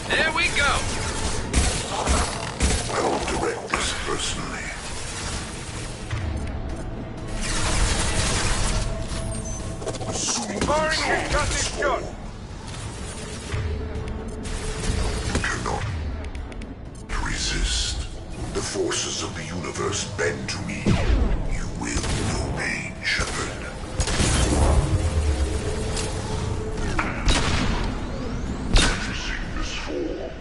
There we go! I'll direct this personally. Firing a concussive shot! You cannot resist. The forces of the universe bend to me. You will know pain, Shepard. Witnessing this fall.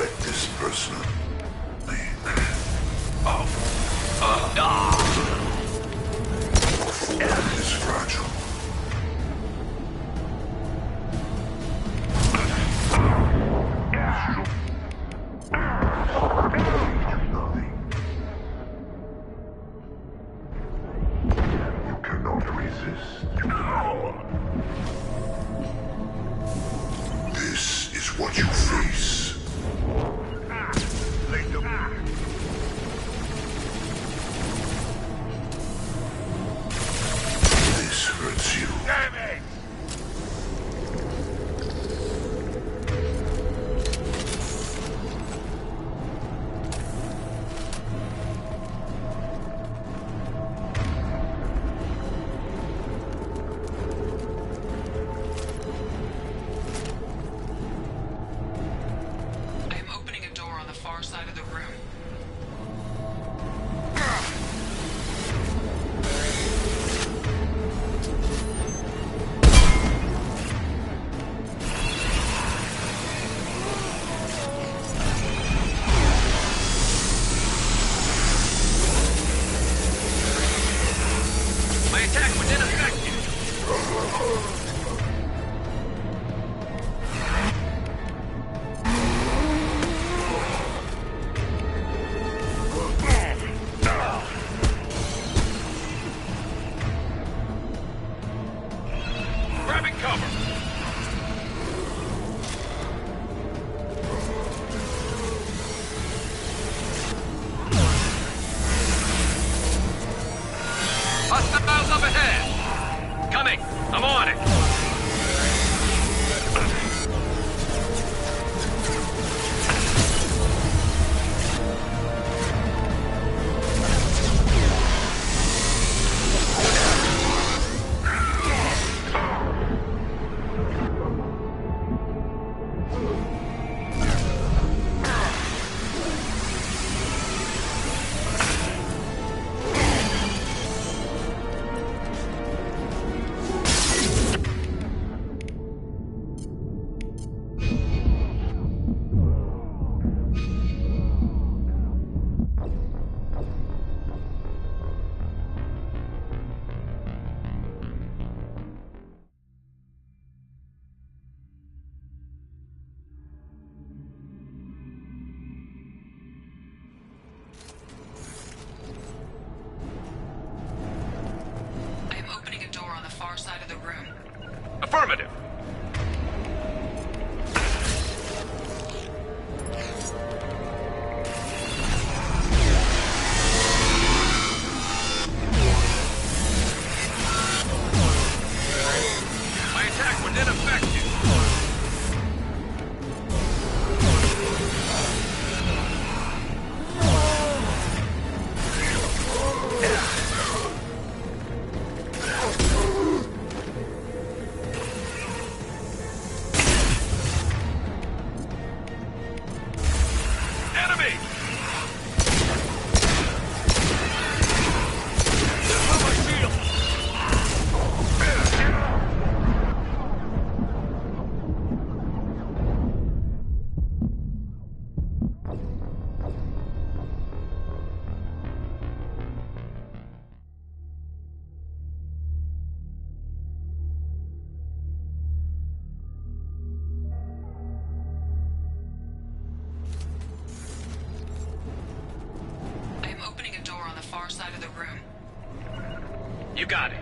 let this personally. Form is fragile. You cannot resist. This is what you face. This hurts you. Damn it! I am opening a door on the far side of the room. My attack was ineffective. Grabbing cover. Hostiles up ahead. Coming. I'm on it. I am opening a door on the far side of the room. Affirmative. My attack was ineffective. Enemy! My shield! I am opening a door on the far side of the room. You got it.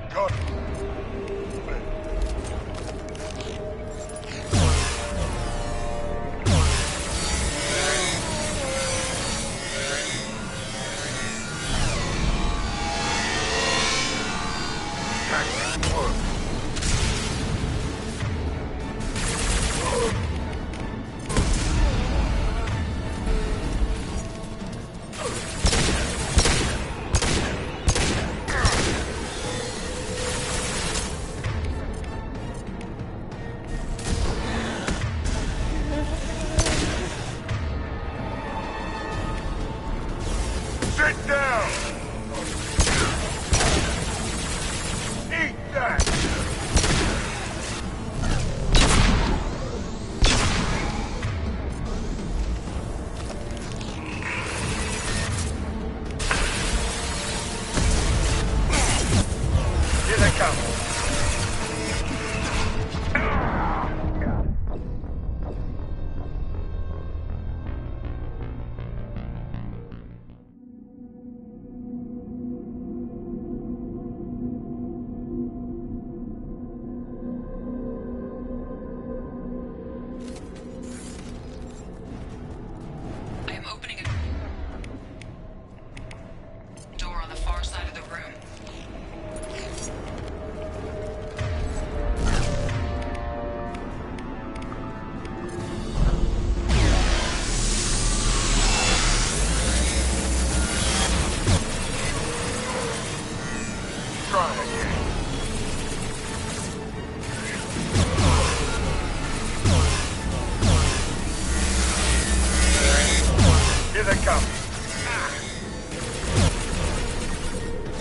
Here they come.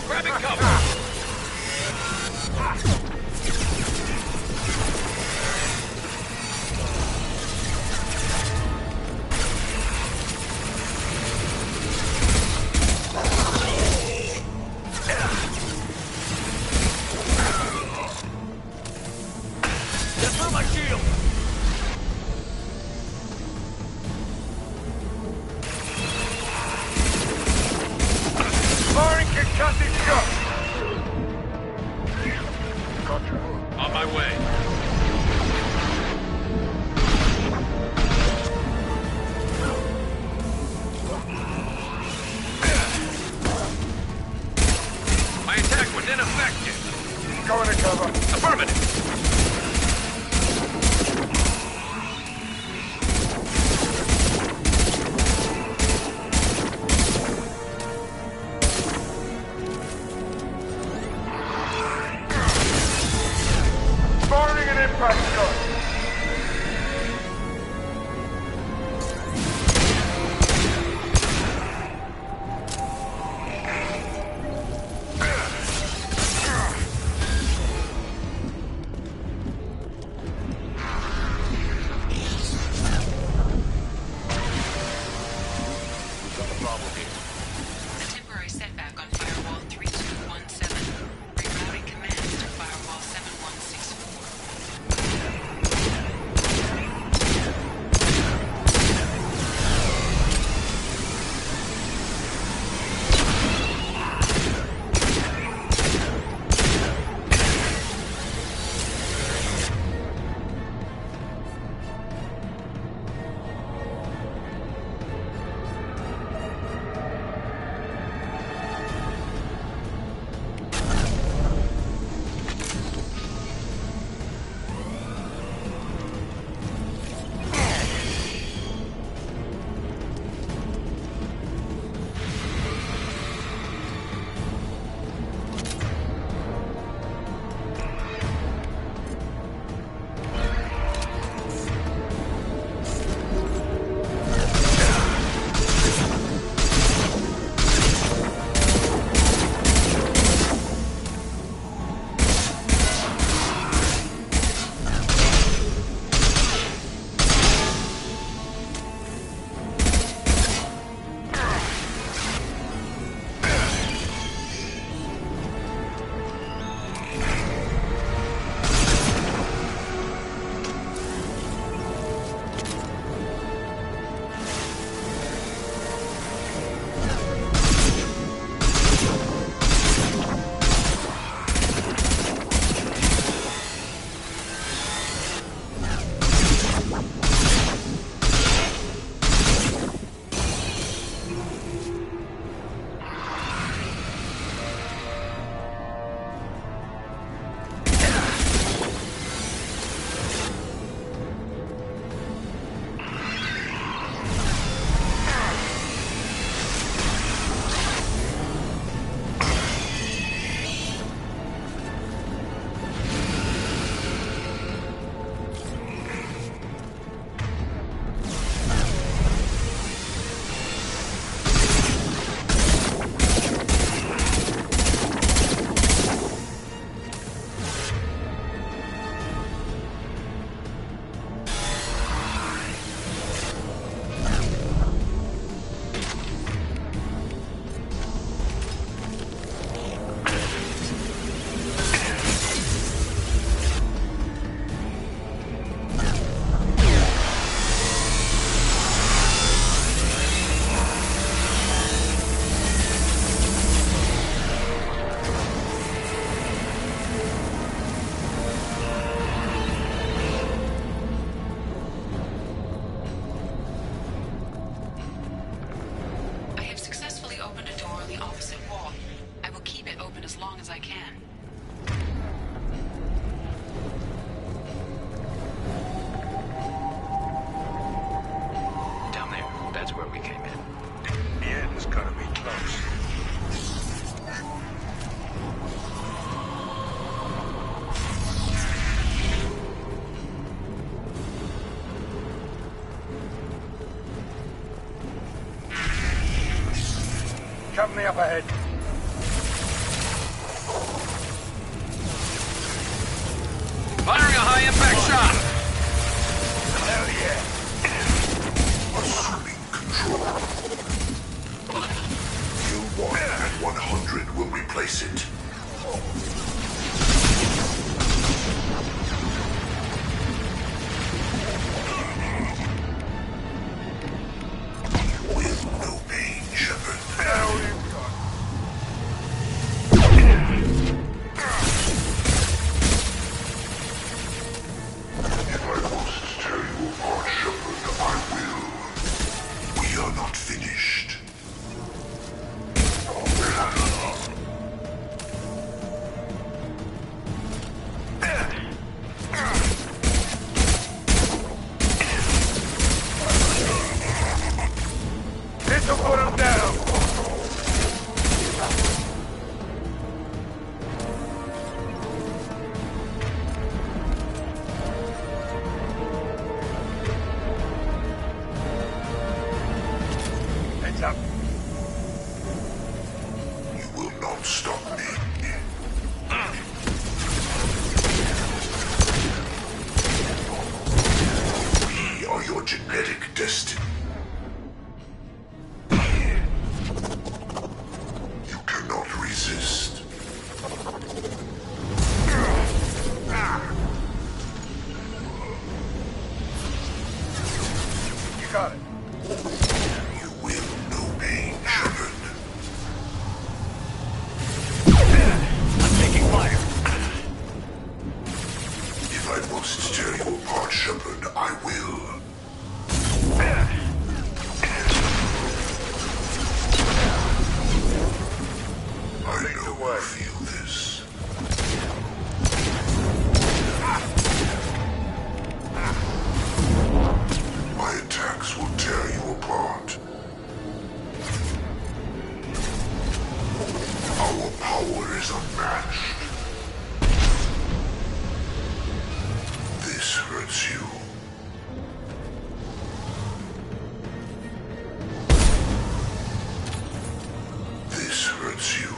Grabbing cover. Get through my shield. Firing concussive shot. On my way. My attack was ineffective. Going to cover. Affirmative. Firing an impact shot. A temporary setback on Firewall 3217. Rerouting commands to Firewall 7164. having the upper head. Firing a high-impact shot! Hell yeah! Assuming control. Kill 1 and 100 will replace it. You will no pain, Shepard. Hell you got. If I must tear you apart, Shepard, I will. We are not finished. This'll put him down. Heads up. You will not stop me. We are your genetic destiny. You cannot resist. You got it. You will no pain, Shepard. I'm taking fire. If I must tear you apart, Shepard, I will. I know you feel this. My attacks will tear you apart. Our power is unmatched. This hurts you. This hurts you.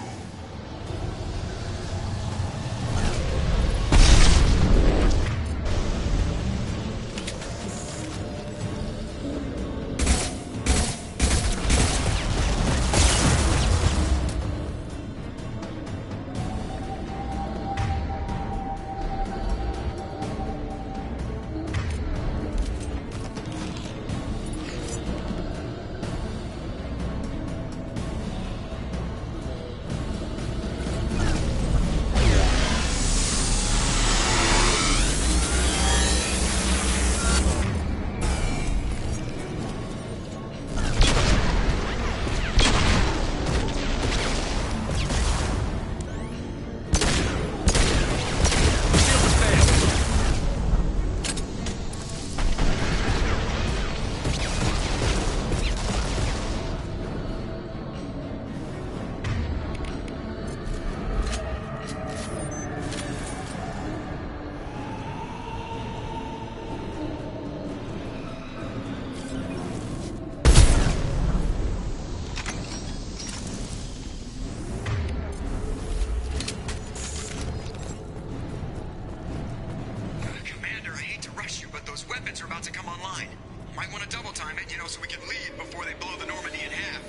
Commander, I hate to rush you, but those weapons are about to come online. Might want to double time it, so we can leave before they blow the Normandy in half.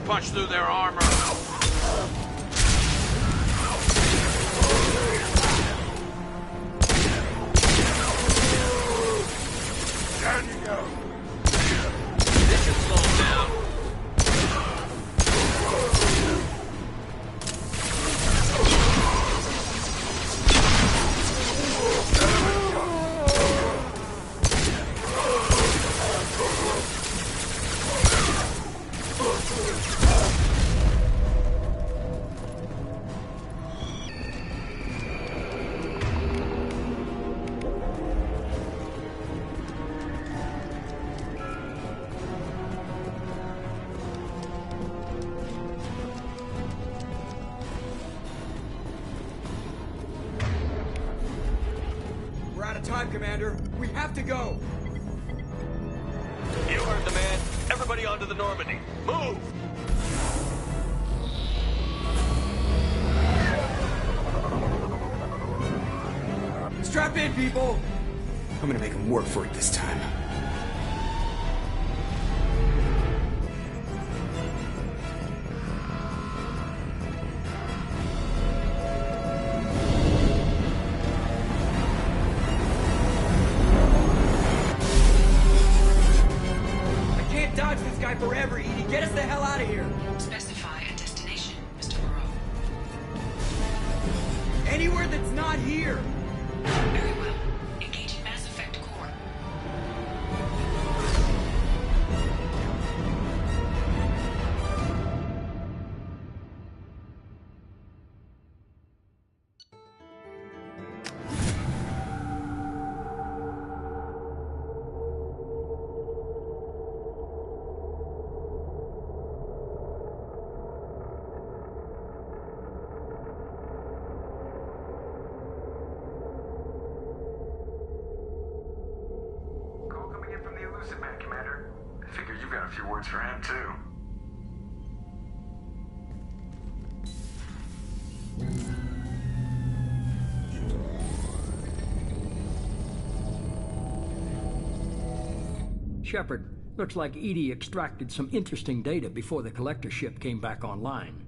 punch through their armor. Down you go. This should slow them down. time, Commander. We have to go. You heard the man. Everybody onto the Normandy. Move! Strap in, people! I'm gonna make them work for it this time. I can't dodge this guy forever, Edie. Get us the hell out of here! Specify a destination, Mr. Moreau. Anywhere that's not here! Very well. Engaging Mass Effect core. Call coming in from the Elusive Man, Commander. I figured you got a few words for him, too. Shepard, looks like EDI extracted some interesting data before the collector ship came back online.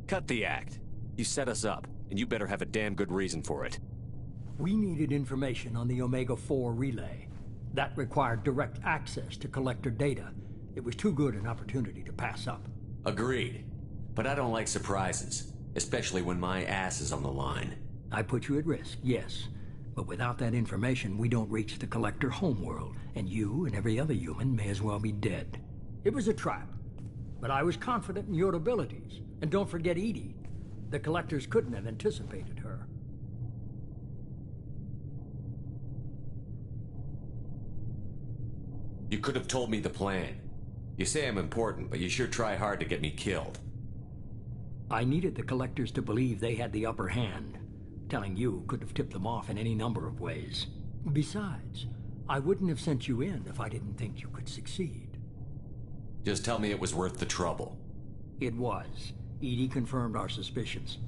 Cut the act. You set us up, and you better have a damn good reason for it. We needed information on the Omega-4 relay. That required direct access to collector data. It was too good an opportunity to pass up. Agreed. But I don't like surprises, especially when my ass is on the line. I put you at risk, yes. But without that information, we don't reach the collector homeworld, and you and every other human may as well be dead. It was a trap, but I was confident in your abilities. And don't forget EDI. The collectors couldn't have anticipated her. You could have told me the plan. You say I'm important, but you sure try hard to get me killed. I needed the collectors to believe they had the upper hand. Telling you could have tipped them off in any number of ways. Besides, I wouldn't have sent you in if I didn't think you could succeed. Just tell me it was worth the trouble. It was. EDI confirmed our suspicions.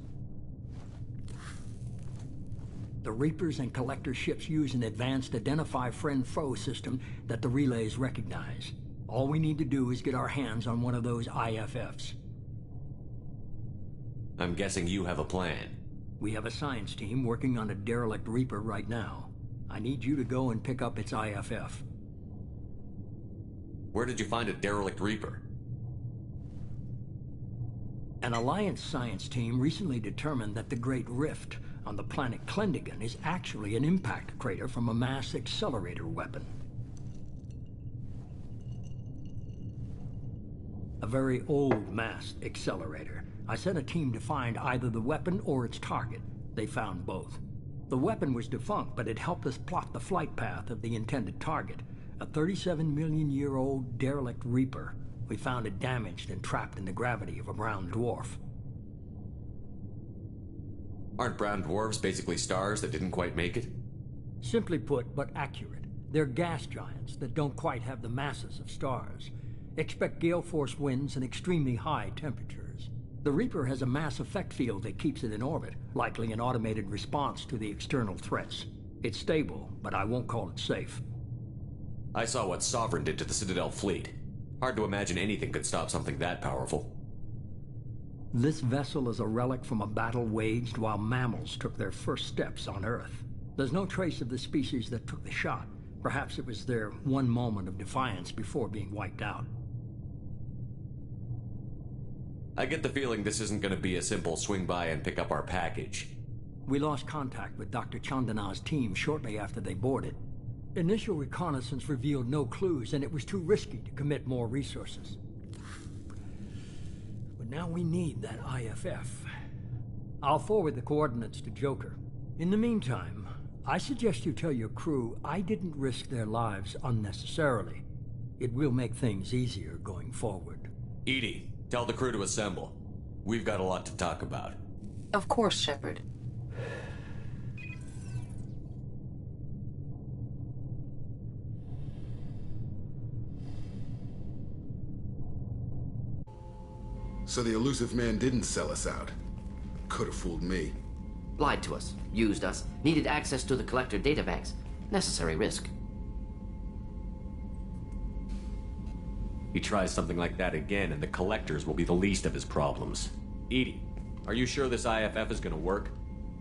The Reapers and Collector ships use an advanced Identify Friend-Foe system that the relays recognize. All we need to do is get our hands on one of those IFFs. I'm guessing you have a plan. We have a science team working on a derelict Reaper right now. I need you to go and pick up its IFF. Where did you find a derelict Reaper? An Alliance science team recently determined that the Great Rift on the planet Klendagon is actually an impact crater from a mass accelerator weapon. A very old mass accelerator. I sent a team to find either the weapon or its target. They found both. The weapon was defunct, but it helped us plot the flight path of the intended target, a 37-million-year-old derelict Reaper. We found it damaged and trapped in the gravity of a brown dwarf. Aren't brown dwarves basically stars that didn't quite make it? Simply put, but accurate. They're gas giants that don't quite have the masses of stars. Expect gale force winds and extremely high temperatures. The Reaper has a mass effect field that keeps it in orbit, likely an automated response to the external threats. It's stable, but I won't call it safe. I saw what Sovereign did to the Citadel fleet. Hard to imagine anything could stop something that powerful. This vessel is a relic from a battle waged while mammals took their first steps on Earth. There's no trace of the species that took the shot. Perhaps it was their one moment of defiance before being wiped out. I get the feeling this isn't going to be a simple swing by and pick up our package. We lost contact with Dr. Chandana's team shortly after they boarded. Initial reconnaissance revealed no clues, and it was too risky to commit more resources. But now we need that IFF. I'll forward the coordinates to Joker. In the meantime, I suggest you tell your crew I didn't risk their lives unnecessarily. It will make things easier going forward. EDI, tell the crew to assemble. We've got a lot to talk about. Of course, Shepard. So the elusive man didn't sell us out. Could have fooled me. Lied to us, used us, needed access to the Collector databanks. Necessary risk. He tries something like that again, and the Collectors will be the least of his problems. EDI, are you sure this IFF is gonna work?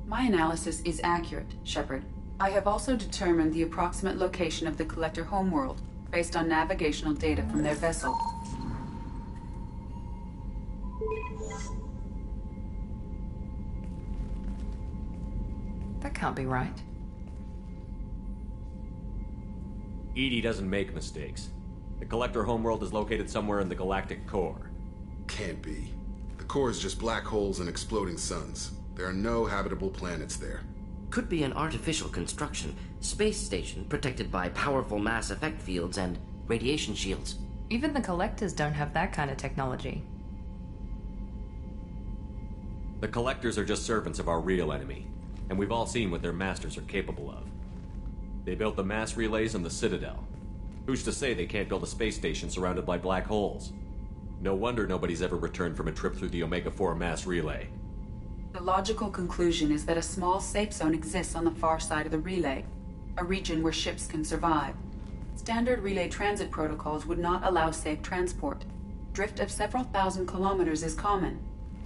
My analysis is accurate, Shepard. I have also determined the approximate location of the Collector homeworld, based on navigational data from their vessel. That can't be right. EDI doesn't make mistakes. The Collector homeworld is located somewhere in the galactic core. Can't be. The core is just black holes and exploding suns. There are no habitable planets there. Could be an artificial construction. Space station protected by powerful mass effect fields and radiation shields. Even the Collectors don't have that kind of technology. The Collectors are just servants of our real enemy, and we've all seen what their masters are capable of. They built the mass relays in the Citadel. Who's to say they can't build a space station surrounded by black holes? No wonder nobody's ever returned from a trip through the Omega-4 mass relay. The logical conclusion is that a small safe zone exists on the far side of the relay, a region where ships can survive. Standard relay transit protocols would not allow safe transport. Drift of several thousand kilometers is common,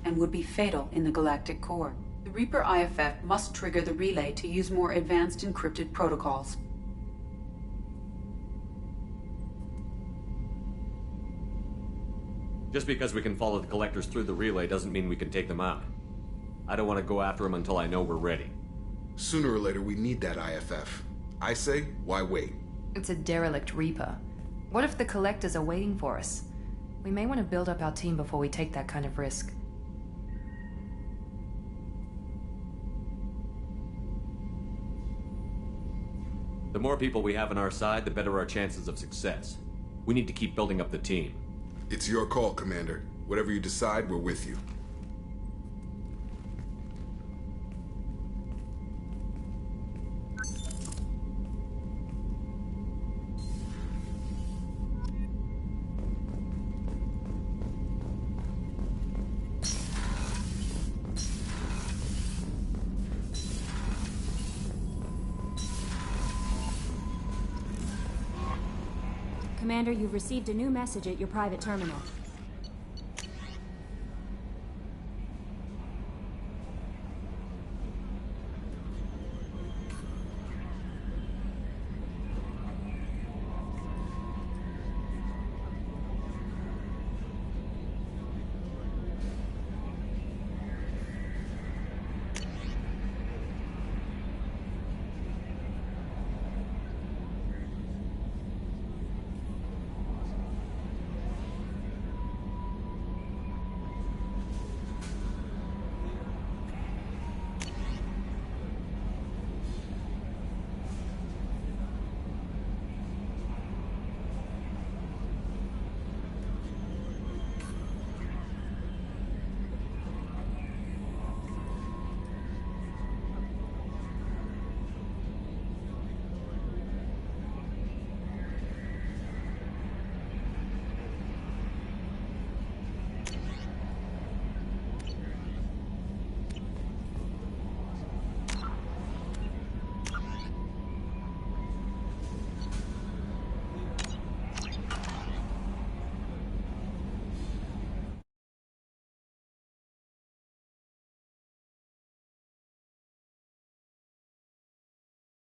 and would be fatal in the galactic core. The Reaper IFF must trigger the relay to use more advanced encrypted protocols. Just because we can follow the Collectors through the relay doesn't mean we can take them out. I don't want to go after them until I know we're ready. Sooner or later, we need that IFF. I say, why wait? It's a derelict Reaper. What if the Collectors are waiting for us? We may want to build up our team before we take that kind of risk. The more people we have on our side, the better our chances of success. We need to keep building up the team. It's your call, Commander. Whatever you decide, we're with you. Commander, you've received a new message at your private terminal.